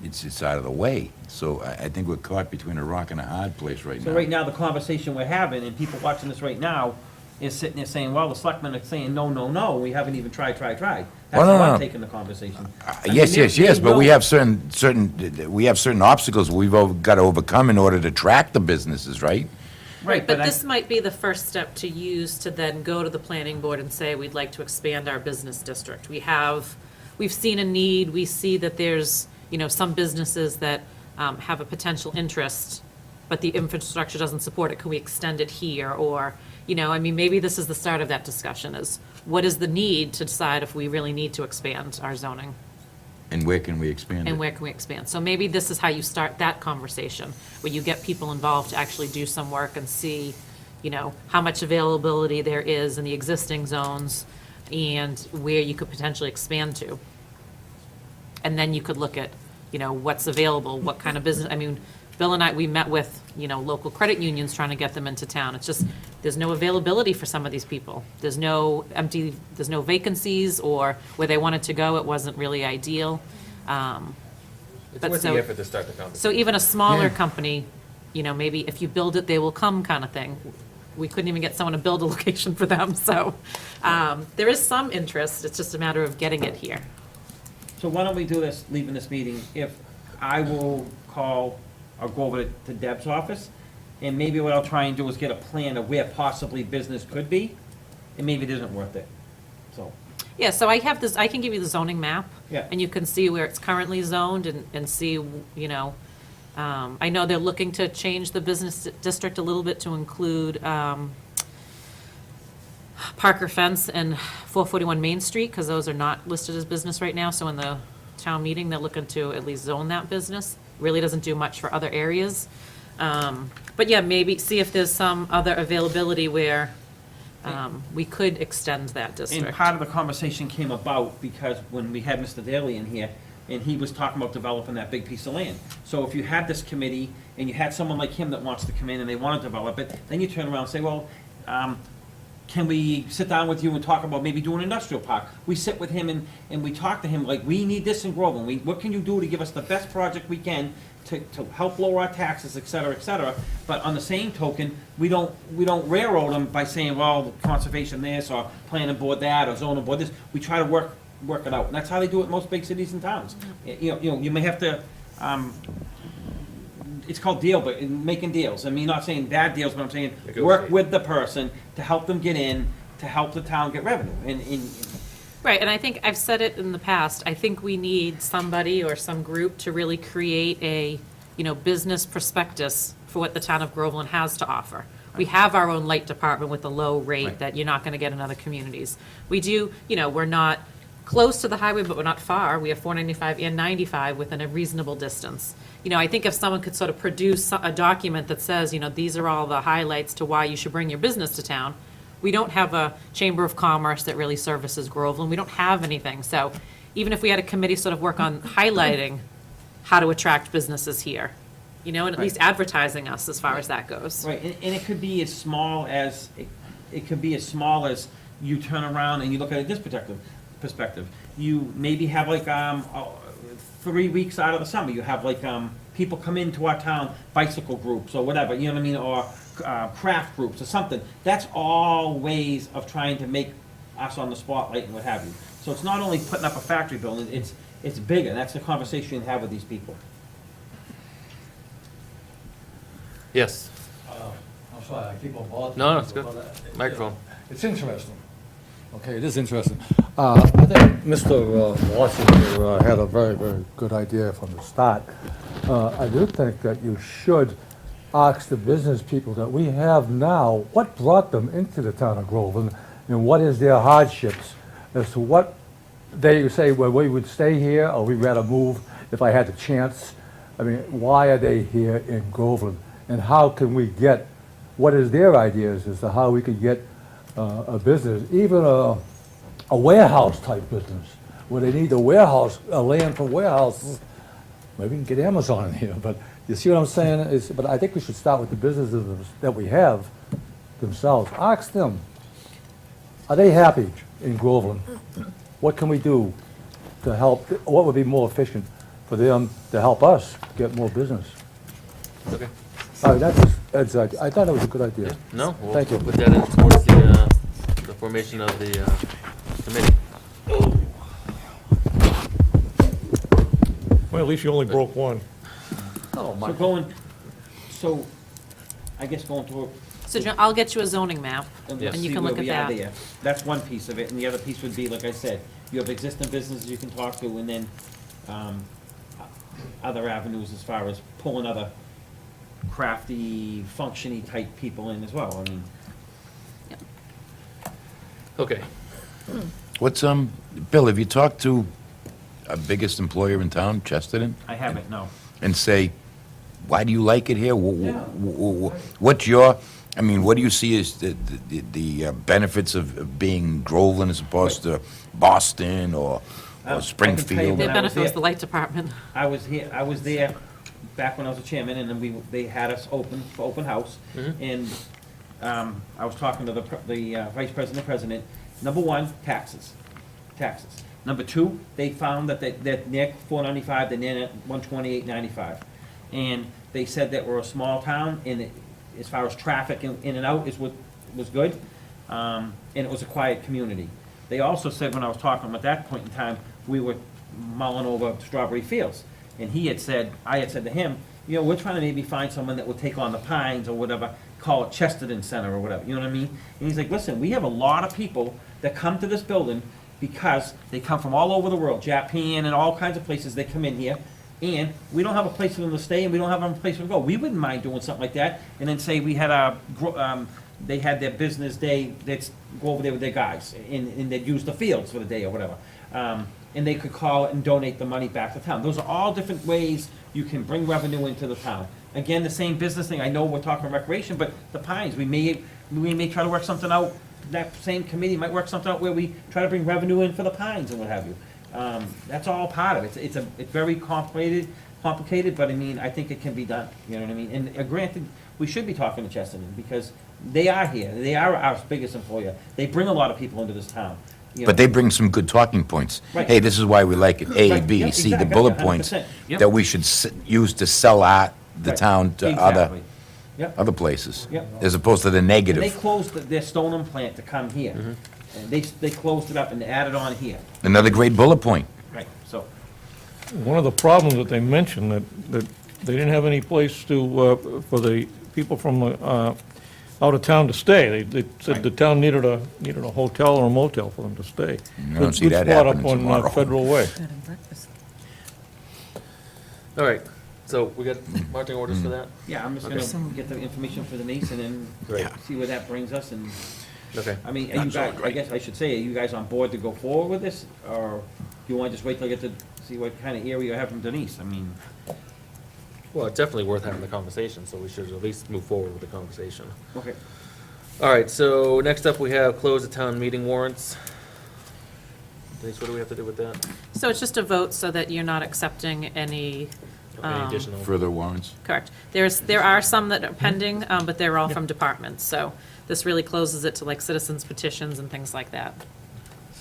it's out of the way. So I think we're caught between a rock and a hard place right now. So right now, the conversation we're having, and people watching this right now, is sitting there saying, well, the selectmen are saying, no, no, no, we haven't even tried. That's Well, how no, I'm no. taking the conversation. I mean, Yes, yes, but we will- have certain obstacles we've got to overcome in order to attract the businesses, right? Right, But but this might be the first step to use to then go to the planning board and say, we'd like to expand our business district. We've seen a need, we see that there's, some businesses that have a potential interest, but the infrastructure doesn't support it. Can we extend it here? Or, maybe this is the start of that discussion is, what is the need to decide if we really need to expand our zoning? And where can we expand it? And where can we expand? So maybe this is how you start that conversation, where you get people involved to actually do some work and see, how much availability there is in the existing zones and where you could potentially expand to. And then you could look at, what's available, what kind of business, Bill and I, we met with, local credit unions trying to get them into town. It's just, there's no availability for some of these people. There's no vacancies, or where they wanted to go, it wasn't really ideal. It's But worth so- the effort to start the conversation. So even a smaller Yeah. company, maybe if you build it, they will come kind of thing. We couldn't even get someone to build a location for them, so there is some interest. It's just a matter of getting it here. So why don't we do this, leaving this meeting, if I will call or go over to Deb's office, and maybe what I'll try and do is get a plan of where possibly business could be, and maybe it isn't worth it, so. Yeah, so I have this, I can give you the zoning map. Yeah. And you can see where it's currently zoned and see, I know they're looking to change the business district a little bit to include Parker Fence and 441 Main Street, because those are not listed as business right now. So in the town meeting, they're looking to at least zone that business. Really doesn't do much for other areas. But yeah, maybe see if there's some other availability where we could extend that And district. part of the conversation came about because when we had Mr. Daly in here, and he was talking about developing that big piece of land. So if you had this committee, and you had someone like him that wants to come in and they want to develop it, then you turn around and say, well, can we sit down with you and talk about maybe doing an industrial park? We sit with him and we talk to him like, we need this in Groveland. What can you do to give us the best project we can to help lower our taxes, et cetera, et cetera? But on the same token, we don't railroad them by saying, well, conservation this, or planning board that, or zoning board this. We try to work it out. And that's how they do it in most big cities and towns. You may have to, it's called deal, but making deals. I mean, not saying bad deals, but I'm saying work Negotiate. with the person to help them get in, to help the town get revenue. And Right, and I think I've said it in the past, I think we need somebody or some group to really create a, business prospectus for what the town of Groveland has to offer. We have our own light department with a low rate Right. that you're not gonna get in other communities. We do, we're not close to the highway, but we're not far. We have 495 and 95 within a reasonable distance. I think if someone could sort of produce a document that says, these are all the highlights to why you should bring your business to town. We don't have a Chamber of Commerce that really services Groveland. We don't have anything. So even if we had a committee sort of work on highlighting how to attract businesses here, and at least advertising us as far as that goes. right, and it could be as small as, it could be as small as you turn around and you look at it this perspective. You maybe have like, 3 weeks out of the summer, you have like, people come into our town, bicycle groups or whatever, you know what I mean, or, craft groups or something. That's all ways of trying to make us on the spotlight and what have you. So it's not only putting up a factory building, it's bigger. That's the conversation you have with these people. Yes, I'm sorry, I keep on bothering. No, no, it's you, good. but, Microphone. It's interesting. Okay, it is interesting. I think Mr. Washington had a very, very good idea from the start. I do think that you should ask the business people that we have now, what brought them into the town of Groveland, and what is their hardships, as to what they say, well, we would stay here, or we'd rather move if I had the chance. I mean, why are they here in Groveland? And how can we get, what is their ideas as to how we could get a business, even a warehouse type business, where they need a warehouse, a land for warehouses. Maybe we can get Amazon in here, but you see what I'm saying? But I think we should start with the businesses that we have themselves. Ask them, are they happy in Groveland? What can we do to help, what would be more efficient for them to help us get more business? okay. I thought it was a good idea. No, we'll Thank you. put that in towards the formation of the committee. Well, at least you only broke one. So I guess going to So I'll get you a zoning map, and and you see can where look at we are that. there. That's one piece of it, and the other piece would be, like I said, you have existing businesses you can talk to, and then, other avenues as far as pulling other crafty, functiony type people in as well, I mean. Okay, What's, Bill, have you talked to our biggest employer in town, Chesterton, I haven't, no. and say, why do you like it here? What's your, I mean, what do you see as the benefits of being Groveland as opposed to Boston or I can tell you Springfield? when The I was benefit was there- the light department. I was there back when I was a chairman, and then they had us open, for open house. And, I was talking to the vice president. Number one, taxes. Number two, they found that they're near 495, they're near 128.95. And they said that we're a small town, and as far as traffic in and out was good. And it was a quiet community. They also said, when I was talking to them at that point in time, we were mulling over Strawberry Fields. And I had said to him, you know, we're trying to maybe find someone that will take on the Pines or whatever, call it Chesterton Center or whatever, you know what I mean? And he's like, listen, we have a lot of people that come to this building because they come from all over the world, Japan and all kinds of places, they come in here, and we don't have a place for them to stay, and we don't have a place for them to go. We wouldn't mind doing something like that, and then say we had they had their business day, they'd go over there with their guys, and they'd use the fields for the day or whatever. And they could call it and donate the money back to town. Those are all different ways you can bring revenue into the town. Again, the same business thing, I know we're talking recreation, but the Pines, we may try to work something out, that same committee might work something out where we try to bring revenue in for the Pines and what have you. That's all part of it. It's very complicated, but I mean, I think it can be done, you know what I mean? And granted, we should be talking to Chesterton, because they are here, they are our biggest employer. They bring a lot of people into this town. You know. But they bring some good talking points. Right. Hey, this is why we like it, A, Right, B, yep, C, the exactly, bullet 100%. points Yep. that we should use to sell the Right. town to Exactly. Yep. other places, Yep. as opposed to the And they negative. closed their Stoneham plant to come here. And they closed it up and added on here. Another great bullet point. Right, so. One of the problems that they mentioned, that they didn't have any place to, for the people from out of town to stay. They said Right. the town needed a hotel or a motel for them to stay. I don't see that Good spot happening up on tomorrow. Federal Way. Bed and breakfast. all right, so we got marching orders for that? Yeah, I'm just gonna get the information for Denise and then Great. see where that brings us, and, Okay, I mean, are you guys, I guess I should say, are you guys on board to go forward with this? Or do you wanna just wait till I get to see what kind of area you have from Denise? I mean, well, it's definitely worth having the conversation, so we should at least move forward with the conversation. okay. All right, so next up, we have close the town meeting warrants. Denise, what do we have to do with that? So it's just a vote so that you're not accepting any, Any additional? Further warrants? correct. There are some that are pending, but they're all from departments, so this really closes it to like citizens petitions and things like that.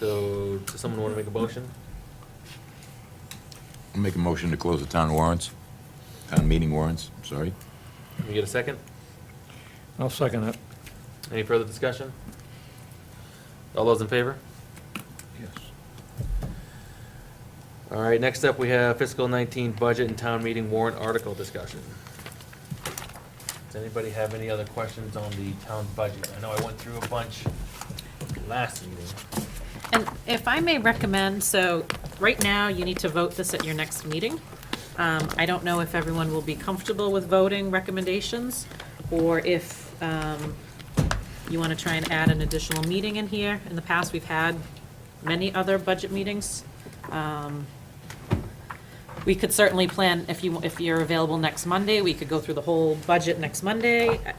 So, does someone want to make a motion? I'll make a motion to close the town warrants, town meeting warrants, sorry. Can we get a second? I'll second it. Any further discussion? All those in favor? Yes. All right, next up, we have fiscal 19 budget and town meeting warrant article discussion. Does anybody have any other questions on the town budget? I know I went through a bunch last meeting. And if I may recommend, so right now, you need to vote this at your next meeting. I don't know if everyone will be comfortable with voting recommendations, or if you want to try and add an additional meeting in here. In the past, we've had many other budget meetings. We could certainly plan, if you're available next Monday, we could go through the whole budget next Monday. I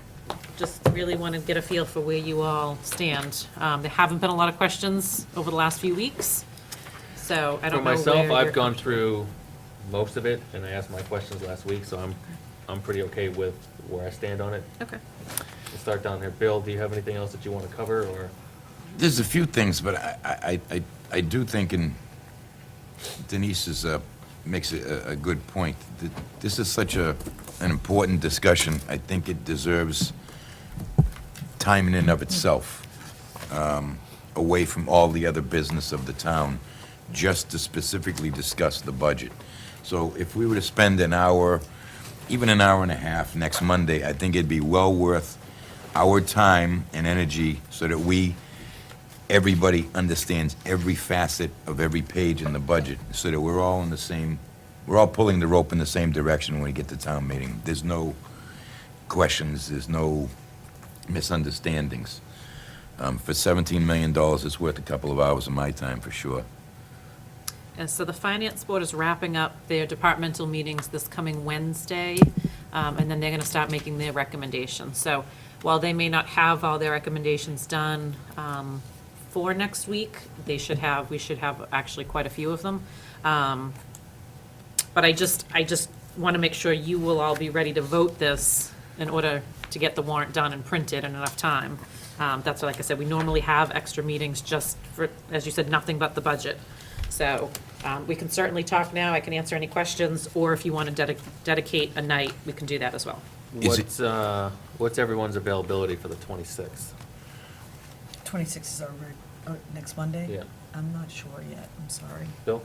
just really want to get a feel for where you all stand. There haven't been a lot of questions over the last few weeks, so I For don't know myself, where I've you're gone through most of it, and I asked my questions last week, so I'm pretty okay with where I stand on it. Okay. We'll start down there. Bill, do you have anything else that you want to cover, or? There's a few things, but I do think, and Denise makes a good point, that this is such an important discussion. I think it deserves time in and of itself, away from all the other business of the town, just to specifically discuss the budget. So if we were to spend an hour, even an hour and a half next Monday, I think it'd be well worth our time and energy so that everybody understands every facet of every page in the budget, so that we're all pulling the rope in the same direction when we get to town meeting. There's no questions, there's no misunderstandings. For $17 million, it's worth a couple of hours of my time, for sure. And so the Finance Board is wrapping up their departmental meetings this coming Wednesday, and then they're gonna start making their recommendations. So while they may not have all their recommendations done for next week, we should have actually quite a few of them. But I just want to make sure you will all be ready to vote this in order to get the warrant done and printed in enough time. That's what, like I said, we normally have extra meetings just for, as you said, nothing but the budget. So we can certainly talk now, I can answer any questions, or if you want to dedicate a night, we can do that as well. What's everyone's availability for the 26th? 26 is our, next Monday? Yeah. I'm not sure yet, I'm sorry. Bill?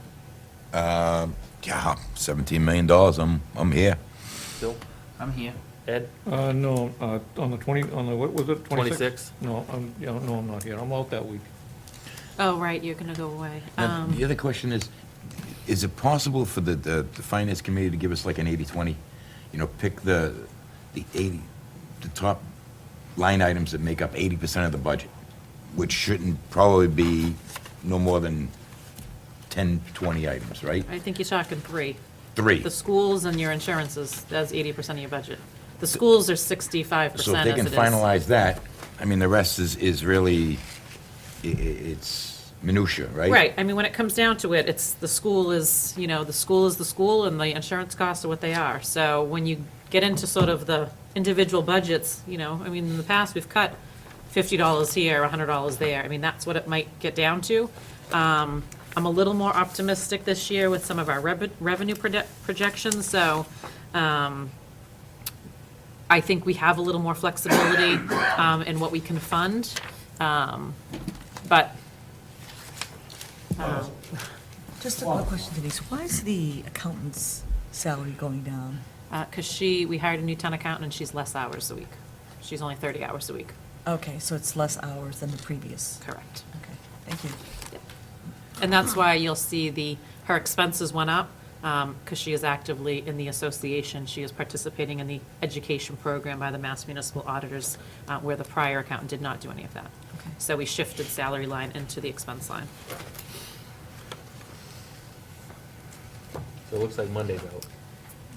Yeah, $17 million, I'm here. Bill? I'm here. Ed? No, on the what was it, 26? 26? No, no, I'm not here. I'm out that week. Oh, right, you're going to go away. Now, the other question is it possible for the finance committee to give us like an 80-20? You know, pick the top line items that make up 80% of the budget, which shouldn't probably be no more than 10, 20 items, right? I think you're talking three. Three. The schools and your insurances, that's 80% of your budget. The schools are 65% So if as they it can is. finalize that, I mean, the rest is really, it's minutia, right? Right, I mean, when it comes down to it, it's, the school is, the school is the school, and the insurance costs are what they are. So when you get into sort of the individual budgets, I mean, in the past, we've cut $50 here, $100 there. I mean, that's what it might get down to. I'm a little more optimistic this year with some of our revenue projections, so I think we have a little more flexibility in what we can fund. But Just a quick question, Denise. Why is the accountant's salary going down? because we hired a new town accountant, and she's less hours a week. She's only 30 hours a week. Okay, so it's less hours than the previous. Correct. Okay, thank you. And that's why you'll see her expenses went up, because she is actively in the association. She is participating in the education program by the Mass Municipal Auditors, where the prior accountant did not do any of that. Okay. So we shifted salary line into the expense line. So it looks like Monday's out.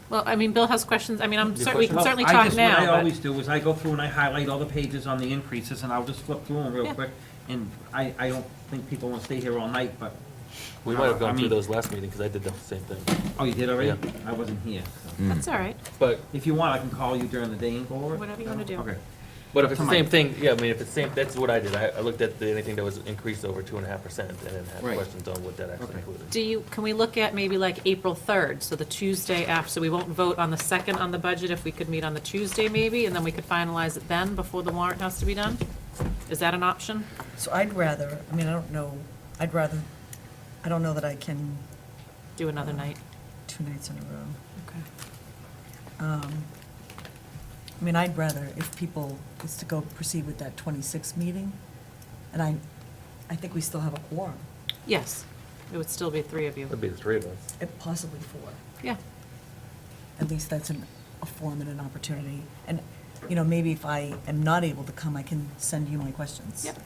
Well, I mean, Bill has questions. I mean, we can Well, certainly I talk just- now. What I but- always do is I go through and I highlight all the pages on the increases, and I'll just flip through them real Yeah. quick. And I don't think people want to stay here all night, but. We might have I gone through mean- those last meeting, because I did the same thing. Oh, you did already? Yeah. I wasn't here. so. That's all right. But If you want, I can call you during the day and go over it. Whatever you wanna do. Okay. But if it's the to same Mike. thing, yeah, I mean, if it's same, that's what I did. I looked at anything that was increased over 2.5% and then had Right. questions on what that actually Okay. included. Can we look at maybe like April 3rd, so the Tuesday after, so we won't vote on the 2nd on the budget, if we could meet on the Tuesday maybe, and then we could finalize it then, before the warrant has to be done? Is that an option? So I'd rather, I mean, I don't know, I don't know that I can Do another night? 2 nights in a row. Okay. I mean, I'd rather, if people, is to go proceed with that 26th meeting, and I think we still have a quorum, Yes, it would still be 3 of you. It'd be the three of us. if possibly 4. Yeah. At least that's a forum and an opportunity. And, you know, maybe if I am not able to come, I can send you my questions. Yep,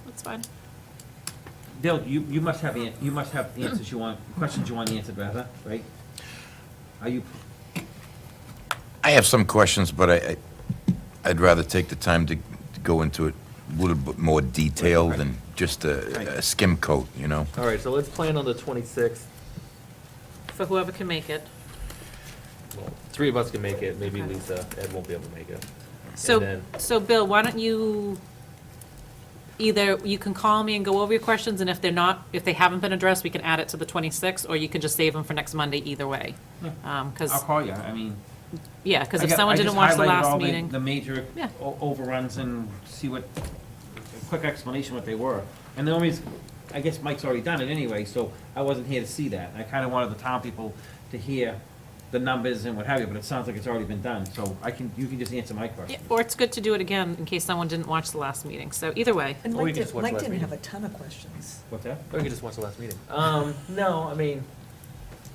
that's fine. Bill, you must have, you must have answers you want, questions you want answered, rather, right? Are you, I have some questions, but I'd rather take the time to go into it a little bit more detail than just a skim coat, you know? All right, so let's plan on the 26th. For whoever can make it. Well, 3 of us can make it, maybe Okay. Lisa, Ed won't be able to make it. So, And so Bill, why don't you, either you can call me and go over your questions, and if if they haven't been addressed, we can add it to the 26th, or you can just save them for next Monday, either way. I'll 'Cause call you, I mean. yeah, because I if got- someone I didn't just watch the highlighted last all the- meeting. The major Yeah. overruns and see what, a quick explanation what they were. And the only reason, I guess Mike's already done it anyway, so I wasn't here to see that. I kind of wanted the town people to hear the numbers and what have you, but it sounds like it's already been done, so you can just answer my Yeah, question. or it's good to do it again, in case someone didn't watch the last meeting, so either way. And Or you Mike can just watch Mike last didn't meeting. have a ton of questions. What's that? Or you can just watch the last meeting. No, I mean,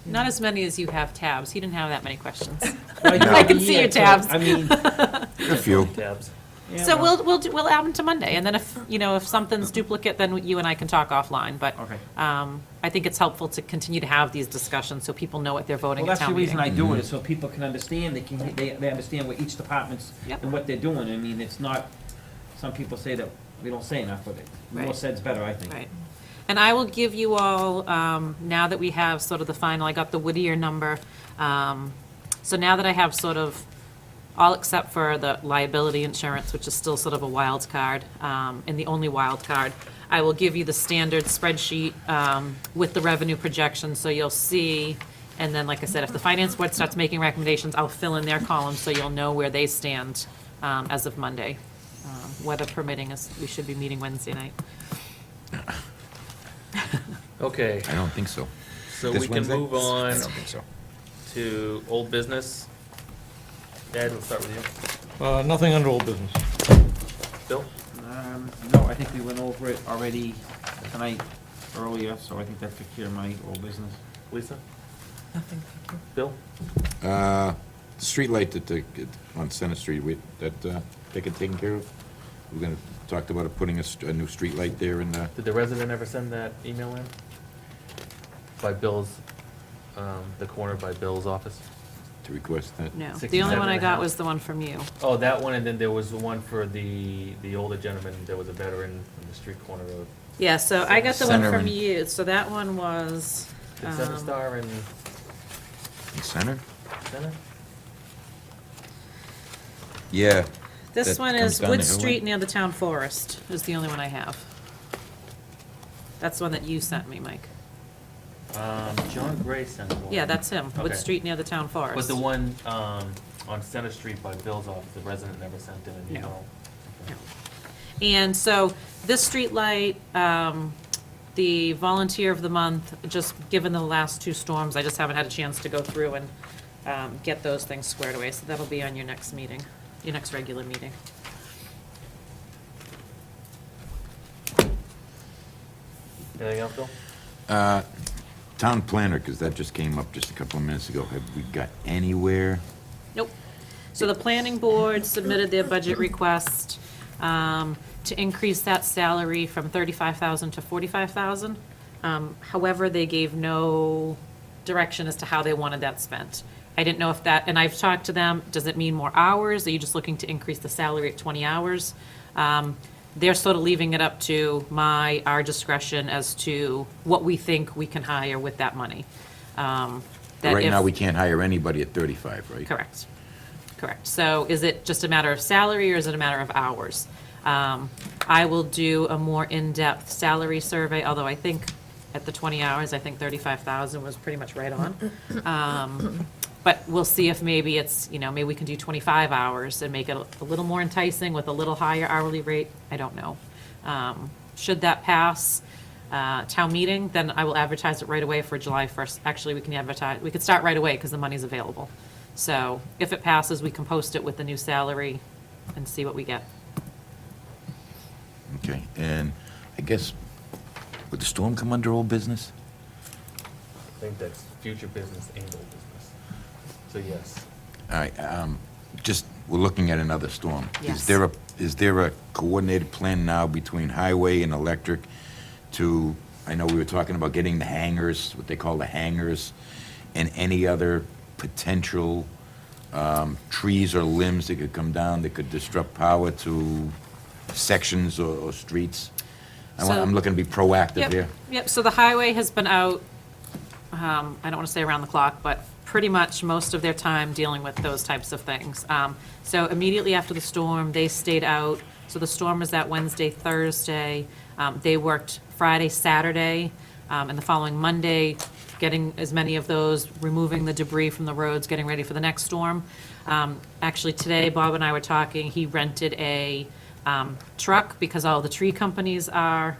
Not as many as you have tabs, he didn't have that many questions. But do I it can every see year, your so, tabs. I mean. A few. tabs. yeah, So well, we'll add them to Monday, and then if something's duplicate, then you and I can talk offline, but Okay. I think it's helpful to continue to have these discussions, so people know what they're voting Well, at that's town the reason meeting. I do it, is so people can understand, they understand what each department's Yep. and what they're doing. I mean, it's not, some people say that we don't say enough, but more Right. said's better, I think. Right. And I will give you all, now that we have sort of the final, I got the Whittier number. So now that I have sort of all except for the liability insurance, which is still sort of a wild card, and the only wild card, I will give you the standard spreadsheet with the revenue projections, so you'll see. And then, like I said, if the finance board starts making recommendations, I'll fill in their columns, so you'll know where they stand as of Monday. Weather permitting, we should be meeting Wednesday night. Okay, I don't think so. so This we can Wednesday? move on I don't think so. to old business. Ed, we'll start with you. Nothing under old business. Bill? No, I think we went over it already tonight, earlier, so I think that took care of my old business. Lisa? Nothing, thank you. Bill? The street light on Center Street, that get taken care of? We're gonna talk about putting a new street light there in the, Did the resident ever send that email in? By Bill's, the corner by Bill's office? to request that. No, the 67 only one I and a got half. was the one from you. Oh, that one, and then there was the one for the older gentleman, there was a veteran on the street corner road. Yeah, so I got the one Center from and- you, so that one was, Did Center Star and In Center? Center? Yeah. this That one comes is down Wood the hill Street one? near the town forest, is the only one I have. That's the one that you sent me, Mike. John Gray sent one. Yeah, that's him, Wood Okay. Street near the town forest. But the one, on Center Street by Bill's office, the resident never sent in an No. email. And so this street light, the volunteer of the month, just given the last 2 storms, I just haven't had a chance to go through and get those things squared away, so that'll be on your next meeting, your next regular meeting. Anything else, Bill? Town planner, because that just came up just a couple of minutes ago. Have we got anywhere? Nope. So the planning board submitted their budget request to increase that salary from 35,000 to 45,000. However, they gave no direction as to how they wanted that spent. I didn't know if that, and I've talked to them, does it mean more hours? Are you just looking to increase the salary at 20 hours? They're sort of leaving it up to our discretion as to what we think we can hire with that money. That Right now, if- we can't hire anybody at 35, right? Correct. Correct. So is it just a matter of salary or is it a matter of hours? I will do a more in-depth salary survey, although I think at the 20 hours, I think 35,000 was pretty much right on. But we'll see if maybe it's, maybe we can do 25 hours and make it a little more enticing with a little higher hourly rate. I don't know. Should that pass town meeting, then I will advertise it right away for July 1st. Actually, we could start right away because the money's available. So if it passes, we can post it with the new salary and see what we get. Okay, and I guess, would the storm come under old business? I think that's future business and old business. So yes. All right, just, we're looking at another storm. Yes. Is there a coordinated plan now between highway and electric to, I know we were talking about getting the hangars, what they call the hangars, and any other potential trees or limbs that could come down that could disrupt power to sections or streets? I'm looking to be proactive here. Yep, so the highway has been out, I don't want to say around the clock, but pretty much most of their time dealing with those types of things. So immediately after the storm, they stayed out. So the storm was that Wednesday, Thursday. They worked Friday, Saturday, and the following Monday, getting as many of those, removing the debris from the roads, getting ready for the next storm. Actually, today, Bob and I were talking, he rented a truck because all the tree companies are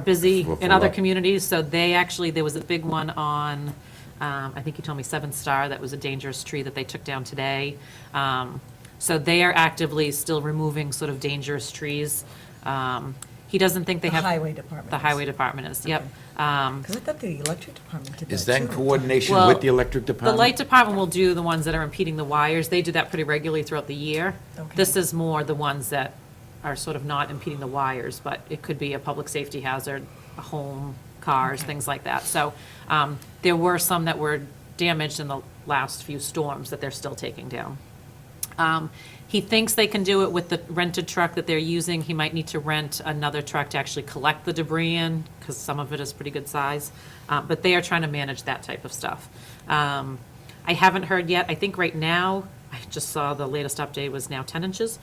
busy in other communities. So there was a big one on, I think he told me 7 Star, that was a dangerous tree that they took down today. So they are actively still removing sort of dangerous trees. He doesn't think they The have. highway department The is. highway department is, yep. Because I thought the electric department did that Is that in too. coordination Well, with the electric The department? light department will do the ones that are impeding the wires. They do that pretty regularly throughout the year. Okay. This is more the ones that are sort of not impeding the wires, but it could be a public safety hazard, a home, cars, things like that. So there were some that were damaged in the last few storms that they're still taking down. He thinks they can do it with the rented truck that they're using. He might need to rent another truck to actually collect the debris in, because some of it is pretty good size. But they are trying to manage that type of stuff. I haven't heard yet. I think right now, I just saw the latest update was now 10 inches.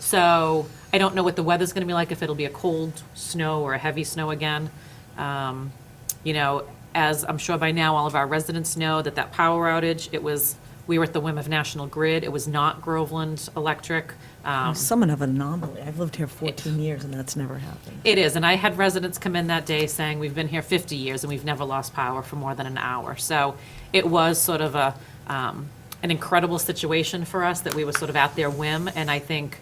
So I don't know what the weather's going to be like, if it'll be a cold snow or a heavy snow again. As I'm sure by now all of our residents know, that power outage, we were at the whim of National Grid. It was not Groveland Electric. Somewhat of an anomaly. I've lived here 14 years and that's never happened. It is, and I had residents come in that day saying, we've been here 50 years and we've never lost power for more than an hour. So it was sort of an incredible situation for us that we were sort of at their whim. And I think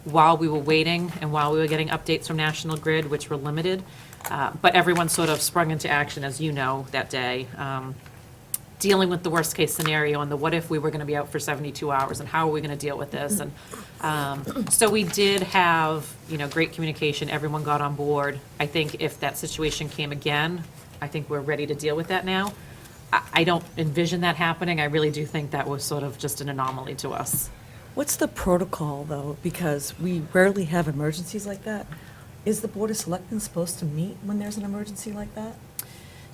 while we were waiting and while we were getting updates from National Grid, which were limited, but everyone sort of sprung into action, as you know, that day, dealing with the worst-case scenario and the what if we were going to be out for 72 hours and how are we going to deal with this? And so we did have, great communication. Everyone got on board. I think if that situation came again, I think we're ready to deal with that now. I don't envision that happening. I really do think that was sort of just an anomaly to us. What's the protocol, though? Because we rarely have emergencies like that. Is the Board of Selectmen supposed to meet when there's an emergency like that?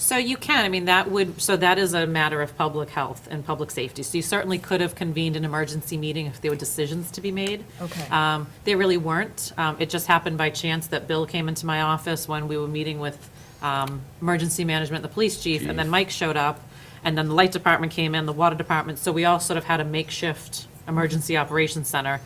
So you can, that is a matter of public health and public safety. So you certainly could have convened an emergency meeting if there were decisions to be made. Okay. There really weren't. It just happened by chance that Bill came into my office when we were meeting with emergency management, the police chief, and then Mike showed up, and then the light department came in, the water department. So we all sort of had a makeshift emergency operations center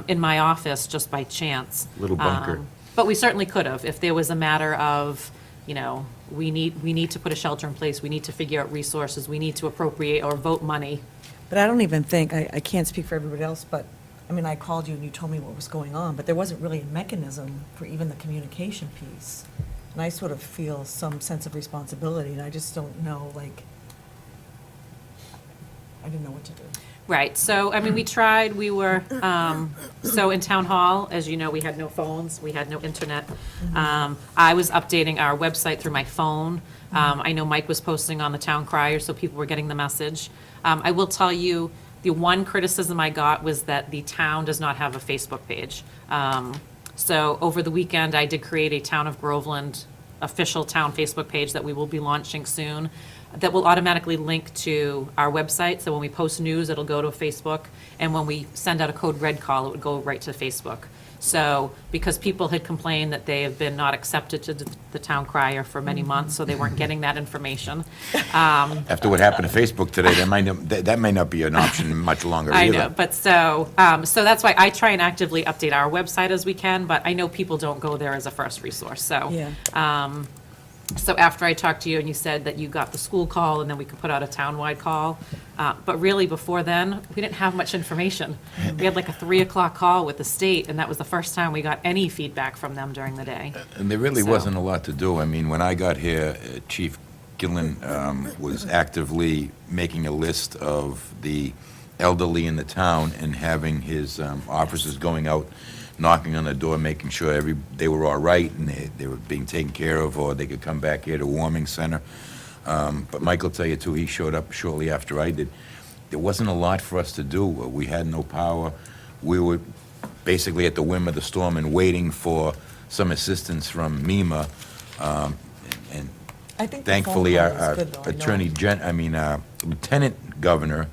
in my office just by chance. Little bunker. But we certainly could have, if there was a matter of, we need to put a shelter in place, we need to figure out resources, we need to appropriate or vote money. But I don't even think, I can't speak for everybody else, but, I called you and you told me what was going on, but there wasn't really a mechanism for even the communication piece. And I sort of feel some sense of responsibility, and I just don't know, I didn't know what to do. Right, so, we tried, we were, so in town hall, as you know, we had no phones, we had no internet. I was updating our website through my phone. I know Mike was posting on the town crier, so people were getting the message. I will tell you, the one criticism I got was that the town does not have a Facebook page. So over the weekend, I did create a Town of Groveland official town Facebook page that we will be launching soon, that will automatically link to our website. So when we post news, it'll go to Facebook, and when we send out a code red call, it would go right to Facebook. So, because people had complained that they have been not accepted to the town crier for many months, so they weren't getting that information. After what happened to Facebook today, that may not be an option much longer I either. know, but so that's why I try and actively update our website as we can, but I know people don't go there as a first resource, so. Yeah. So after I talked to you and you said that you got the school call and then we could put out a townwide call, but really before then, we didn't have much information. We had like a 3 o'clock call with the state, and that was the first time we got any feedback from them during the day. And there really So- wasn't a lot to do. I mean, when I got here, Chief Gillen was actively making a list of the elderly in the town and having his officers going out, knocking on the door, making sure they were all right and they were being taken care of, or they could come back here to warming center. But Mike will tell you too, he showed up shortly after I did. There wasn't a lot for us to do. We had no power. We were basically at the whim of the storm and waiting for some assistance from MEMA. And I think the phone thankfully, call our was good, though. I know. Lieutenant Governor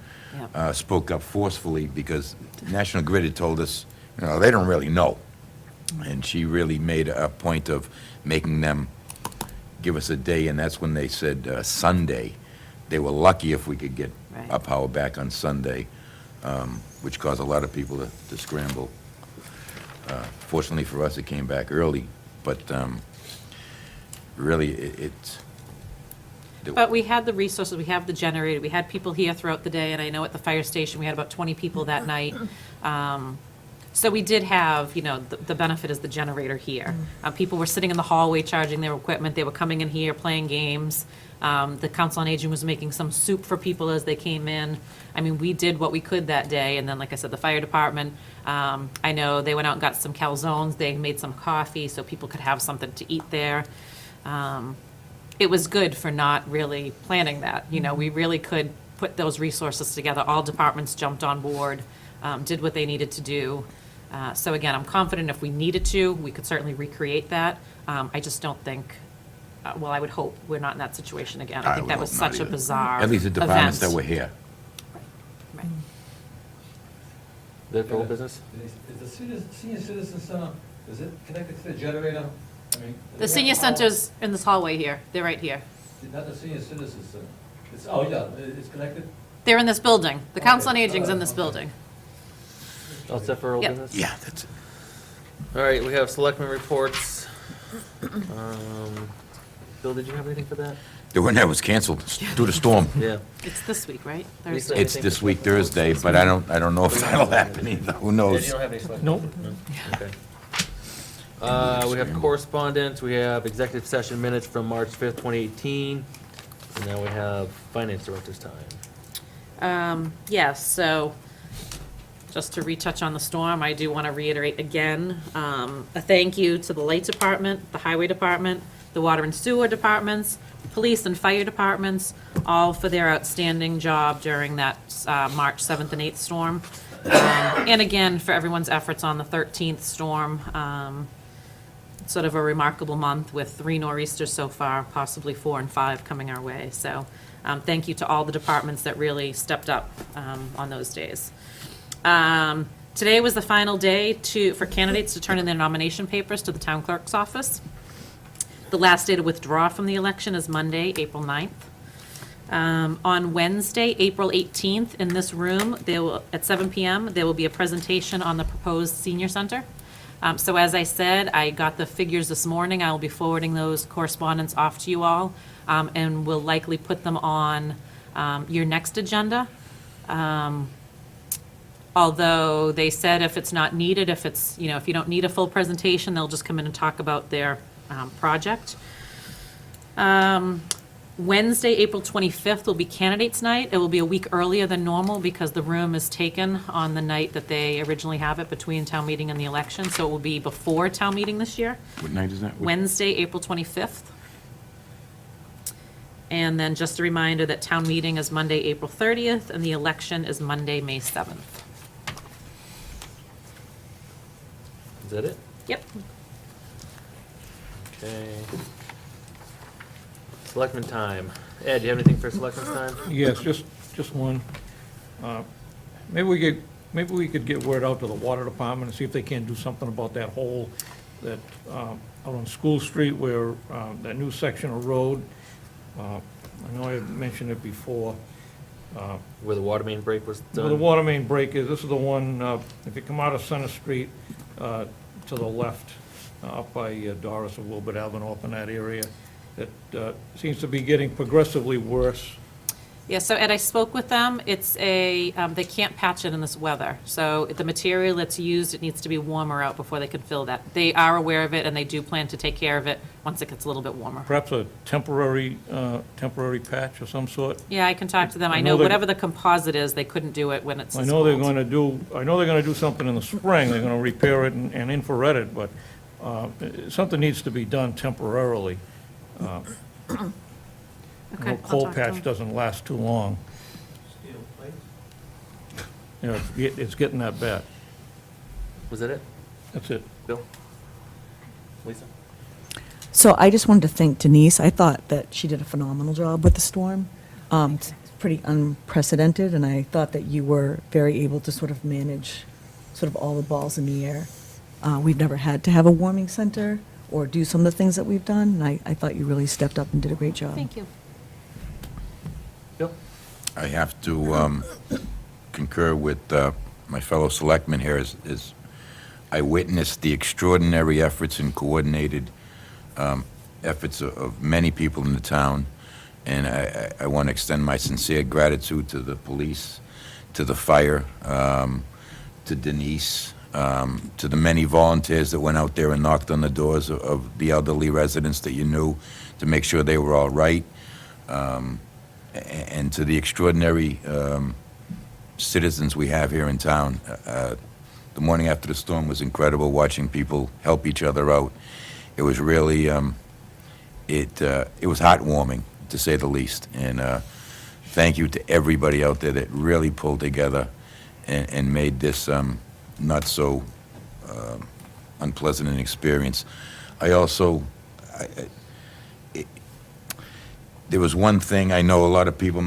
Yeah. spoke up forcefully because National Grid had told us, they don't really know. And she really made a point of making them give us a day, and that's when they said Sunday. They were lucky if we could get Right. our power back on Sunday, which caused a lot of people to scramble. Fortunately for us, it came back early, but really, it's... But we had the resources, we have the generator, we had people here throughout the day, and I know at the fire station, we had about 20 people that night. So we did have, the benefit is the generator here. People were sitting in the hallway charging their equipment, they were coming in here, playing games. The Council on Aging was making some soup for people as they came in. I mean, we did what we could that day, and then, like I said, the fire department, I know they went out and got some calzones, they made some coffee, so people could have something to eat there. It was good for not really planning that. We really could put those resources together. All departments jumped on board, did what they needed to do. So again, I'm confident if we needed to, we could certainly recreate that. I just don't think, well, I would hope we're not in that situation again. I think would that was hope not such a either. bizarre At least the departments that event. were here. Right. Is that for old business? Is the senior citizen center, is it connected to the generator? I mean, The senior center's in this hallway here. They're right here. Not the senior citizen center. Oh, yeah, it's connected? They're in this building. The Council on Okay. Aging's in this Okay. building. All set for old Yep. business? Yeah, that's it. All right, we have selectmen reports. Bill, did you have anything for that? The one that was canceled due to storm. Yeah. It's this week, right? Lisa? Thursday. It's this week, Thursday, but I don't know if that'll happen either. Who Ed, knows? you don't have any selectmen? Nope. No? Okay. We have correspondence, we have executive session minutes from March 5th, 2018. And now we have finance director's time. Yes, so, just to retouch on the storm, I do want to reiterate again, a thank you to the light department, the highway department, the water and sewer departments, police and fire departments, all for their outstanding job during that March 7th and 8th storm. And again, for everyone's efforts on the 13th storm. Sort of a remarkable month with 3 nor'easters so far, possibly 4 and 5 coming our way. So thank you to all the departments that really stepped up on those days. Today was the final day for candidates to turn in their nomination papers to the town clerk's office. The last day to withdraw from the election is Monday, April 9th. On Wednesday, April 18th, in this room, at 7 PM, there will be a presentation on the proposed senior center. So as I said, I got the figures this morning. I will be forwarding those correspondence off to you all, and will likely put them on your next agenda. Although they said if it's not needed, if you don't need a full presentation, they'll just come in and talk about their project. Wednesday, April 25th will be candidates' night. It will be a week earlier than normal because the room is taken on the night that they originally have it between town meeting and the election, so it will be before town meeting this year. What night is that? Wednesday, April 25th. And then just a reminder that town meeting is Monday, April 30th, and the election is Monday, May 7th. Is that it? Yep. Okay. Selectmen time. Ed, do you have anything for Selectmen's time? Yes, just one. Maybe we could get word out to the water department and see if they can do something about that hole that, out on School Street where, that new section of road, I know I mentioned it before, Where the water main break was where the done? water main break is. This is the one, if you come out of Center Street, to the left, up by Doris or Wilbur Avenue, up in that area, that seems to be getting progressively worse. Yeah, so Ed, I spoke with them. It's they can't patch it in this weather. So the material that's used, it needs to be warmer out before they can fill that. They are aware of it, and they do plan to take care of it once it gets a little bit warmer. Perhaps a temporary patch of some sort. Yeah, I can talk to them. I I know know they- whatever the composite is, they couldn't do it when it's I this know they're cold. gonna do something in the spring, they're gonna repair it and infrared it, but something needs to be done temporarily. Okay, A I'll cold talk to patch them. doesn't last too long. You know, it's getting that bad. Was that it? That's it. Bill? Lisa? So I just wanted to thank Denise. I thought that she did a phenomenal job with the storm. It's pretty unprecedented, and I thought that you were very able to sort of manage sort of all the balls in the air. We've never had to have a warming center or do some of the things that we've done, and I thought you really stepped up and did a great job. Thank you. Bill? I have to concur with my fellow selectmen here, as I witnessed the extraordinary efforts and coordinated efforts of many people in the town, and I want to extend my sincere gratitude to the police, to the fire, to Denise, to the many volunteers that went out there and knocked on the doors of the elderly residents that you knew to make sure they were all right, and to the extraordinary citizens we have here in town. The morning after the storm was incredible, watching people help each other out. It was really, it was heartwarming, to say the least. And thank you to everybody out there that really pulled together and made this not so unpleasant an experience. I also, there was one thing I know a lot of people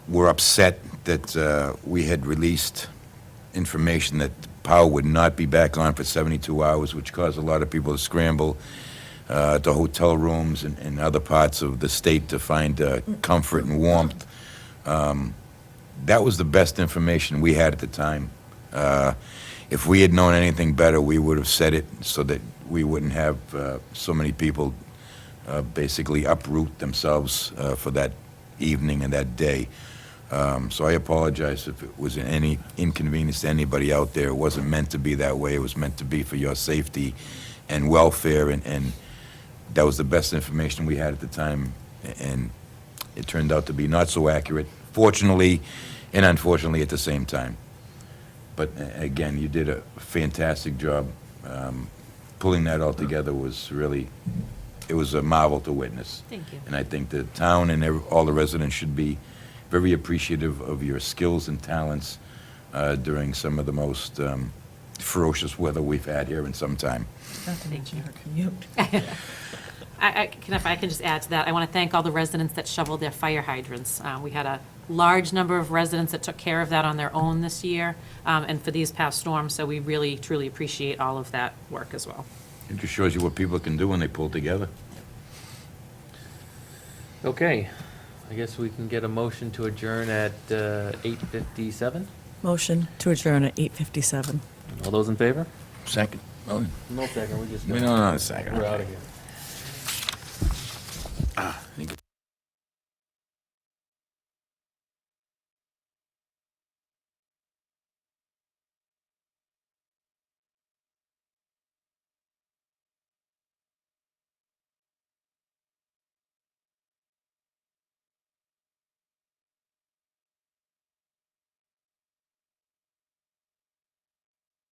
were upset that we had released information that power would not be back on for 72 hours, which caused a lot of people to scramble to hotel rooms and other parts of the state to find comfort and warmth. That was the best information we had at the time. If we had known anything better, we would have said it so that we wouldn't have so many people basically uproot themselves for that evening and that day. So I apologize if it was any inconvenience to anybody out there. It wasn't meant to be that way. It was meant to be for your safety and welfare, and that was the best information we had at the time, and it turned out to be not so accurate, fortunately and unfortunately at the same time. But again, you did a fantastic job. Pulling that all together was really, it was a marvel to witness. Thank you. And I think the town and all the residents should be very appreciative of your skills and talents during some of the most ferocious weather we've had here in some time. Not to mention her commute. If I can just add to that, I want to thank all the residents that shoveled their fire hydrants. We had a large number of residents that took care of that on their own this year, and for these past storms, so we really, truly appreciate all of that work as well. It just shows you what people can do when they pull together. Okay, I guess we can get a motion to adjourn at 8:57. Motion to adjourn at 8:57. All those in favor? Second? Oh, No second, we just. no, a second. We're out of here.